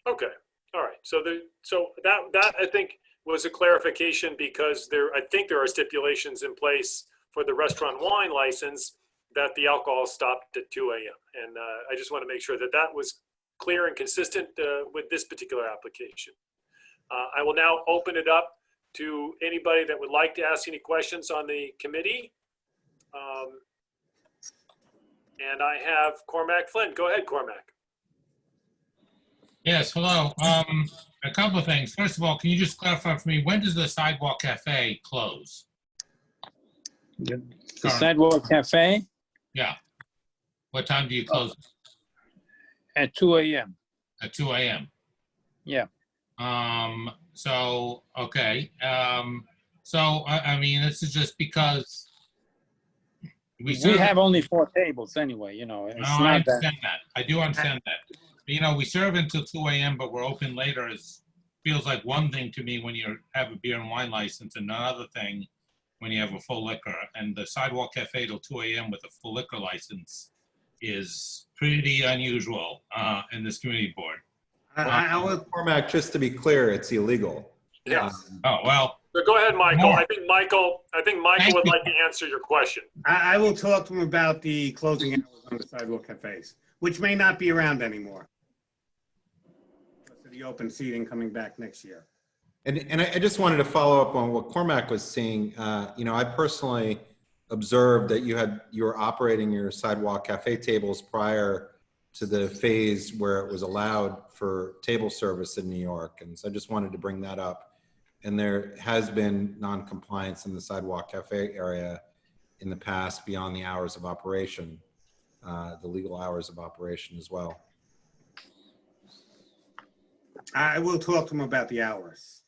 Okay, all right. So that I think was a clarification because I think there are stipulations in place for the restaurant wine license that the alcohol stopped at 2 a.m. And I just want to make sure that that was clear and consistent with this particular application. I will now open it up to anybody that would like to ask any questions on the committee. And I have Cormac Flynn. Go ahead, Cormac. Yes, hello. A couple of things. First of all, can you just clarify for me, when does the Sidewalk Cafe close? The Sidewalk Cafe? Yeah. What time do you close? At 2 a.m. At 2 a.m. Yeah. So, okay. So, I mean, this is just because we have only 4 tables anyway, you know. It's no, not I understand that. I do understand that. You know, we serve until 2 a.m., but we're open later. Feels like one thing to me when you have a beer and wine license, and another thing when you have a full liquor. And the Sidewalk Cafe till 2 a.m. with a full liquor license is pretty unusual in this community board. Cormac, just to be clear, it's illegal. Yes. Oh, well. So go ahead, Michael. More. I think Michael would like to answer your question. I will talk to him about the closing hours on the Sidewalk Cafes, which may not be around anymore. Because of the open seating coming back next year. And I just wanted to follow up on what Cormac was saying. You know, I personally observed that you were operating your Sidewalk Cafe tables prior to the phase where it was allowed for table service in New York. And so I just wanted to bring that up. And there has been non-compliance in the Sidewalk Cafe area in the past beyond the hours of operation, the legal hours of operation as well. I will talk to him about the hours.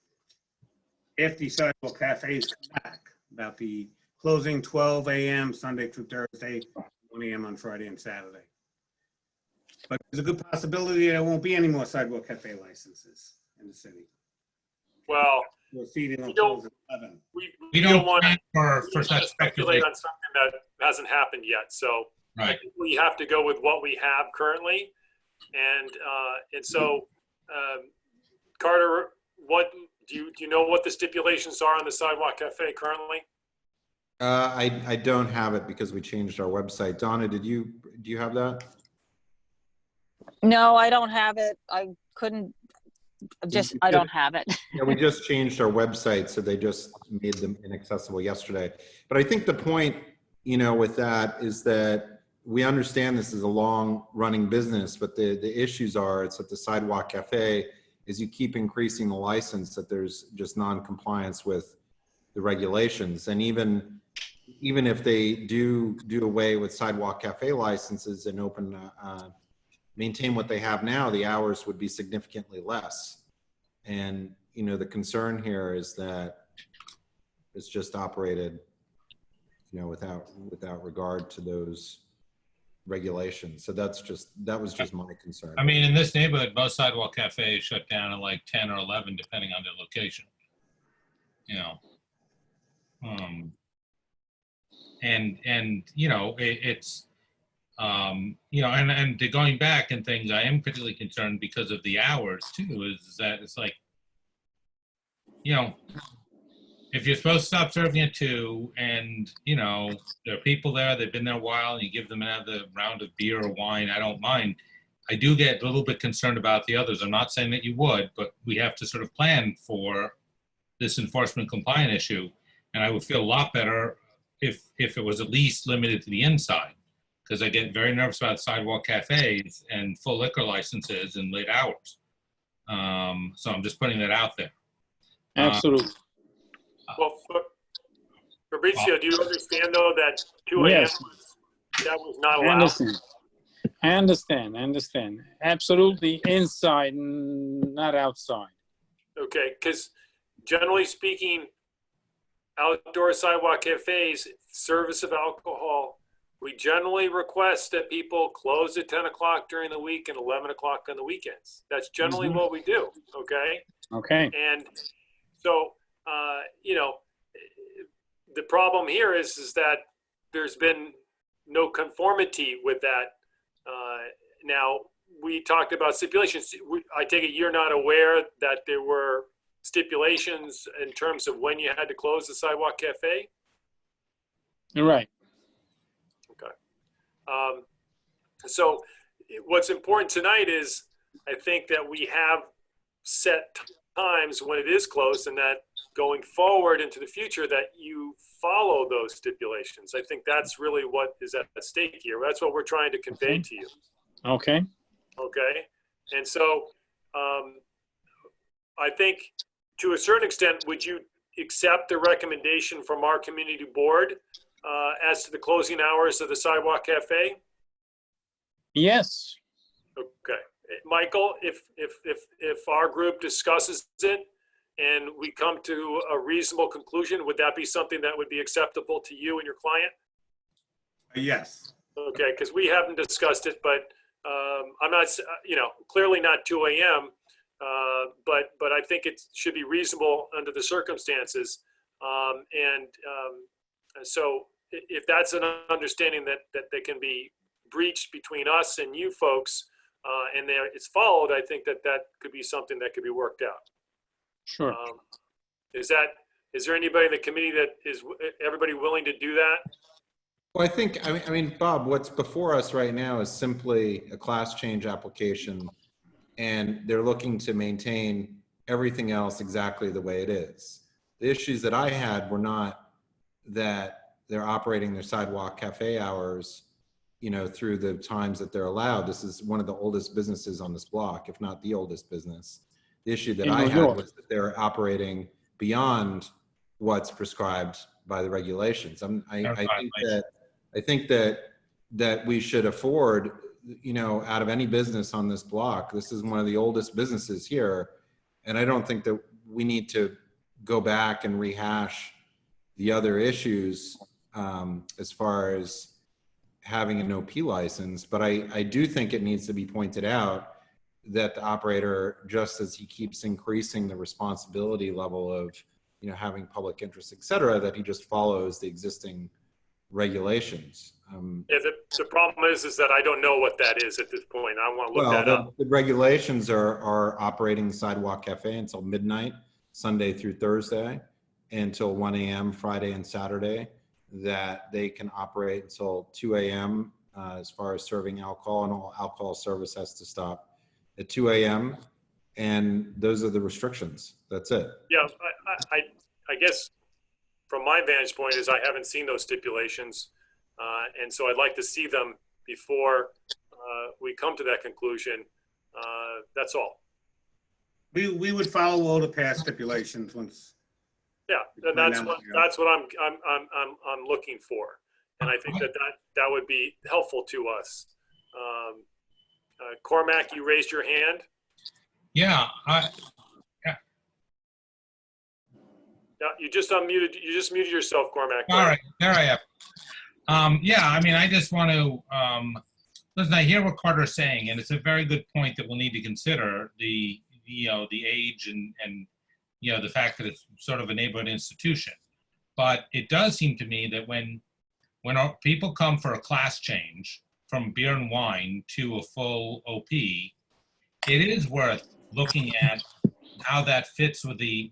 If the Sidewalk Cafes come back, about the closing 12 a.m. Sunday through Thursday, 1 a.m. on Friday and Saturday. But there's a good possibility there won't be any more Sidewalk Cafe licenses in the city. Well, Proceeding We until don't- 11. We don't want plan for to such speculate speculation. on something that hasn't happened yet. So I Right. think we have to go with what we have currently. And so, Carter, what do you know what the stipulations are on the Sidewalk Cafe currently? I don't have it because we changed our website. Donna, do you have that? No, I don't have it. I couldn't, I don't have it. Yeah, we just changed our website, so they just made them inaccessible yesterday. But I think the point, with that is that we understand this is a long-running business, but the issues are, it's at the Sidewalk Cafe, is you keep increasing the license, that there's just non-compliance with the regulations. And even if they do away with Sidewalk Cafe licenses and maintain what they have now, the hours would be significantly less. And, the concern here is that it's just operated, without regard to those regulations. So that was just my concern. I mean, in this neighborhood, most Sidewalk cafes shut down at like 10 or 11, depending on their location. And going back and things, I am particularly concerned because of the hours too, is that it's like, if you're supposed to stop serving at 2 and, there are people there, they've been there a while, and you give them another round of beer or wine, I don't mind. I do get a little bit concerned about the others. I'm not saying that you would, but we have to sort of plan for this enforcement compliant issue. And I would feel a lot better if it was at least limited to the inside, because I get very nervous about sidewalk cafes and full liquor licenses and late hours. So I'm just putting that out there. Absolutely. Well, Fabrizio, do you understand though that 2 a.m. Yes. that was not I allowed? understand. Absolutely inside, not outside. Okay, because generally speaking, outdoor sidewalk cafes, service of alcohol, we generally request that people close at 10 o'clock during the week and 11 o'clock on the weekends. That's generally what we do, okay? Okay. And so, the problem here is that there's been no conformity with that. Now, we talked about stipulations. I take it you're not aware that there were stipulations in terms of when you had to close the sidewalk cafe? You're right. Okay. So what's important tonight is, I think that we have set times when it is closed, and that going forward into the future that you follow those stipulations. I think that's really what is at stake here. That's what we're trying to convey to you. Okay. Okay. And so I think to a certain extent, would you accept the recommendation from our community board as to the closing hours of the Sidewalk Cafe? Yes. Okay. Michael, if our group discusses it and we come to a reasonable conclusion, would that be something that would be acceptable to you and your client? Yes. Okay, because we haven't discussed it, but I'm not, clearly not 2 a.m., but I think it should be reasonable under the circumstances. So if that's an understanding that they can be breached between us and you folks, and it's followed, I think that could be something that could be worked out. Sure. Is there anybody in the committee everybody willing to do that? Well, I think, I mean, Bob, what's before us right now is simply a class change application, and they're looking to maintain everything else exactly the way it is. The issues that I had were not that they're operating their sidewalk cafe hours, through the times that they're allowed. This is one of the oldest businesses on this block, if not the oldest business. The issue that I had was that they're operating beyond what's prescribed by the regulations. I think that we should afford, out of any business on this block, this is one of the oldest businesses here. And I don't think that we need to go back and rehash the other issues as far as having an OP license. But I do think it needs to be pointed out that the operator, just as he keeps increasing the responsibility level of, you know, having public interest, et cetera, that he just follows the existing regulations. Yeah, the problem is that I don't know what that is at this point. I want to look Well, that up. the regulations are operating Sidewalk Cafe until midnight, Sunday through Thursday, until 1 a.m. Friday and Saturday, that they can operate until 2 a.m. As far as serving alcohol, and all alcohol service has to stop at 2 a.m. And those are the restrictions. That's it. Yeah, I guess from my vantage point is I haven't seen those stipulations. And so I'd like to see them before we come to that conclusion. That's all. We would follow all the past stipulations once. Yeah, and that's what I'm looking for, and I think that would be helpful to us. Cormac, you raised your hand. Yeah, Yeah, you just unmuted. You just muted yourself, Cormac. all right, there I am. Yeah, I mean, I just want to, listen, I hear what Carter's saying, and it's a very good point that we'll need to consider the age and the fact that it's sort of a neighborhood institution. But it does seem to me that when people come for a class change from beer and wine to a full OP, it is worth looking at how that fits with the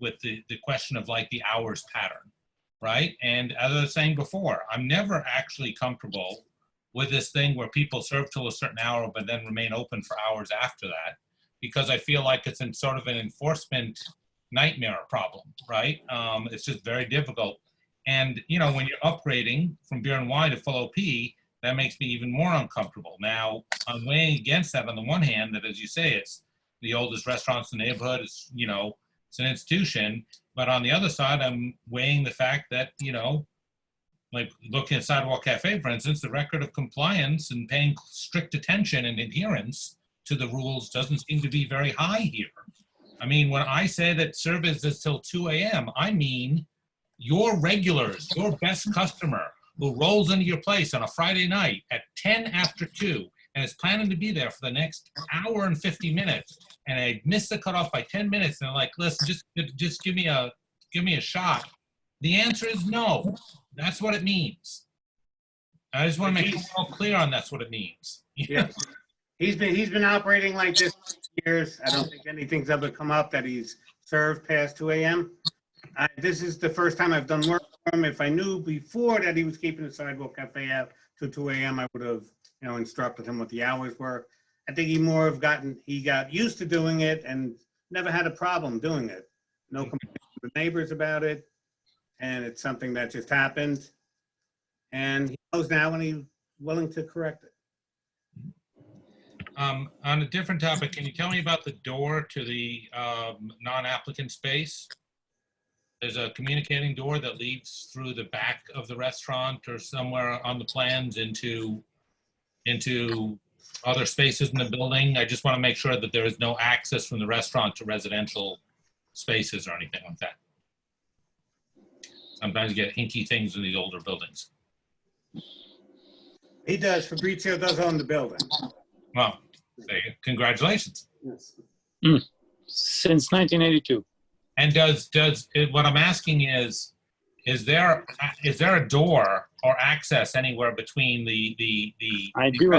question of like the hours pattern, right? And as I was saying before, I'm never actually comfortable with this thing where people serve till a certain hour but then remain open for hours after that, because I feel like it's in sort of an enforcement nightmare problem, right? It's just very difficult. And when you're upgrading from beer and wine to full OP, that makes me even more uncomfortable. Now, I'm weighing against that on the one hand, that as you say, it's the oldest restaurants in the neighborhood, it's an institution. But on the other side, I'm weighing the fact that, like looking at Sidewalk Cafe, for instance, the record of compliance and paying strict attention and adherence to the rules doesn't seem to be very high here. I mean, when I say that service is till 2 a.m., I mean your regulars, your best customer who rolls into your place on a Friday night at 10 after 2 and is planning to be there for the next hour and 50 minutes, and I missed the cutoff by 10 minutes, and they're like, listen, just give me a shot. The answer is no. That's what it means. I just want to make it all clear on that's what it means. Yeah. He's been operating like this for years. I don't think anything's ever come up that he's served past 2 a.m. This is the first time I've done work for him. If I knew before that he was keeping the Sidewalk Cafe out to 2 a.m., I would have, instructed him what the hours were. I think he got used to doing it and never had a problem doing it. No complaints from the neighbors about it. And it's something that just happened. And he knows now and he's willing to correct it. On a different topic, can you tell me about the door to the non-applicant space? There's a communicating door that leads through the back of the restaurant or somewhere on the plans into other spaces in the building. I just want to make sure that there is no access from the restaurant to residential spaces or anything like that. Sometimes you get hinky things in these older buildings. He does. Fabrizio does own the building. Well, congratulations. Yes. Since 1982. And what I'm asking is there a door or access anywhere between the I do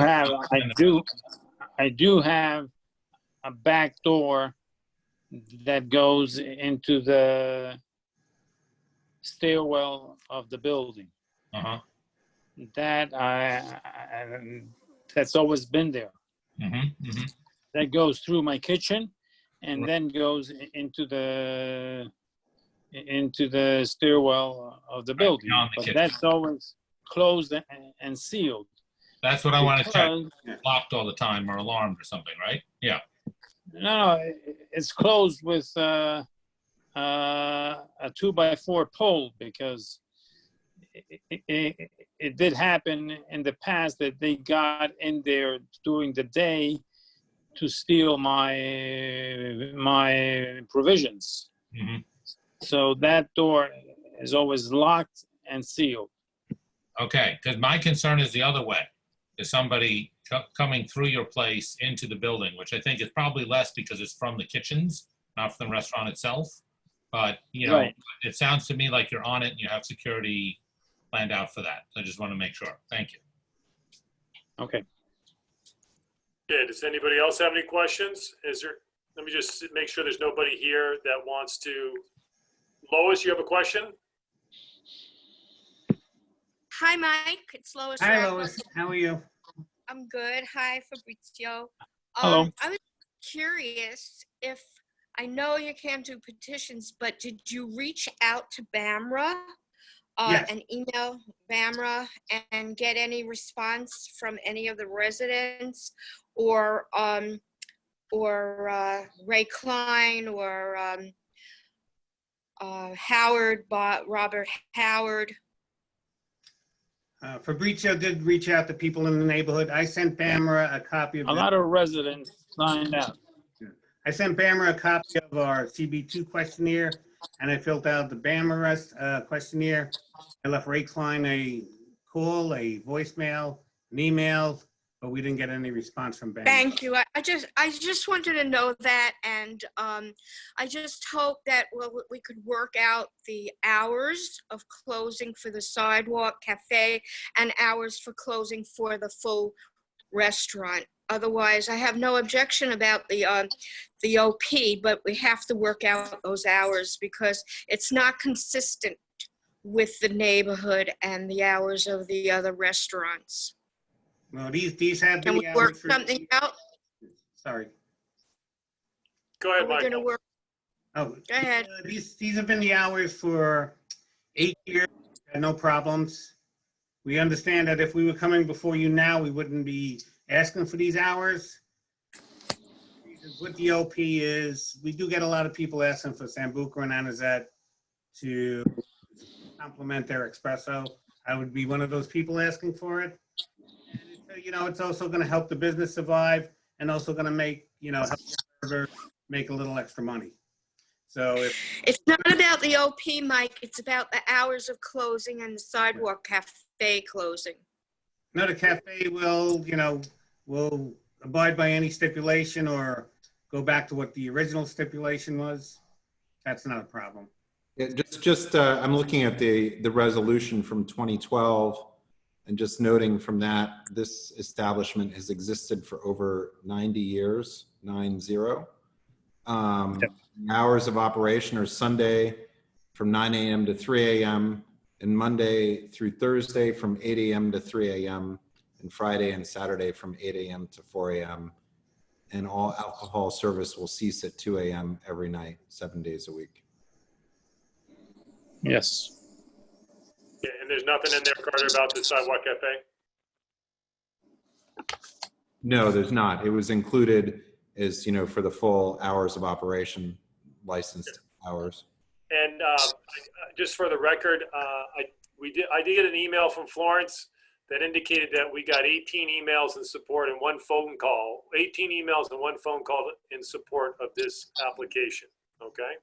have a back door that goes into the stairwell of the building. Uh-huh. That's always been there. Mm-hmm. Mm-hmm. That goes through my kitchen and then goes into the stairwell of the building. But that's always closed and sealed. That's what I want to check. Locked all the time or alarmed or something, right? Yeah. No, it's closed with a 2x4 pole, because it did happen in the past that they got in there during the day to steal my provisions. Mm-hmm. So that door is always locked and sealed. Okay, because my concern is the other way. is somebody coming through your place into the building, which I think is probably less because it's from the kitchens, not from the restaurant itself. But, you know, Right. it sounds to me like you're on it and you have security planned out for that. I just want to make sure. Thank you. Okay. Okay, does anybody else have any questions? Let me just make sure there's nobody here that wants to. Lois, you have a question? Hi, Mike. It's Lois. Hi, Rackles. Lois. How are you? I'm good. Hi, Fabrizio. Hello. I was curious if, I know you can't do petitions, but did you reach out to BAMRA Yes. and email BAMRA and get any response from any of the residents or Ray Klein or Robert Howard? Fabrizio did reach out to people in the neighborhood. I sent BAMRA a copy of A lot of residents signed up. I sent BAMRA a copy of our CB2 questionnaire, and I filled out the BAMRA questionnaire. I left Ray Klein a call, a voicemail, an email, but we didn't get any response from BAMRA. Thank you. I just wanted to know that, and I just hope that we could work out the hours of closing for the Sidewalk Cafe and hours for closing for the full restaurant. Otherwise, I have no objection about the OP, but we have to work out those hours because it's not consistent with the neighborhood and the hours of the other restaurants. Well, these have Can been we the work hours for. something out? Sorry. Go ahead, Are we gonna Michael. work? Oh, Go ahead. These have been the hours for 8 years, had no problems. We understand that if we were coming before you now, we wouldn't be asking for these hours. What the OP is, we do get a lot of people asking for Sambuca and Anisette to complement their espresso. I would be one of those people asking for it. And you know, it's also going to help the business survive and also going to make, you know, help the server make a little extra money. So It's not about the OP, Mike. It's about the hours of closing and the Sidewalk Cafe closing. no, the cafe will, you know, will abide by any stipulation or go back to what the original stipulation was. That's not a problem. Yeah, I'm looking at the resolution from 2012 and just noting from that, this establishment has existed for over 90 years, 90. Hours of operation are Sunday from 9 a.m. to 3 a.m. and Monday through Thursday from 8 a.m. to 3 a.m. and Friday and Saturday from 8 a.m. to 4 a.m. And all alcohol service will cease at 2 a.m. every night, 7 days a week. Yes. Yeah, and there's nothing in there, Carter, about the Sidewalk Cafe? No, there's not. It was included as, you know, for the full hours of operation, licensed hours. And just for the record, I did get an email from Florence that indicated that we got 18 emails in support and 1 phone call, 18 emails and 1 phone call in support of this application, okay?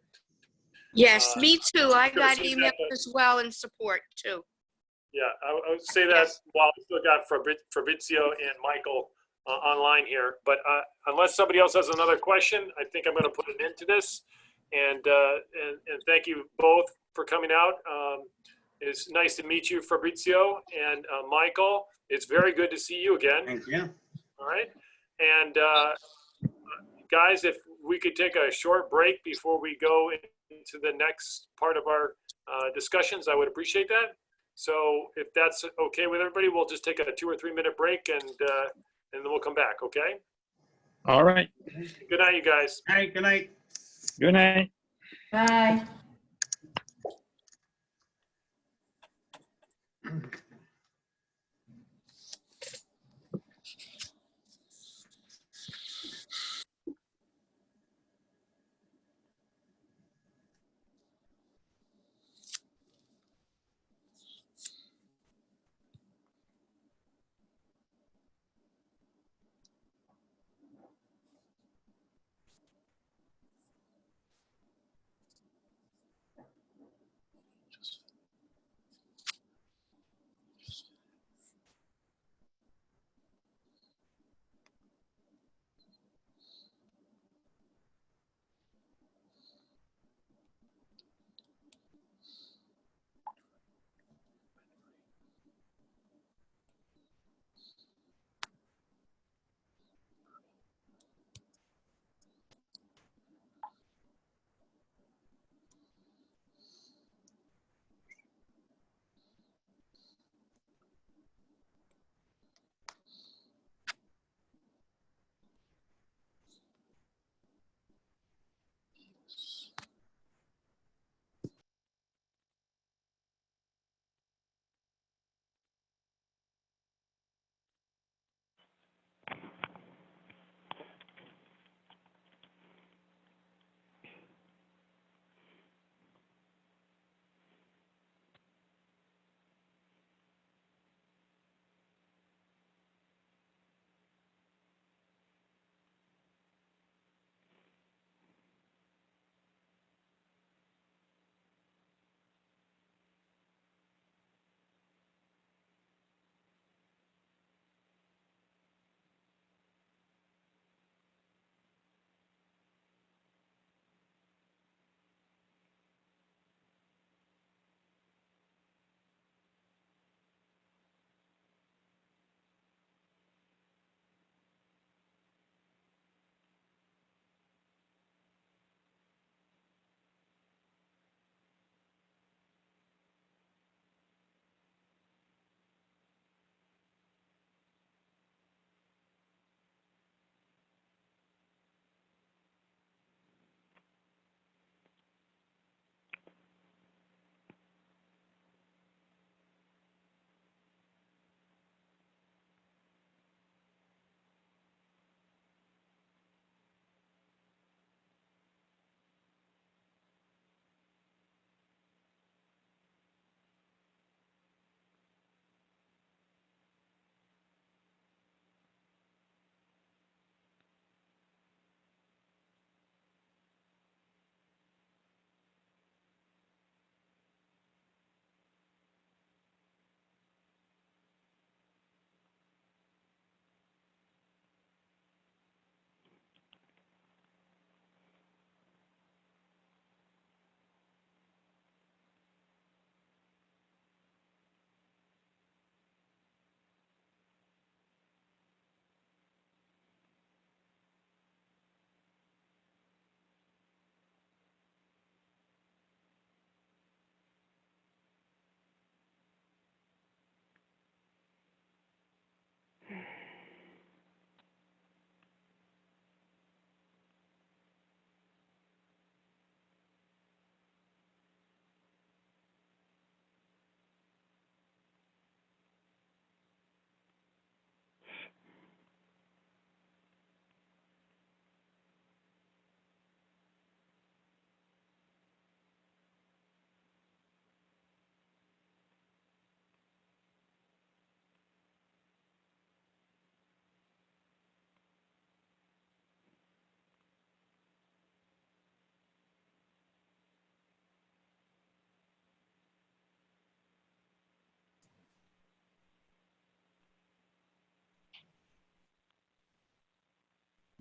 Yes, me too. I got Chris, emails as well in support too. Yeah, I would say that while we still got Fabrizio and Michael online here, but unless somebody else has another question, I think I'm going to put an end to this. And thank you both for coming out. It's nice to meet you, Fabrizio and Michael. It's very good to see you again. Thank you. All right. And guys, if we could take a short break before we go into the next part of our discussions, I would appreciate that. So if that's okay with everybody, we'll just take a 2 or 3 minute break and then we'll come back, okay? All right. Good night, you guys. All right, good night. Good night. Bye.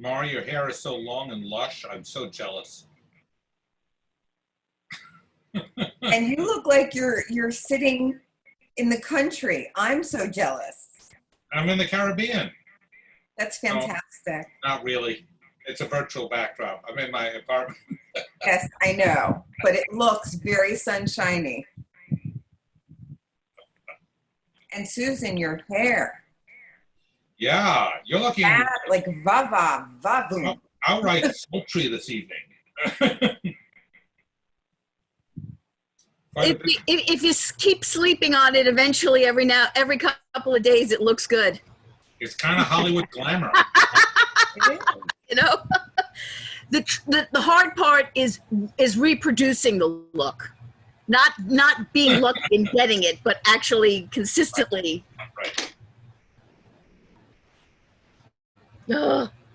Maury, your hair is so long and lush. I'm so jealous. And you look like you're sitting in the country. I'm so jealous. I'm in the Caribbean. That's fantastic. Not really. It's a virtual backdrop. I'm in my apartment. Yes, I know, but it looks very sunshiny. And Susan, your hair. Yeah, you're looking Like vava, vavu. outright sultry this evening. If you keep sleeping on it, eventually every couple of days it looks good. It's kind of Hollywood glamour. You know, the hard part is reproducing the look, not being lucky in getting it, but actually consistently. Right.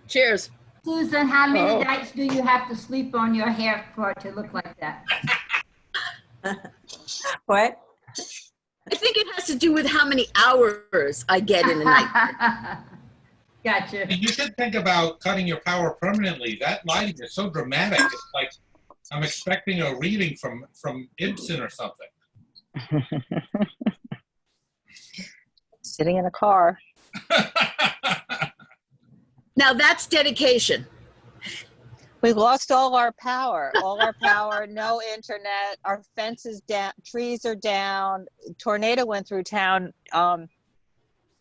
Cheers. Susan, how many nights do you have to sleep on your hair for it to look like that? What? I think it has to do with how many hours I get in the night. Gotcha. You should think about cutting your power permanently. That lighting is so dramatic. It's like I'm expecting a reading from Ibsen or something. Sitting in a car. Now that's dedication. We lost all our power, no internet, our fences down, trees are down. Tornado went through town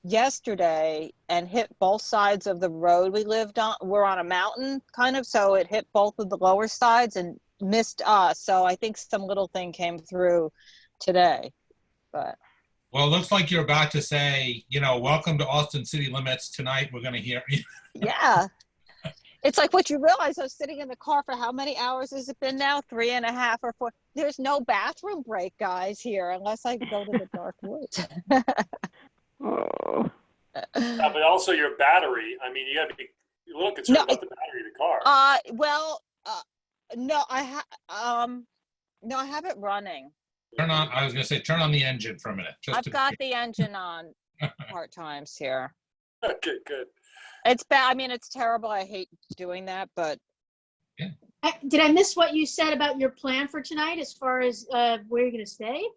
yesterday and hit both sides of the road we lived on. We're on a mountain kind of, so it hit both of the lower sides and missed us. So I think some little thing came through today, but. Well, it looks like you're about to say, welcome to Austin City Limits. Tonight we're going to hear. Yeah. It's like what you realize, I was sitting in the car for how many hours has it been now? 3.5 or 4. There's no bathroom break, guys, here, unless I go to the dark woods. Yeah, but also your battery. I mean, you have to be a little concerned about the battery of the car. No, I have it running. Turn on the engine for a minute. I've got the engine on part times here. Okay, good. It's bad. I mean, it's terrible. I hate doing that, but. Yeah. Did I miss what you said about your plan for tonight as far as where you're going to stay?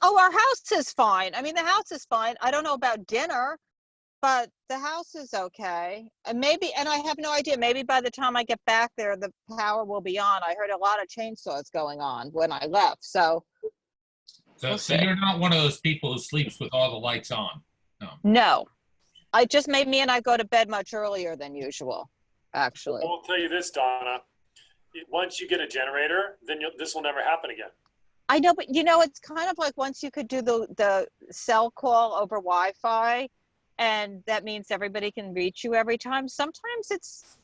Oh, our house is fine. I mean, the house is fine. I don't know about dinner, but the house is okay. And I have no idea, maybe by the time I get back there, the power will be on. I heard a lot of chainsaws going on when I left, so. So you're not one of those people who sleeps with all the lights on? No. I just made me and I go to bed much earlier than usual, actually. I will tell you this, Donna. Once you get a generator, then this will never happen again. I know, but it's kind of like once you could do the cell call over Wi-Fi, and that means everybody can reach you every time. Sometimes it's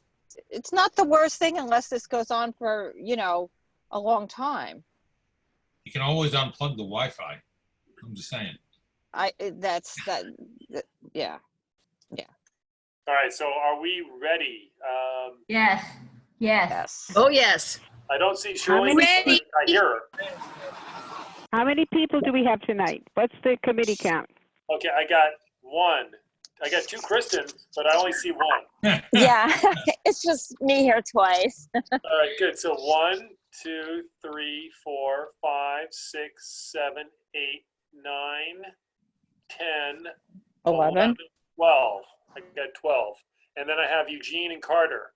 not the worst thing unless this goes on for, a long time. You can always unplug the Wi-Fi. I'm just saying. Yeah. All right, so are we ready? Yes. Oh, yes. I don't see Shirley. Ready. I hear her. How many people do we have tonight? What's the committee count? Okay, I got 1. I got 2 Kristens, but I only see 1. Yeah, it's just me here twice. All right, good. So 1, 2, 3, 4, 5, 6, 7, 8, 9, 10, 11, 12. I got 12. And then I have Eugene and Carter.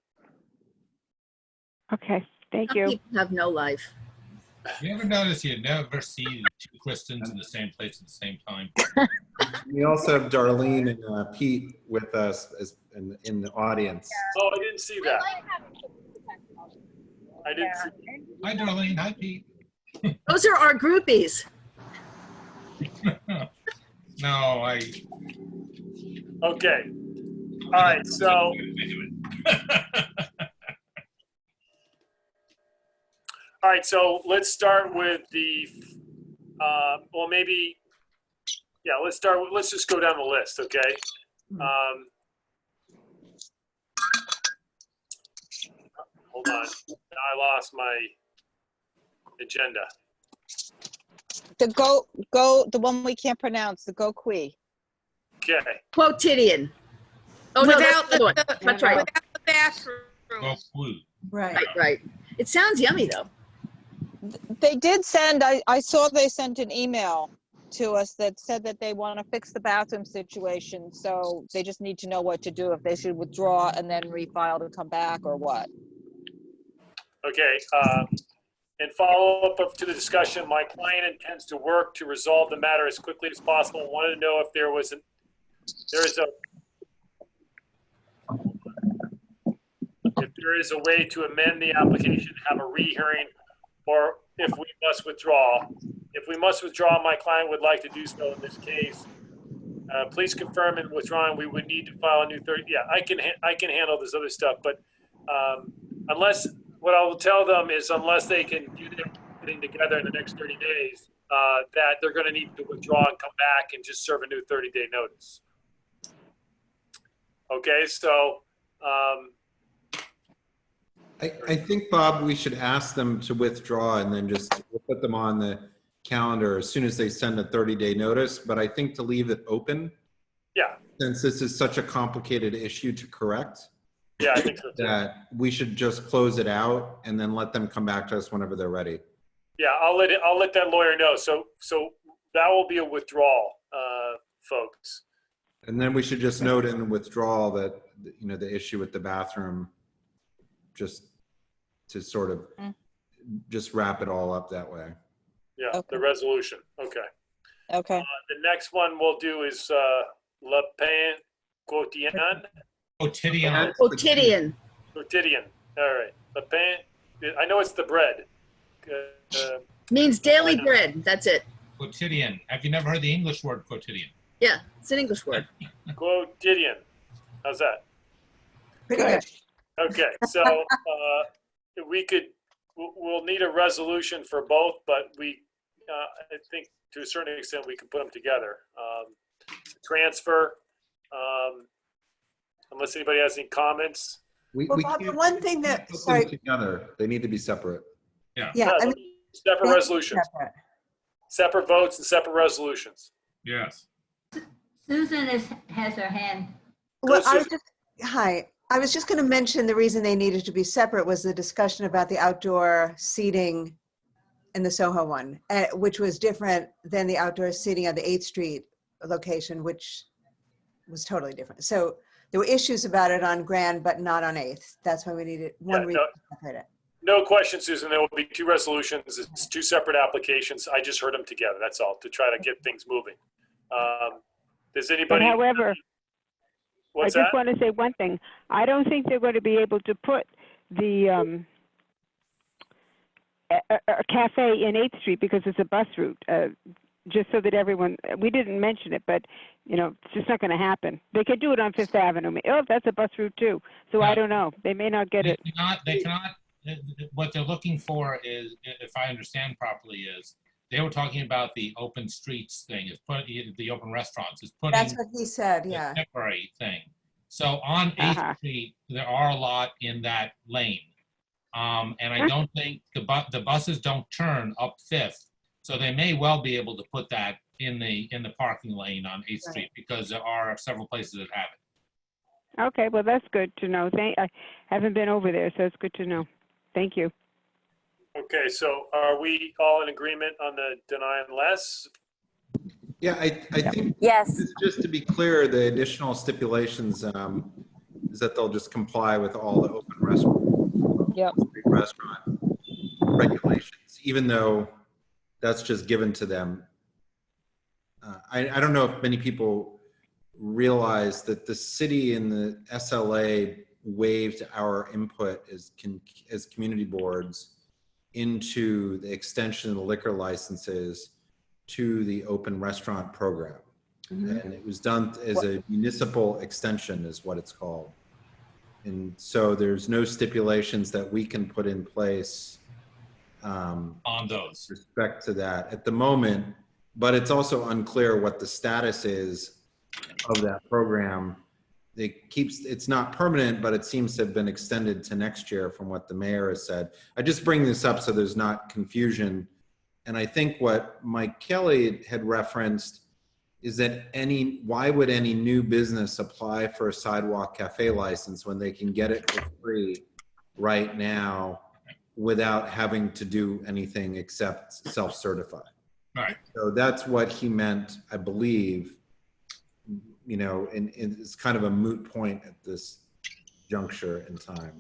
Okay, thank Some you. people have no life. You ever notice you never see 2 Kristens in the same place at the same time? We also have Darlene and Pete with us in the audience. Oh, I didn't see that. I didn't see that. Hi, Darlene. Hi, Pete. Those are our groupies. No, Okay. All right, so. All right, so let's start with the, let's just go down the list, okay? Hold on, now I lost my agenda. The one we can't pronounce, the Goukui. Okay. Quotidien. Oh, no, Without that's the other one. That's right. Without the bathroom. Right. Right, right. It sounds yummy, though. They did send, I saw they sent an email to us that said that they want to fix the bathroom situation. So they just need to know what to do, if they should withdraw and then refile to come back or what. Okay, in follow-up to the discussion, my client intends to work to resolve the matter as quickly as possible. Wanted to know if there is a way to amend the application, have a rehearing, or if we must withdraw. If we must withdraw, my client would like to do so in this case. Please confirm in withdrawing, we would need to file a new 30. Yeah, I can handle this other stuff, but unless, what I will tell them is unless they can do everything together in the next 30 days, that they're going to need to withdraw and come back and just serve a new 30-day notice. Okay, so I think, Bob, we should ask them to withdraw and then just we'll put them on the calendar as soon as they send a 30-day notice. But I think to leave it open, yeah, since this is such a complicated issue to correct, yeah, I think so too. that we should just close it out and then let them come back to us whenever they're ready. Yeah, I'll let that lawyer know. So that will be a withdrawal, folks. And then we should just note in the withdrawal that, you know, the issue with the bathroom, just to sort of just wrap it all up that way. Yeah, Okay. the resolution. Okay. Okay. The next one we'll do is Le Pain Quotidien. Quotidien. Quotidien. Quotidien. All right. Le Pain. I know it's the bread. Means daily bread. That's it. Quotidien. Have you never heard the English word quotidien? Yeah, it's an English word. Quotidien. How's that? Pretty good. Okay, so we'll need a resolution for both, but I think to a certain extent we can put them together. Transfer, unless anybody has any comments. We Bob, the can't one thing that, put them sorry, together. They need to be separate. yeah, I mean, Separate resolutions, separate. separate votes and separate resolutions. Yes. Susan has her hand. Well, Susan. I was just going to mention the reason they needed to be separate was the discussion about the outdoor seating in the Soho one, which was different than the outdoor seating at the 8th Street location, which was totally different. So there were issues about it on Grand, but not on 8th. That's why we needed one reason to separate it. No question, Susan. There will be two resolutions. It's two separate applications. I just heard them together. That's all, to try to get things moving. Does But anybody? however, What's I just that? want to say one thing. I don't think they're going to be able to put the a cafe in 8th Street because it's a bus route. Just so that everyone, we didn't mention it, but you know, it's just not going to happen. They could do it on 5th Avenue. Oh, that's a bus route too. So I don't know. They may not get it. They cannot. What they're looking for is, if I understand properly, is they were talking about the open streets thing. It's put the open restaurants. It's putting That's what he said, yeah. the temporary thing. So on 8th Street, there are a lot in that lane. And I don't think the buses don't turn up 5th. So they may well be able to put that in the parking lane on 8th Street because there are several places that have it. Okay, well, that's good to know. I haven't been over there, so it's good to know. Thank you. Okay, so are we all in agreement on the deny unless? Yeah, I think yes. Just to be clear, the additional stipulations is that they'll just comply with all the open restaurant regulations, even though that's just given to them. I don't know if many people realize that the city and the SLA waived our input as community boards into the extension of the liquor licenses to the open restaurant program. And it was done as a municipal extension is what it's called. And so there's no stipulations that we can put in place on those with respect to that at the moment, but it's also unclear what the status is of that program. It's not permanent, but it seems to have been extended to next year from what the mayor has said. I just bring this up so there's not confusion. And I think what Mike Kelly had referenced is that why would any new business apply for a Sidewalk Cafe license when they can get it for free right now without having to do anything except self-certify? Right. So that's what he meant, I believe, you know, and it's kind of a moot point at this juncture in time.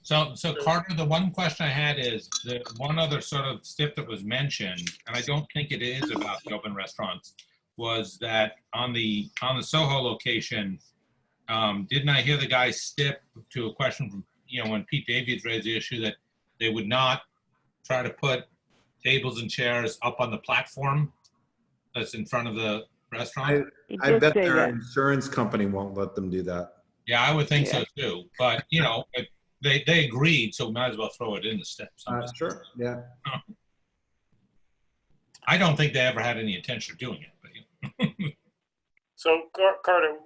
So Carter, the one question I had is the one other sort of stip that was mentioned, and I don't think it is about the open restaurants, was that on the Soho location, didn't I hear the guy stip to a question from, you know, when Pete Davies raised the issue that they would not try to put tables and chairs up on the platform that's in front of the restaurant? I bet their insurance company won't let them do that. Yeah, I would think so too. But, you know, they agreed, so we might as well throw it in the steps. Sure, yeah. I don't think they ever had any intention of doing it. But, So Carter,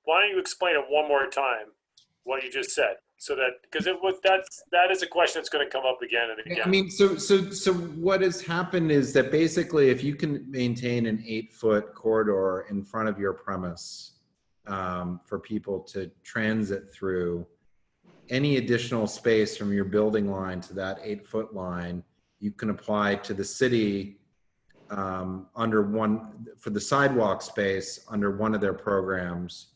why don't you explain it one more time, what you just said? So that, because that is a question that's going to come up again and again. I mean, so what has happened is that basically if you can maintain an 8-foot corridor in front of your premise for people to transit through, any additional space from your building line to that 8-foot line, you can apply to the city under one, for the sidewalk space under one of their programs,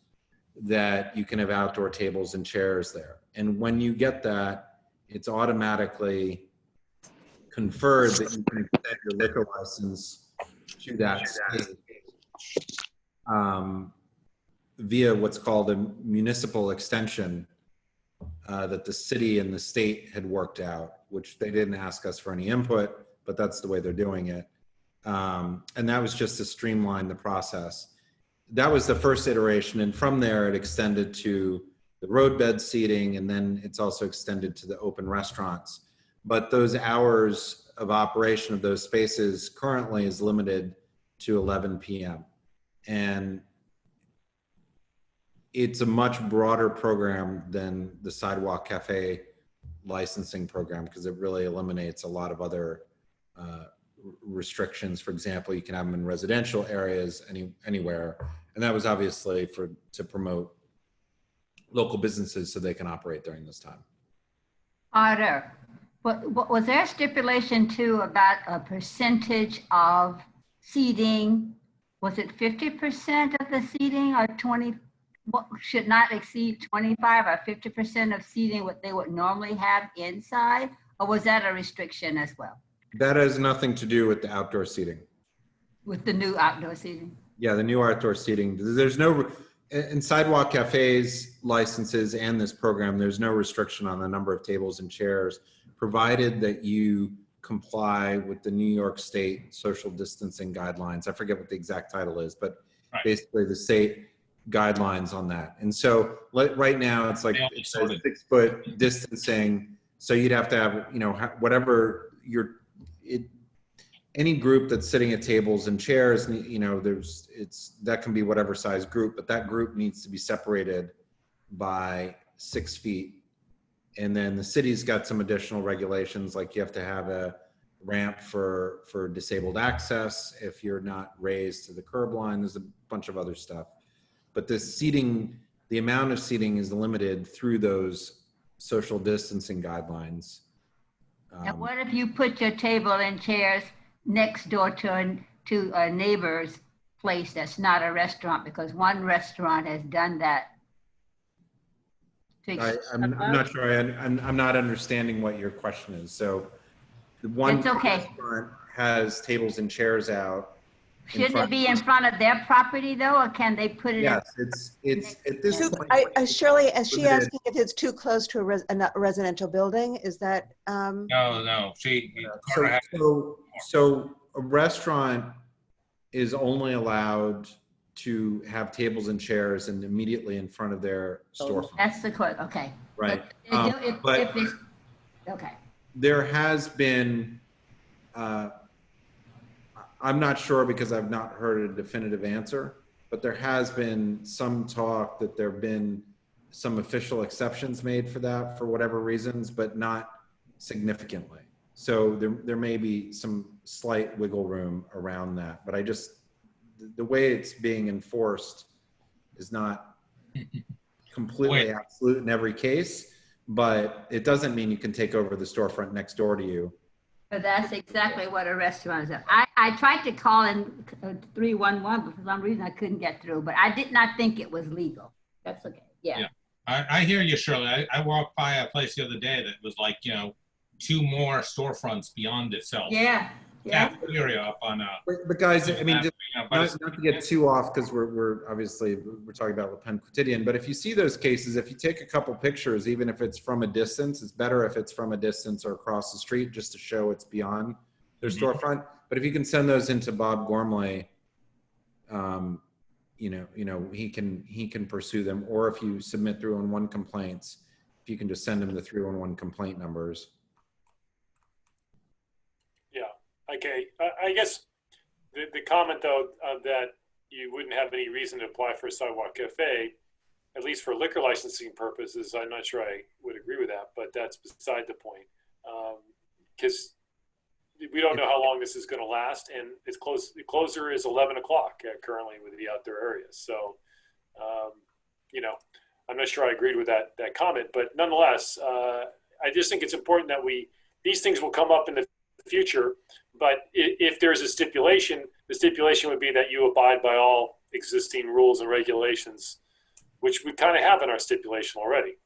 that you can have outdoor tables and chairs there. And when you get that, it's automatically conferred that you can extend your liquor license to that space via what's called a municipal extension that the city and the state had worked out, which they didn't ask us for any input, but that's the way they're doing it. And that was just to streamline the process. That was the first iteration, and from there it extended to the roadbed seating, and then it's also extended to the open restaurants. But those hours of operation of those spaces currently is limited to 11 p.m. And it's a much broader program than the Sidewalk Cafe licensing program, because it really eliminates a lot of other restrictions. For example, you can have them in residential areas anywhere. And that was obviously to promote local businesses so they can operate during this time. Carter, was there a stipulation too about a percentage of seating? Was it 50% of the seating or 20? Should not exceed 25 or 50% of seating what they would normally have inside? Or was that a restriction as well? That has nothing to do with the outdoor seating. With the new outdoor seating? Yeah, the new outdoor seating. There's no, in Sidewalk Cafes licenses and this program, there's no restriction on the number of tables and chairs, provided that you comply with the New York State social distancing guidelines. I forget what the exact title is, but basically the state guidelines on that. And so right now it's like it's a 6-foot distancing. So you'd have to have, you know, whatever any group that's sitting at tables and chairs, you know, that can be whatever size group, but that group needs to be separated by 6 feet. And then the city's got some additional regulations, like you have to have a ramp for disabled access if you're not raised to the curb line. There's a bunch of other stuff. But the seating, the amount of seating is limited through those social distancing guidelines. And what if you put your table and chairs next door to a neighbor's place that's not a restaurant? Because one restaurant has done that. I'm not sure. I'm not understanding what your question is. So the one it's okay. restaurant has tables and chairs out. Shouldn't it be in front of their property though, or can they put it? Yes, it's at this point. Shirley, is she asking if it's too close to a residential building? Is that? No. So a restaurant is only allowed to have tables and chairs and immediately in front of their storefront. That's the quote. Okay. Right. But okay. There has been. I'm not sure because I've not heard a definitive answer, but there has been some talk that there have been some official exceptions made for that for whatever reasons, but not significantly. So there may be some slight wiggle room around that, but the way it's being enforced is not completely absolute in every case, but it doesn't mean you can take over the storefront next door to you. But that's exactly what a restaurant is. I tried to call in 311, but for some reason I couldn't get through, but I did not think it was legal. That's okay. Yeah. I hear you, Shirley. I walked by a place the other day that was like, you know, 2 more storefronts beyond itself. Yeah. Cafeteria up on But guys, I mean, just but not to get too off, because we're obviously we're talking about Le Pen Quotidien, but if you see those cases, if you take a couple pictures, even if it's from a distance, it's better if it's from a distance or across the street, just to show it's beyond their storefront. But if you can send those into Bob Gormley, you know, he can pursue them. Or if you submit 311 complaints, if you can just send him the 311 complaint numbers. Okay, I guess the comment though that you wouldn't have any reason to apply for a Sidewalk Cafe, at least for liquor licensing purposes, I'm not sure I would agree with that, but that's beside the point. Because we don't know how long this is going to last, and it's close. The closer is 11 o'clock currently with the outdoor areas. So, you know, I'm not sure I agreed with that comment, but nonetheless, I just think it's important that these things will come up in the future. But if there's a stipulation, the stipulation would be that you abide by all existing rules and regulations, which we kind of have in our stipulation already.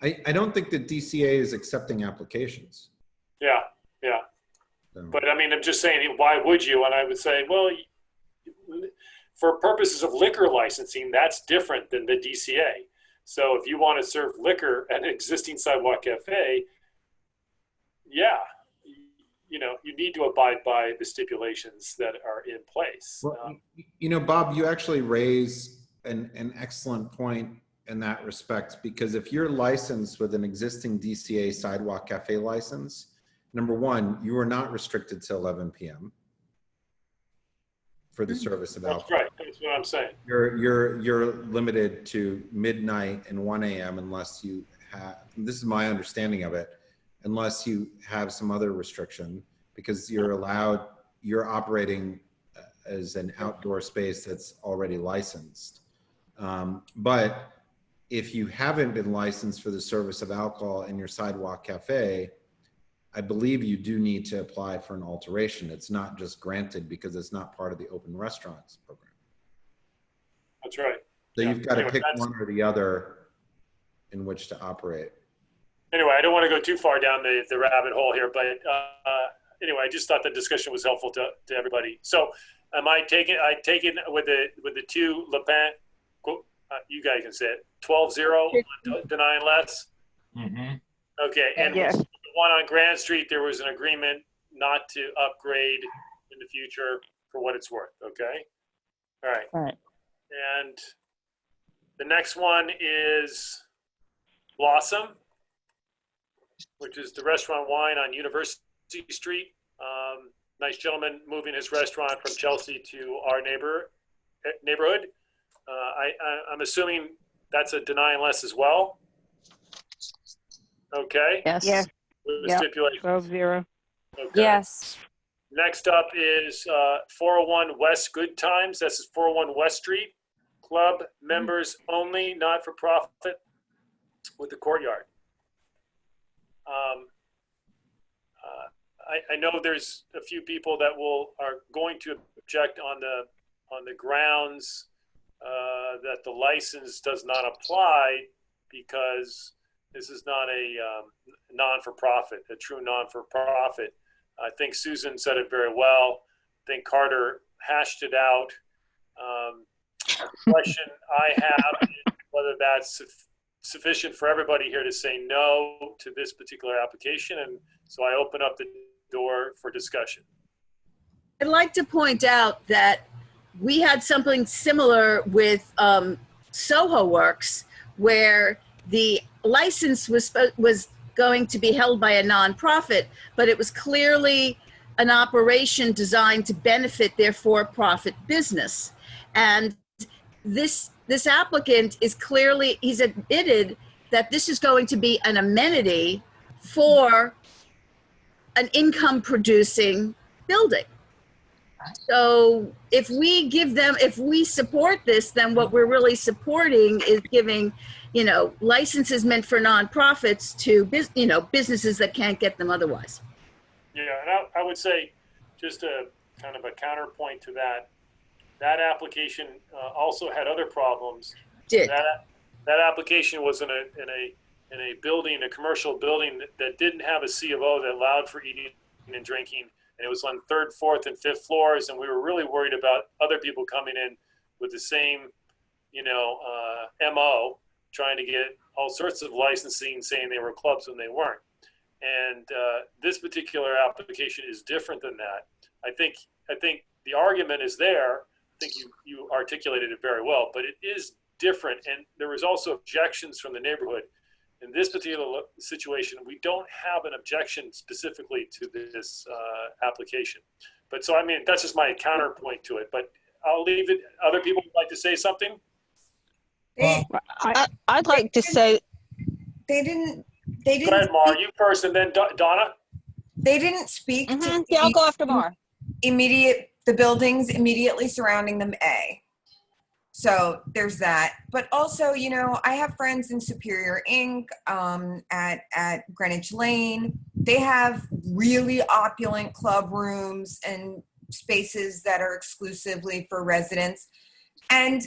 I don't think the DCA is accepting applications. Yeah. So. But I mean, I'm just saying, why would you? And I would say, well, for purposes of liquor licensing, that's different than the DCA. So if you want to serve liquor at an existing Sidewalk Cafe, yeah, you know, you need to abide by the stipulations that are in place. Well, you know, Bob, you actually raise an excellent point in that respect, because if you're licensed with an existing DCA Sidewalk Cafe license, number one, you are not restricted to 11 p.m. for the service of alcohol. That's right. That's what I'm saying. You're limited to midnight and 1 a.m. unless you have, this is my understanding of it, unless you have some other restriction, because you're operating as an outdoor space that's already licensed. But if you haven't been licensed for the service of alcohol in your Sidewalk Cafe, I believe you do need to apply for an alteration. It's not just granted because it's not part of the open restaurants program. That's right. So you've got to pick one or the other in which to operate. Anyway, I don't want to go too far down the rabbit hole here, but anyway, I just thought the discussion was helpful to everybody. So I take it with the 2 Le Pen, you guys can say it, 12-0, denying less? Mm-hmm. Okay, and yes. the one on Grand Street, there was an agreement not to upgrade in the future for what it's worth, okay? All right. All right. And the next one is Blossom, which is the restaurant wine on University Street. Nice gentleman moving his restaurant from Chelsea to our neighborhood. I'm assuming that's a denying less as well. Okay. Yes. Yeah. With the stipulation. 12-0. Okay. Yes. Next up is 401 West Good Times. This is 401 West Street. Club members only, not for profit, with the courtyard. I know there's a few people that are going to object on the grounds that the license does not apply because this is not a non-for-profit, a true non-for-profit. I think Susan said it very well. I think Carter hashed it out. The question I have is whether that's sufficient for everybody here to say no to this particular application, and so I open up the door for discussion. I'd like to point out that we had something similar with Soho Works, where the license was going to be held by a nonprofit, but it was clearly an operation designed to benefit their for-profit business. And this applicant is clearly, he's admitted that this is going to be an amenity for an income-producing building. So if we give them, if we support this, then what we're really supporting is giving, you know, licenses meant for nonprofits to, businesses that can't get them otherwise. Yeah, and I would say, just a kind of a counterpoint to that, that application also had other problems. Did. That application was in a building, a commercial building that didn't have a C of O that allowed for eating and drinking. And it was on 3rd, 4th, and 5th floors. And we were really worried about other people coming in with the same, MO, trying to get all sorts of licensing, saying they were clubs when they weren't. And this particular application is different than that. I think the argument is there. I think you articulated it very well, but it is different. And there was also objections from the neighborhood. In this particular situation, we don't have an objection specifically to this application. But so, I mean, that's just my counterpoint to it, but I'll leave it. Other people would like to say something? I'd like to say. They didn't. Go ahead, Mar, you first, and then Donna. They didn't speak to Yeah, I'll go after Mar. the buildings immediately surrounding them, A. So there's that. But also, I have friends in Superior Inc. At Greenwich Lane. They have really opulent club rooms and spaces that are exclusively for residents. And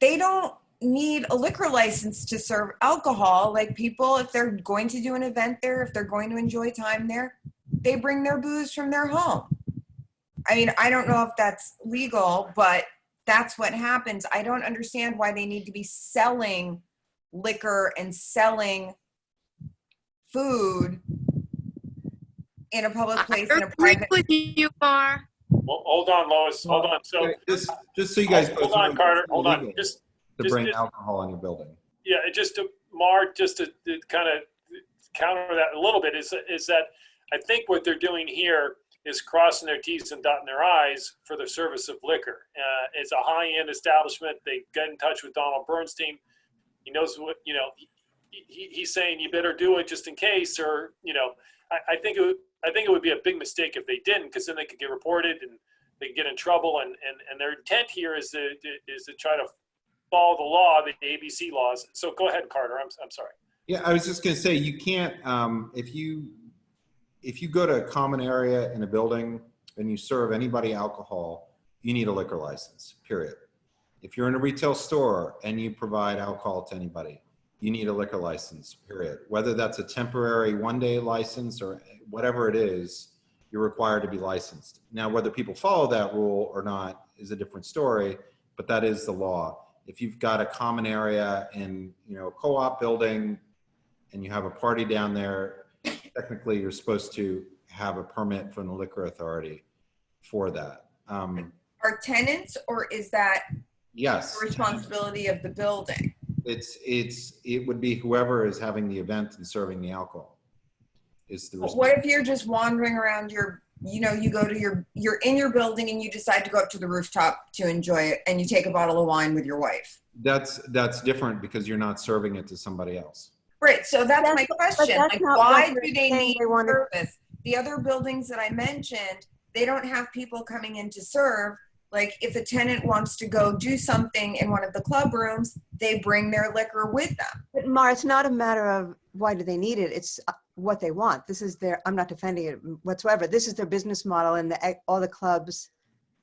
they don't need a liquor license to serve alcohol. Like, people, if they're going to do an event there, if they're going to enjoy time there, they bring their booze from their home. I mean, I don't know if that's legal, but that's what happens. I don't understand why they need to be selling liquor and selling food in a public place, in a private. With you are. Well, hold on, Lois. Hold on. So just so you guys hold on, Carter. Hold on. Just bring alcohol in your building. Yeah, just to Mark, just to kind of counter that a little bit is that I think what they're doing here is crossing their T's and dotting their I's for the service of liquor. It's a high-end establishment. They get in touch with Donald Bernstein. He knows what, he's saying you better do it just in case, or, I think it would be a big mistake if they didn't, because then they could get reported and they could get in trouble. And their intent here is to try to follow the law, the ABC laws. So go ahead, Carter. I'm sorry. Yeah, I was just going to say, you can't, if you go to a common area in a building and you serve anybody alcohol, you need a liquor license, period. If you're in a retail store and you provide alcohol to anybody, you need a liquor license, period. Whether that's a temporary one-day license or whatever it is, you're required to be licensed. Now, whether people follow that rule or not is a different story, but that is the law. If you've got a common area in, a co-op building and you have a party down there, technically you're supposed to have a permit from the liquor authority for that. Are tenants, or is that yes, the responsibility of the building? It would be whoever is having the event and serving the alcohol is the responsibility. What if you're just wandering around you're in your building and you decide to go up to the rooftop to enjoy it and you take a bottle of wine with your wife? That's different because you're not serving it to somebody else. Right, so that's my question. Like, why do they need want service? The other buildings that I mentioned, they don't have people coming in to serve. Like, if a tenant wants to go do something in one of the club rooms, they bring their liquor with them. But Mar, it's not a matter of why do they need it. It's what they want. This is I'm not defending it whatsoever. This is their business model and all the clubs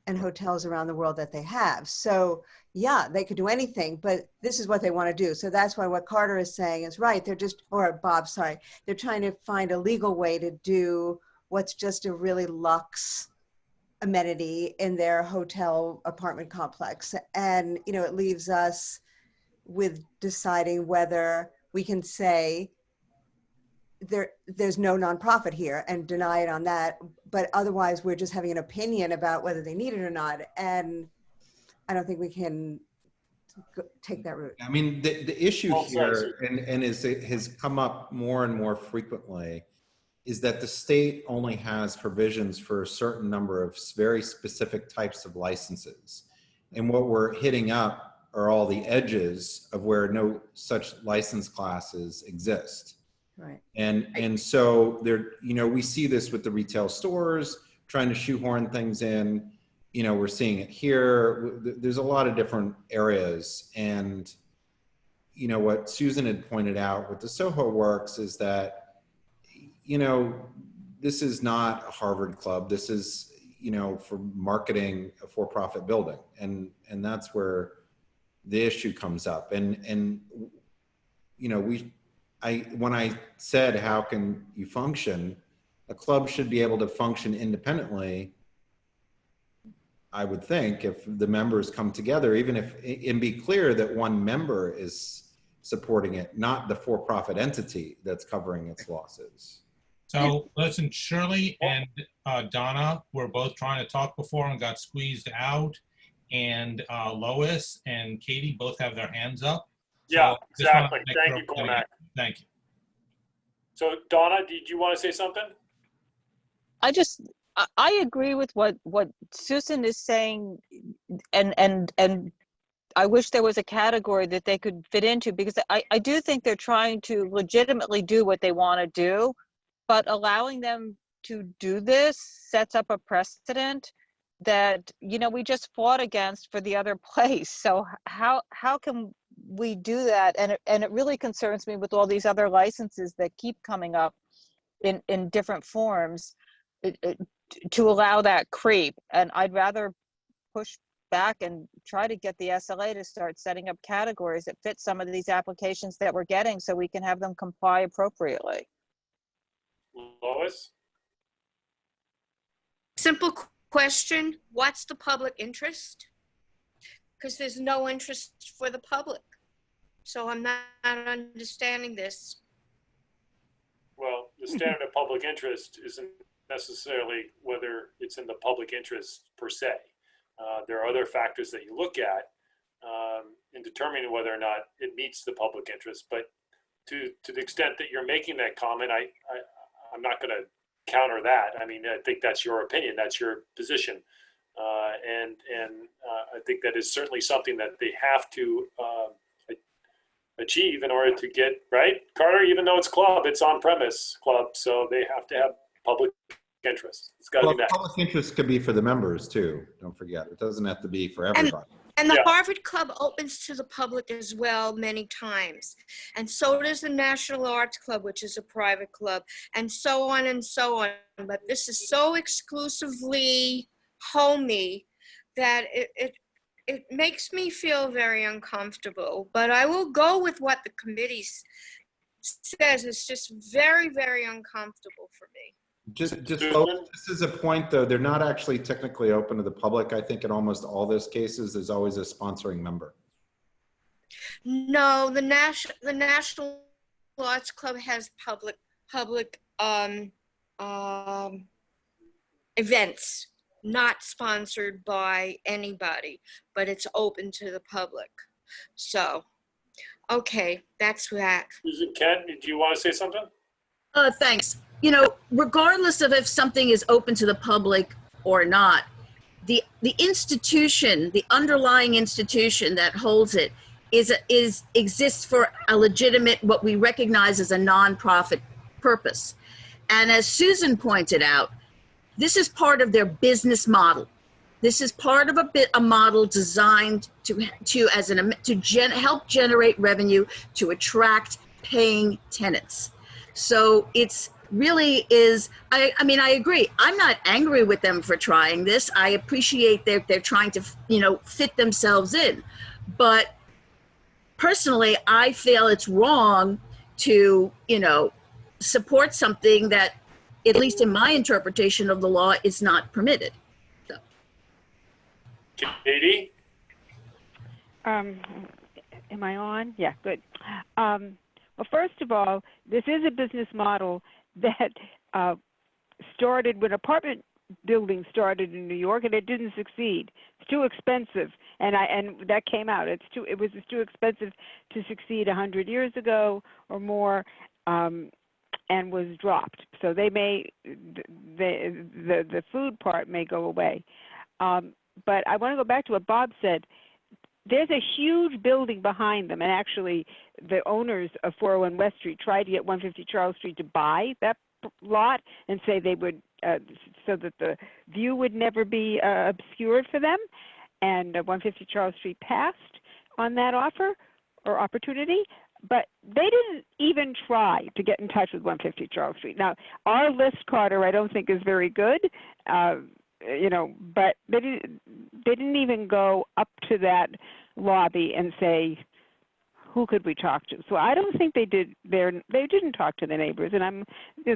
and hotels around the world that they have. So yeah, they could do anything, but this is what they want to do. So that's why what Carter is saying is right. Or Bob, sorry. They're trying to find a legal way to do what's just a really luxe amenity in their hotel apartment complex. And, it leaves us with deciding whether we can say there's no nonprofit here and deny it on that. But otherwise, we're just having an opinion about whether they need it or not. And I don't think we can take that route. I mean, the issue here, and it has come up more and more frequently, is that the state only has provisions for a certain number of very specific types of licenses. And what we're hitting up are all the edges of where no such license classes exist. Right. And so there, we see this with the retail stores trying to shoehorn things in. You know, we're seeing it here. There's a lot of different areas. And, you know, what Susan had pointed out with the Soho Works is that, you know, this is not a Harvard club. This is, you know, for marketing a for-profit building. And that's where the issue comes up. And you know, when I said, how can you function? A club should be able to function independently, I would think, if the members come together, even if, and be clear that one member is supporting it, not the for-profit entity that's covering its losses. So listen, Shirley and Donna were both trying to talk before and got squeezed out. And Lois and Katie both have their hands up. Yeah, So just wanna exactly. make Thank sure you, everybody- Cormac. Thank you. So Donna, did you want to say something? I agree with what Susan is saying, and I wish there was a category that they could fit into, because I do think they're trying to legitimately do what they want to do, but allowing them to do this sets up a precedent that, you know, we just fought against for the other place. So how can we do that? And it really concerns me with all these other licenses that keep coming up in different forms, to allow that creep. And I'd rather push back and try to get the SLA to start setting up categories that fit some of these applications that we're getting, so we can have them comply appropriately. Lois? Simple question, what's the public interest? Because there's no interest for the public. So I'm not understanding this. Well, the standard of public interest isn't necessarily whether it's in the public interest per se. There are other factors that you look at in determining whether or not it meets the public interest. But to the extent that you're making that comment, I'm not going to counter that. I mean, I think that's your opinion, that's your position, and I think that is certainly something that they have to achieve in order to get right, Carter. Even though it's club, it's on-premise club, so they have to have public interest. It's got to be met. Public interest could be for the members too. Don't forget, it doesn't have to be for everybody. And the Harvard Club opens to the public as well many times. And so does the National Arts Club, which is a private club, and so on and so on. But this is so exclusively homey that it makes me feel very uncomfortable. But I will go with what the committee says. It's just very, very uncomfortable for me. Just this is a point though, they're not actually technically open to the public. I think in almost all those cases, there's always a sponsoring member. No, the National Arts Club has public events, not sponsored by anybody, but it's open to the public. So, okay, that's that. Susan, Ken, do you want to say something? Thanks. You know, regardless of if something is open to the public or not, the institution, the underlying institution that holds it exists for a legitimate, what we recognize as a nonprofit purpose. And as Susan pointed out, this is part of their business model. This is part of a model designed to help generate revenue, to attract paying tenants. So it's really is, I mean, I agree. I'm not angry with them for trying this. I appreciate they're trying to, you know, fit themselves in. But personally, I feel it's wrong to, you know, support something that, at least in my interpretation of the law, is not permitted. So. Katie? Am I on? Yeah, good. Well, first of all, this is a business model that started when apartment buildings started in New York, and it didn't succeed. It's too expensive, and that came out. It was too expensive to succeed 100 years ago or more, and was dropped. So the food part may go away, but I want to go back to what Bob said. There's a huge building behind them, and actually the owners of 401 West Street tried to get 150 Charles Street to buy that lot and say they would so that the view would never be obscured for them. And 150 Charles Street passed on that offer or opportunity, but they didn't even try to get in touch with 150 Charles Street. Now, our list, Carter, I don't think is very good, you know, but they didn't even go up to that lobby and say, who could we talk to? So I don't think they didn't talk to the neighbors, and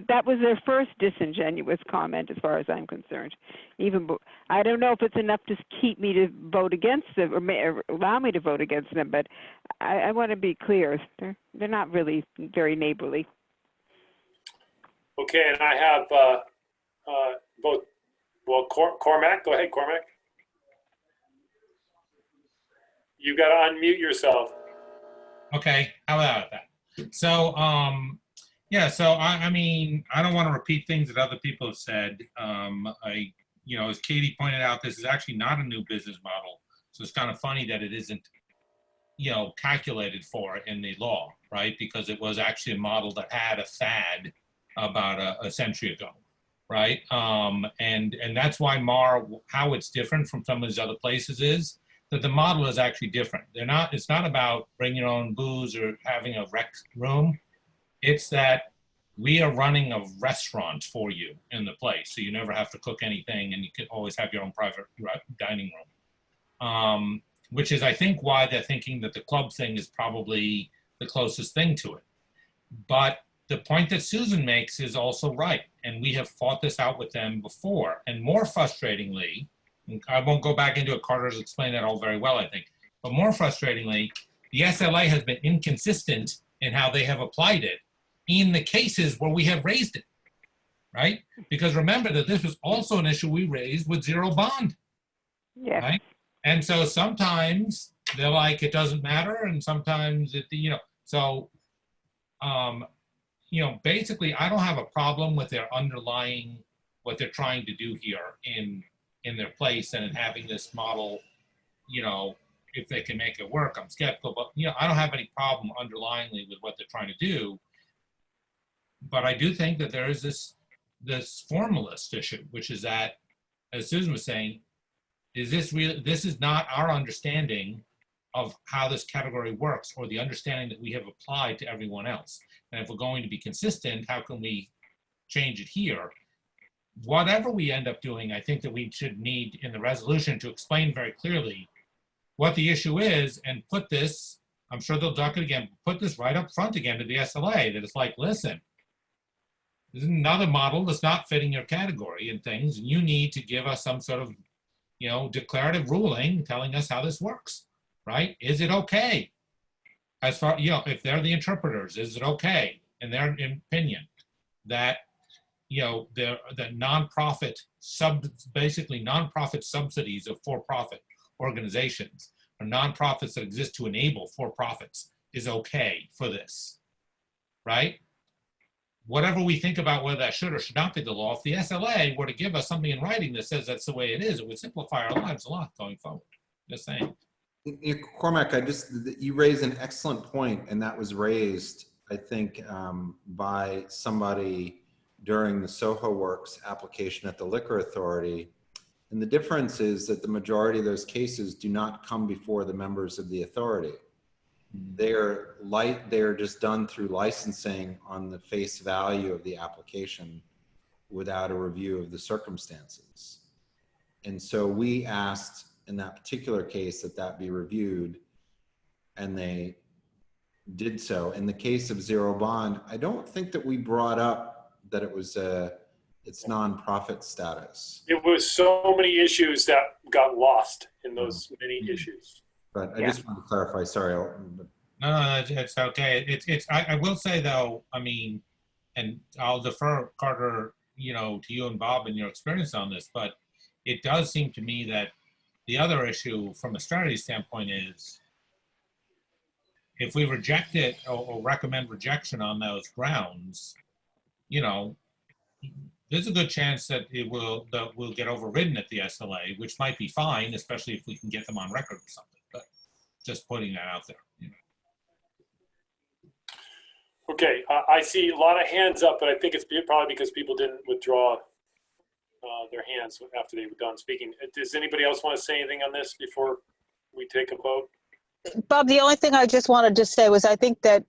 that was their first disingenuous comment as far as I'm concerned. I don't know if it's enough to keep me to vote against them or allow me to vote against them, but I want to be clear, they're not really very neighborly. Okay, and I have both, well, Cormac, go ahead, Cormac. You got to unmute yourself. Okay, how about that? So, yeah, so I mean, I don't want to repeat things that other people have said. You know, as Katie pointed out, this is actually not a new business model. So it's kind of funny that it isn't, you know, calculated for in the law, right? Because it was actually a model that had a fad about a century ago, right? And that's why how it's different from some of these other places is that the model is actually different. It's not about bring your own booze or having a rec room. It's that we are running a restaurant for you in the place. So you never have to cook anything and you can always have your own private dining room. Which is, I think, why they're thinking that the club thing is probably the closest thing to it. But the point that Susan makes is also right. And we have fought this out with them before. And more frustratingly, I won't go back into it, Carter's explained that all very well, I think. But more frustratingly, the SLA has been inconsistent in how they have applied it in the cases where we have raised it, right? Because remember that this was also an issue we raised with zero bond, right? And so sometimes they're like, it doesn't matter, and sometimes it, you know, so, you know, basically I don't have a problem with their underlying, what they're trying to do here in their place and in having this model, you know, if they can make it work, I'm skeptical, but, you know, I don't have any problem underlyingly with what they're trying to do. But I do think that there is this formalist issue, which is that, as Susan was saying, this is not our understanding of how this category works or the understanding that we have applied to everyone else. And if we're going to be consistent, how can we change it here? Whatever we end up doing, I think that we should need in the resolution to explain very clearly what the issue is and put this, I'm sure they'll duck it again, put this right up front again to the SLA, that it's like, listen, this is another model that's not fitting your category and things, and you need to give us some sort of, you know, declarative ruling telling us how this works, right? Is it okay? As far, you know, if they're the interpreters, is it okay, in their opinion, that, you know, the nonprofit basically nonprofit subsidies of for-profit organizations or nonprofits that exist to enable for-profits is okay for this, right? Whatever we think about whether that should or should not be the law, if the SLA were to give us something in writing that says that's the way it is, it would simplify our lives a lot going forward. Just saying. Cormac, you raised an excellent point, and that was raised, I think, by somebody during the Soho Works application at the Liquor Authority. And the difference is that the majority of those cases do not come before the members of the authority. They're just done through licensing on the face value of the application without a review of the circumstances. And so we asked in that particular case that be reviewed, and they did so. In the case of Zero Bond, I don't think that we brought up that it was its nonprofit status. It was so many issues that got lost in those many issues. But I just want to clarify, sorry. No, it's okay. I will say though, I mean, and I'll defer, Carter, you know, to you and Bob and your experience on this, but it does seem to me that the other issue from a strategy standpoint is if we reject it or recommend rejection on those grounds, you know, there's a good chance that we'll get overridden at the SLA, which might be fine, especially if we can get them on record or something. But just putting that out there. You know. Okay, I see a lot of hands up, but I think it's probably because people didn't withdraw their hands after they were done speaking. Does anybody else want to say anything on this before we take a vote? Bob, the only thing I just wanted to say was I think that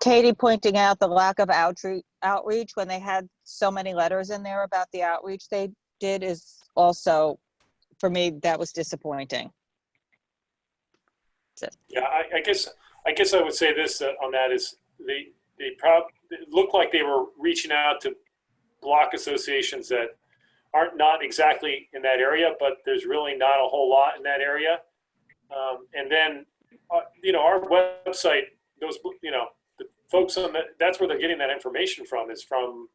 Katie pointing out the lack of outreach when they had so many letters in there about the outreach they did is also, for me, that was disappointing. Yeah, I guess I would say this on that is it looked like they were reaching out to block associations that aren't not exactly in that area, but there's really not a whole lot in that area. And then, our website, those, the folks on that's where they're getting that information from, is from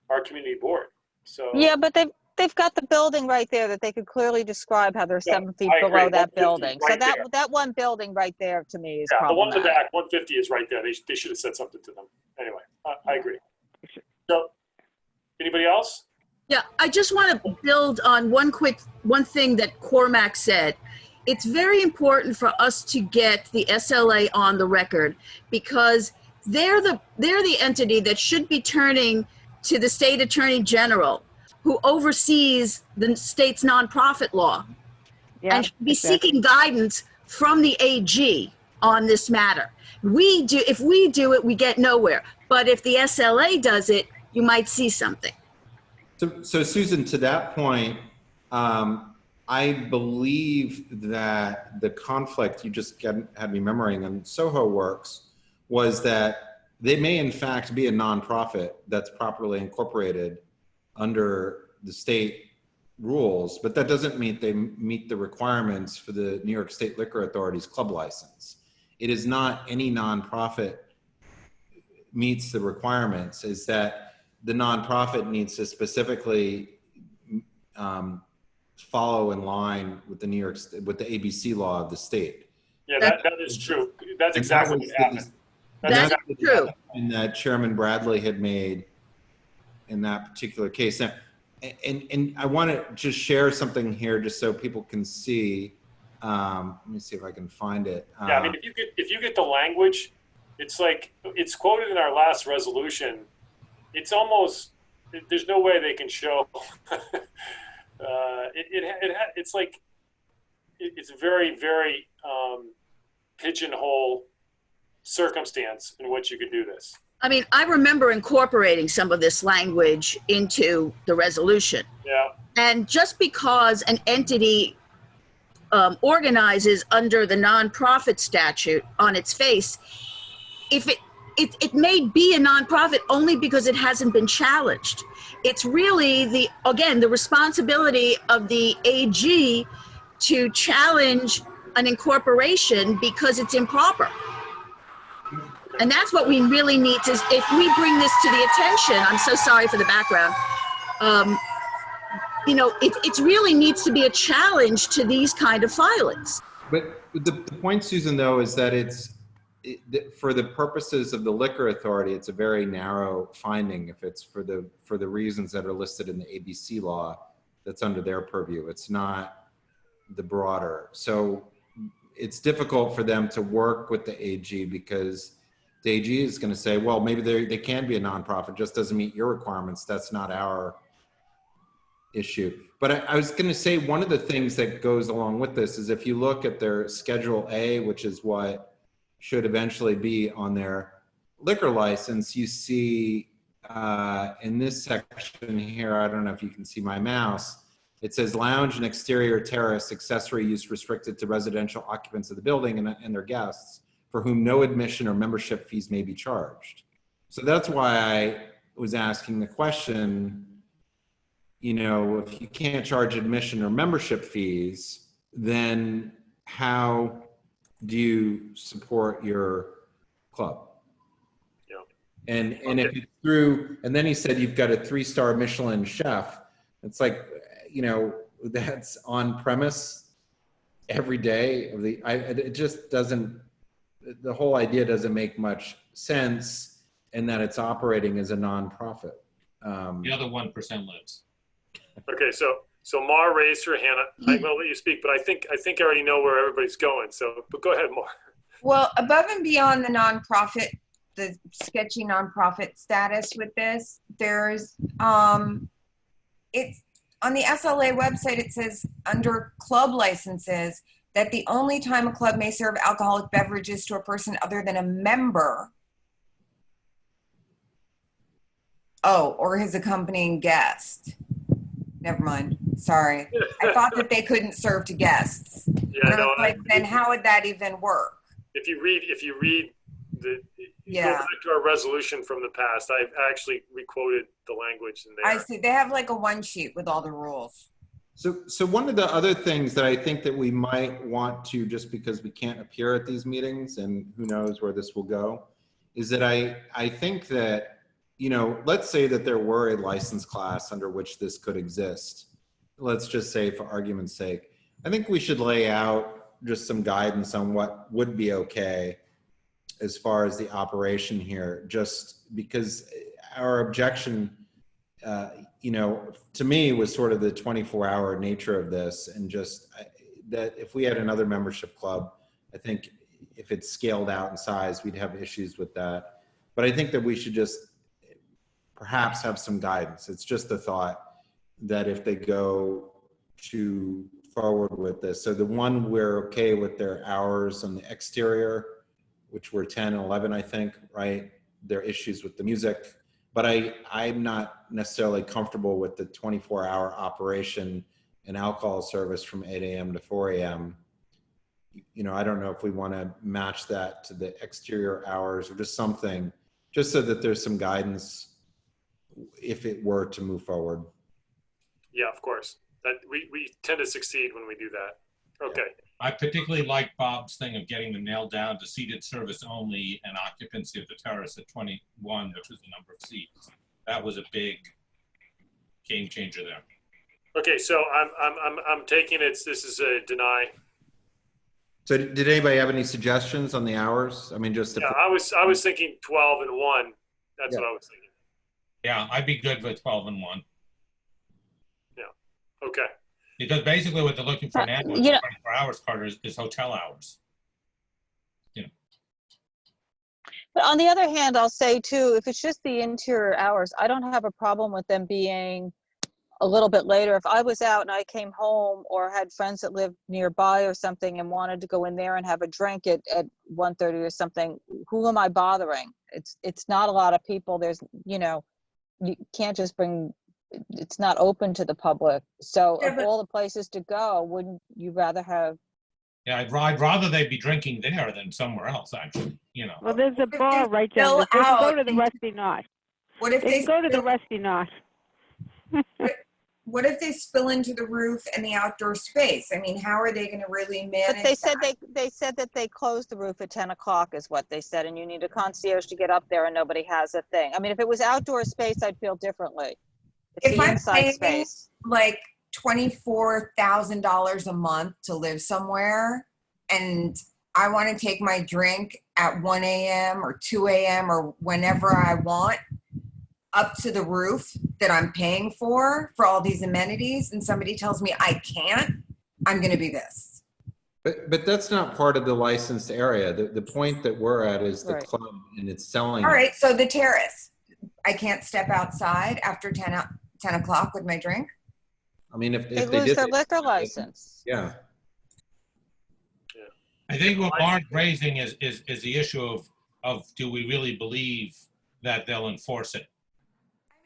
our community board. So yeah, but they've got the building right there that they could clearly describe how they're 7 feet I agree. below that building. Right So that one building right there to me is the one in the problematic. back, 150 is right there. They should have said something to them. Anyway, I agree. So, anybody else? Yeah, I just want to build on one thing that Cormac said. It's very important for us to get the SLA on the record, because they're the entity that should be turning to the state attorney general, who oversees the state's nonprofit law, and should be seeking guidance from the AG on this matter. If we do it, we get nowhere. But if the SLA does it, you might see something. So Susan, to that point, I believe that the conflict you just had me remembering on Soho Works was that they may in fact be a nonprofit that's properly incorporated under the state rules, but that doesn't mean they meet the requirements for the New York State Liquor Authority's club license. It is not any nonprofit meets the requirements, is that the nonprofit needs to specifically follow in line with the with the ABC law of the state. Yeah, that is true. That's exactly what happened. That's true. And that Chairman Bradley had made in that particular case. Now, and I want to just share something here just so people can see. Let me see if I can find it. Yeah, I mean, if you get the language, it's like, it's quoted in our last resolution. It's almost, there's no way they can show. It's like, it's very, very pigeonhole circumstance in which you could do this. I mean, I remember incorporating some of this language into the resolution. Yeah. And just because an entity organizes under the nonprofit statute on its face, if it may be a nonprofit only because it hasn't been challenged. It's really the responsibility of the AG to challenge an incorporation because it's improper. And that's what we really need to, if we bring this to the attention, I'm so sorry for the background, it really needs to be a challenge to these kind of filings. But the point, Susan, though, is that for the purposes of the Liquor Authority, it's a very narrow finding. If it's for the reasons that are listed in the ABC law, that's under their purview. It's not the broader. So it's difficult for them to work with the AG because the AG is going to say, well, maybe they can be a nonprofit, just doesn't meet your requirements. That's not our issue. But I was going to say, one of the things that goes along with this is if you look at their Schedule A, which is what should eventually be on their liquor license, you see in this section here, I don't know if you can see my mouse, it says lounge and exterior terrace, accessory use restricted to residential occupants of the building and their guests, for whom no admission or membership fees may be charged. So that's why I was asking the question, if you can't charge admission or membership fees, then how do you support your club? Yeah. And if it's through, and then he said you've got a 3-star Michelin chef, it's like, that's on premise every day of it just doesn't, the whole idea doesn't make much sense in that it's operating as a nonprofit. The other 1% lives. Okay, so Mar raised her hand. I'm going to let you speak, but I think I already know where everybody's going. But go ahead, Mar. Well, above and beyond the sketchy nonprofit status with this, there's on the SLA website, it says under club licenses that the only time a club may serve alcoholic beverages to a person other than a member, or his accompanying guest. Never mind. Sorry. I thought that they couldn't serve to guests. Yeah, And I no, was like, then how would that even work? if you read the, Yeah. go back to our resolution from the past, I've actually requoted the language in there. I see. They have like a one sheet with all the rules. So one of the other things that I think that we might want to, just because we can't appear at these meetings and who knows where this will go, is that I think that, you know, let's say that there were a license class under which this could exist. Let's just say for argument's sake, I think we should lay out just some guidance on what would be okay as far as the operation here, just because our objection, you know, to me was sort of the 24-hour nature of this, and just that if we had another membership club, I think if it's scaled out in size, we'd have issues with that. But I think that we should just perhaps have some guidance. It's just a thought that if they go to forward with this. So the one, we're okay with their hours on the exterior, which were 10 and 11, I think, right? There are issues with the music, but I'm not necessarily comfortable with the 24-hour operation and alcohol service from 8 a.m. to 4 a.m. You know, I don't know if we want to match that to the exterior hours or just something, just so that there's some guidance if it were to move forward. Yeah, of course. That we tend to succeed when we do that. Okay. I particularly like Bob's thing of getting them nailed down to seated service only and occupancy of the terrace at 21, which was the number of seats. That was a big game changer there. Okay, so I'm taking it. This is a deny. So did anybody have any suggestions on the hours? I mean, just Yeah, I was thinking 12 and 1. That's what I was thinking. Yeah, I'd be good with 12 and 1. Yeah. Okay. Because basically what they're looking for now with 24 hours, Carter, is hotel hours. You know. But on the other hand, I'll say too, if it's just the interior hours, I don't have a problem with them being a little bit later. If I was out and I came home or had friends that lived nearby or something and wanted to go in there and have a drink at 1:30 or something, who am I bothering? It's not a lot of people. There's, you know, you can't just bring, it's not open to the public. So of all the places to go, wouldn't you rather have? Yeah, I'd rather they be drinking there than somewhere else, actually, you know. Well, there's a bar right down there. They can go to the Rusty Knot. What if they can go to the Rusty Knot? What if they spill into the roof and the outdoor space? I mean, how are they going to really manage? But they said that they closed the roof at 10 o'clock is what they said, and you need a concierge to get up there, and nobody has a thing. I mean, if it was outdoor space, I'd feel differently. It's If the I'm inside paying space. like $24,000 a month to live somewhere, and I want to take my drink at 1 a.m. or 2 a.m. or whenever I want up to the roof that I'm paying for all these amenities, and somebody tells me I can't, I'm going to be this. But that's not part of the licensed area. The point that we're at is the club and it's selling. All right, so the terrace, I can't step outside after 10 o'clock with my drink? I mean, if They they lose did their it, liquor license. yeah. I think what Mark's raising is the issue of do we really believe that they'll enforce it?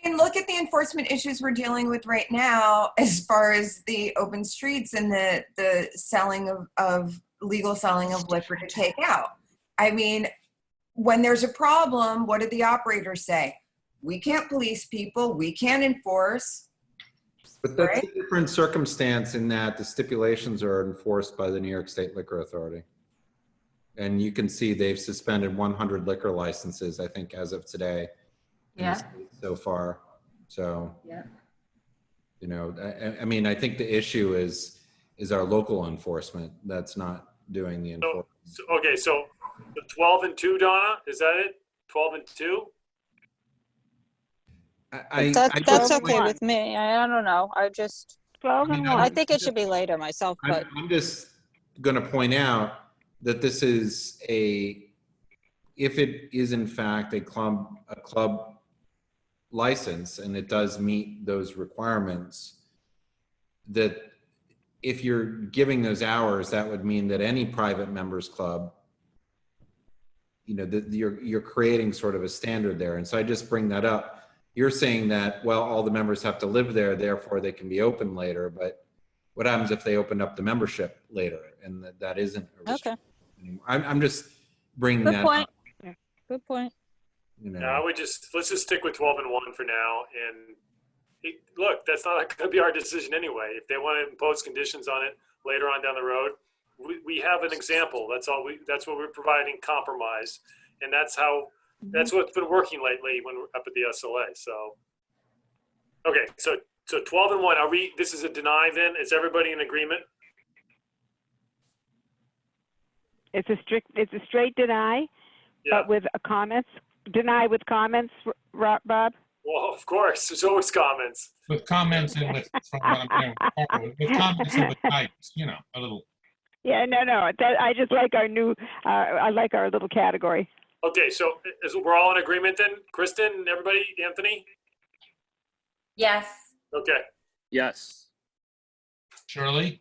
I mean, look at the enforcement issues we're dealing with right now as far as the open streets and the selling of legal selling of liquor to take out. I mean, when there's a problem, what did the operators say? We can't police people, we can't enforce. But that's a different circumstance in that the stipulations are enforced by the New York State Liquor Authority. And you can see they've suspended 100 liquor licenses, I think, as of today. Yeah. So far. So, yeah. You know, I mean, I think the issue is our local enforcement that's not doing the enforcement. Okay, so the 12 and 2, Donna, is that it? 12 and 2? That's okay with me. I don't know. I just 12 and 1. I think it should be later myself, but I'm just going to point out that this is if it is in fact a club license and it does meet those requirements, that if you're giving those hours, that would mean that any private members club, you know, that you're creating sort of a standard there. And so I just bring that up. You're saying that, well, all the members have to live there, therefore they can be open later. But what happens if they open up the membership later and that isn't a restriction anymore? I'm just bringing Good that point. up. Yeah. Good point. You know. No, I would let's just stick with 12 and 1 for now. And look, that's not going to be our decision anyway. If they want to impose conditions on it later on down the road, we have an example. That's all that's what we're providing, compromise. And that's what's been working lately when we're up at the SLA. So, okay. So 12 and 1, this is a deny then? Is everybody in agreement? It's a straight deny, but with comments. Deny with comments, Bob? Well, of course, there's always comments. With comments and from what I'm hearing, with comments and with guidance, you know, a little. Yeah, no. I just like our new, I like our little category. Okay, so we're all in agreement then? Kristen, everybody, Anthony? Yes. Okay. Yes. Shirley?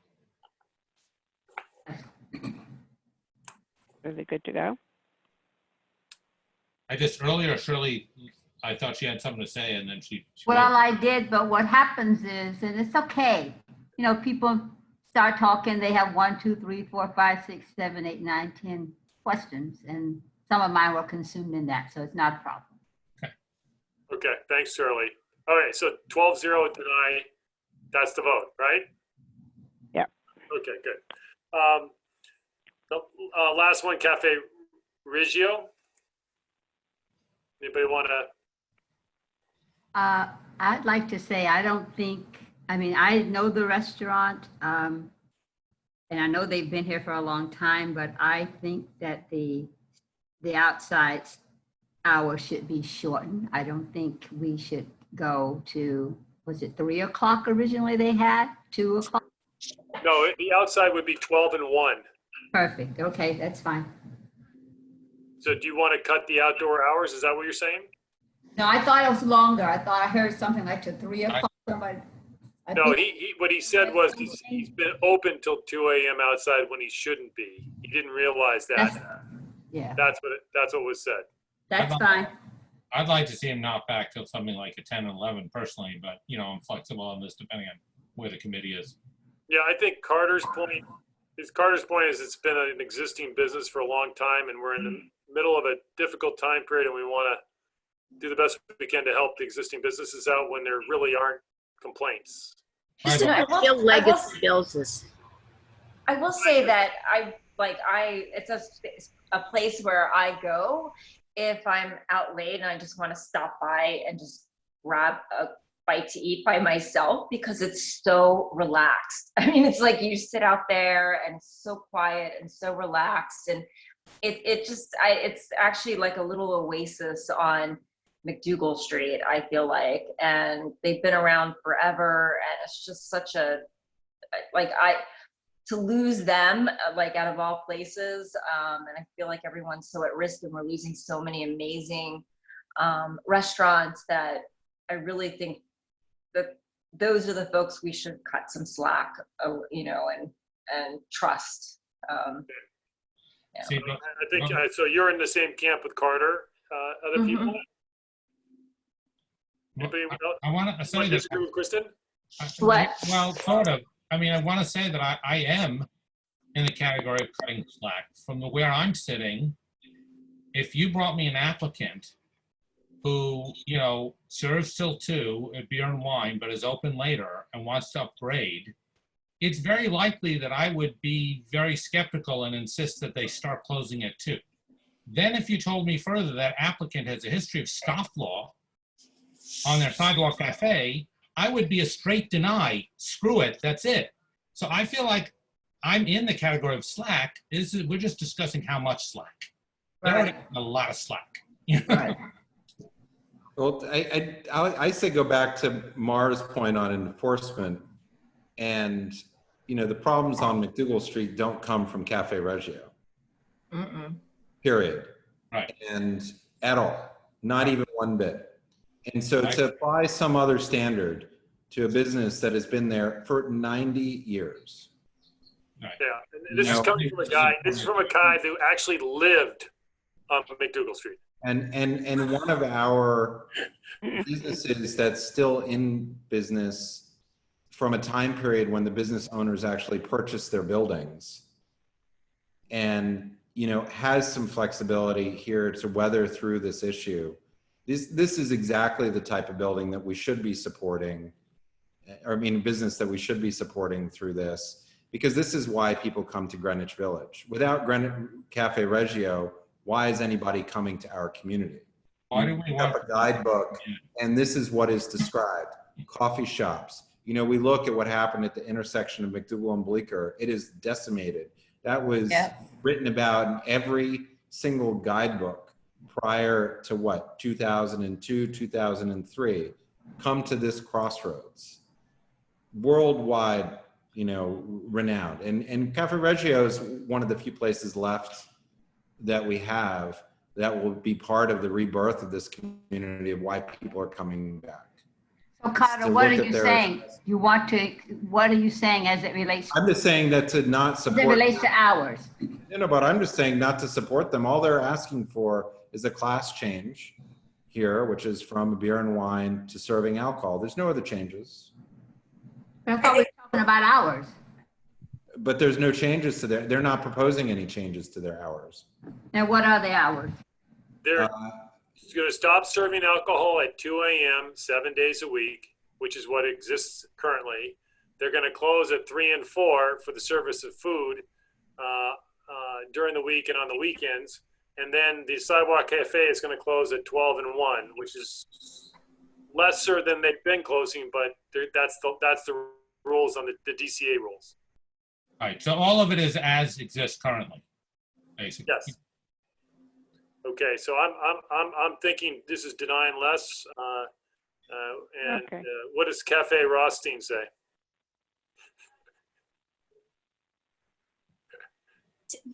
Is it good to go? Earlier, Shirley, I thought she had something to say and then she Well, I did, but what happens is, and it's okay, you know, people start talking, they have 1, 2, 3, 4, 5, 6, 7, 8, 9, 10 questions, and some of mine were consumed in that, so it's not a problem. Okay, thanks, Shirley. All right, so 12-0 deny, that's the vote, right? Yeah. Okay, good. The last one, Cafe Reggio. Anybody want to? I'd like to say, I know the restaurant, and I know they've been here for a long time, but I think that the outside hour should be shortened. I don't think we should go to, was it 3 o'clock originally they had, 2 o'clock? No, the outside would be 12 and 1. Perfect, okay, that's fine. So do you want to cut the outdoor hours? Is that what you're saying? No, I thought it was longer. I thought I heard something like to 3 o'clock. No, what he said was he's been open till 2 a.m. outside when he shouldn't be. He didn't realize that. Yeah. That's what was said. That's fine. I'd like to see him knocked back till something like a 10 and 11 personally, but you know, I'm flexible on this depending on where the committee is. Yeah, I think Carter's point is it's been an existing business for a long time and we're in the middle of a difficult time period and we want to do the best we can to help the existing businesses out when there really aren't complaints. I will say that it's a place where I go if I'm out late and I just want to stop by and just grab a bite to eat by myself because it's so relaxed. I mean, it's like you sit out there and it's so quiet and so relaxed, and it's actually like a little oasis on Macdougal Street, I feel like, and they've been around forever, and it's just such a to lose them, like out of all places, and I feel like everyone's so at risk and we're losing so many amazing restaurants that I really think that those are the folks we should cut some slack, you know, and trust. Yeah. See, I think so. You're in the same camp with Carter. Other people. Anybody else? I want to say disagree with Kristen. What? Well, sort of. I mean, I want to say that I am in the category of cutting slack. From where I'm sitting, if you brought me an applicant who, you know, serves till 2 at beer and wine, but is open later and wants to upgrade, it's very likely that I would be very skeptical and insist that they start closing at 2. Then if you told me further that applicant has a history of scofflaw on their Sidewalk Cafe, I would be a straight deny. Screw it, that's it. So I feel like I'm in the category of slack. We're just discussing how much slack. There are a lot of slack. Right. Well, I say go back to Mara's point on enforcement, and you know the problems on Macdougal Street don't come from Cafe Reggio. Period. Right. And at all, not even one bit. And so to apply some other standard to a business that has been there for 90 years. Yeah, and this is coming from a guy. This is from a guy who actually lived on Macdougal Street. And one of our businesses that's still in business from a time period when the business owners actually purchased their buildings, and has some flexibility here to weather through this issue. This is exactly the type of building that we should be supporting, business that we should be supporting through this, because this is why people come to Greenwich Village. Without Cafe Reggio, why is anybody coming to our community? Why do we pick up a guidebook, and this is what is described. Coffee shops. We look at what happened at the intersection of MacDougal and Bleecker. It is decimated. That was written about in every single guidebook prior to 2002, 2003. Come to this crossroads. Worldwide, renowned. And Cafe Reggio is one of the few places left that we have that will be part of the rebirth of this community, of why people are coming back. So Carter, what are you saying? What are you saying as it relates? I'm just saying that to not support. As it relates to hours. But I'm just saying not to support them. All they're asking for is a class change here, which is from beer and wine to serving alcohol. There's no other changes. I thought we were talking about hours. But there's no changes to they're not proposing any changes to their hours. Now, what are the hours? They're going to stop serving alcohol at 2 a.m. 7 days a week, which is what exists currently. They're going to close at 3 and 4 for the service of food during the week and on the weekends. And then the Sidewalk Cafe is going to close at 12 and 1, which is lesser than they've been closing, but that's the rules on the DCA rules. All right, so all of it is as exists currently, basically. Yes. Okay, so I'm thinking this is denying less. What does Cafe Rothstein say?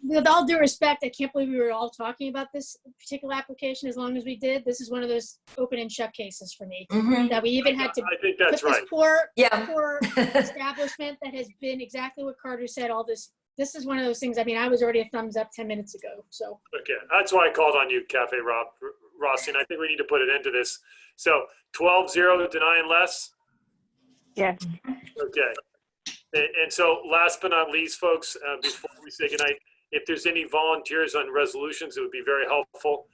With all due respect, I can't believe we were all talking about this particular application as long as we did. This is one of those open and shut cases for me. That we even had to I think that's put right. this poor establishment that has been exactly what Carter said, all this. This is one of those things, I was already a thumbs up 10 minutes ago, so. Okay, that's why I called on you, Cafe Rothstein. I think we need to put an end to this. So 12-0, denying less? Yes. Okay. And so last but not least, folks, before we say goodnight, if there's any volunteers on resolutions, it would be very helpful.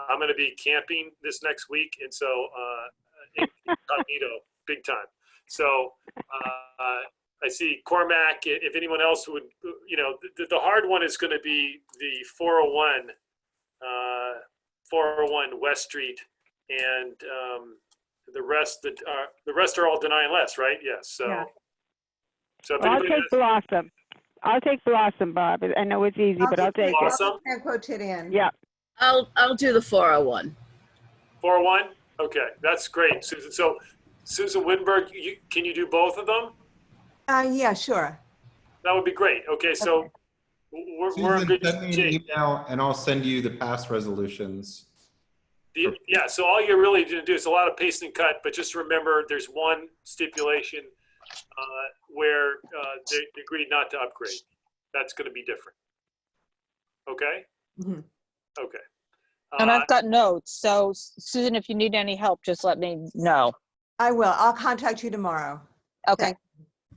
I'm going to be camping this next week, and so incognito, big time. So I see Cormac. If anyone else would, the hard one is going to be the 401 West Street, and the rest are all denying less, right? Yes. So. Yeah. So if I'll take Blossom. I'll take Blossom, Bob. I know it's easy, but I'll take Blossom? And Quotidien. Yeah. I'll do the 401. 401? Okay, that's great, Susan. So Susan Wittenberg, can you do both of them? Yeah, sure. That would be great. Okay, so we're in good send me an shape. email and I'll send you the past resolutions. Yeah, so all you're really going to do is a lot of paste and cut, but just remember there's one stipulation where they agreed not to upgrade. That's going to be different. Okay? Mm-hmm. Okay. And I've got notes, so Susan, if you need any help, just let me know. I will. I'll contact you tomorrow. Okay.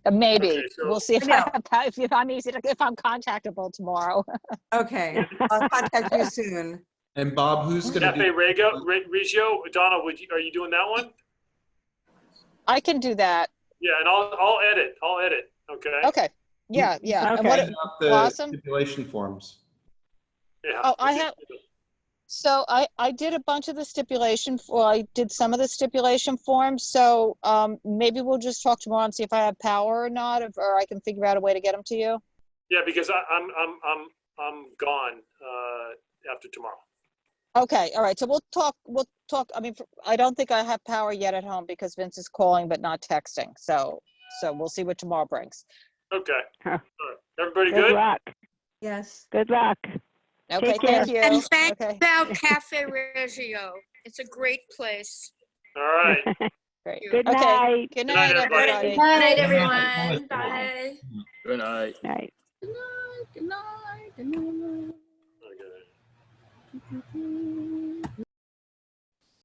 Maybe. Okay, so- We'll see if if I'm if I'm contactable tomorrow. Okay. I'll contact you soon. And Bob, who's going to Cafe Reggio, Donna, are you doing that one? I can do that. Yeah, and I'll edit. Okay. Okay. Yeah. And Okay. what the Blossom? stipulation forms? Yeah. Oh, I have. So I did a bunch of the stipulation. I did some of the stipulation forms. So maybe we'll just talk tomorrow and see if I have power or not, or I can figure out a way to get them to you. Yeah, because I'm gone after tomorrow. Okay. All right. So we'll talk. I mean, I don't think I have power yet at home because Vince is calling but not texting. So we'll see what tomorrow brings. Okay. All right. Everybody Good good? luck. Yes. Good luck. Okay. Take care. Thank you. And thank Okay. about Cafe Reggio. It's a great place. All right. Great. Good Okay. night. Good Good night, night, everybody. everybody. Good night, Good night. everyone. Bye. Good night. Night. Good night. Good night. Good night.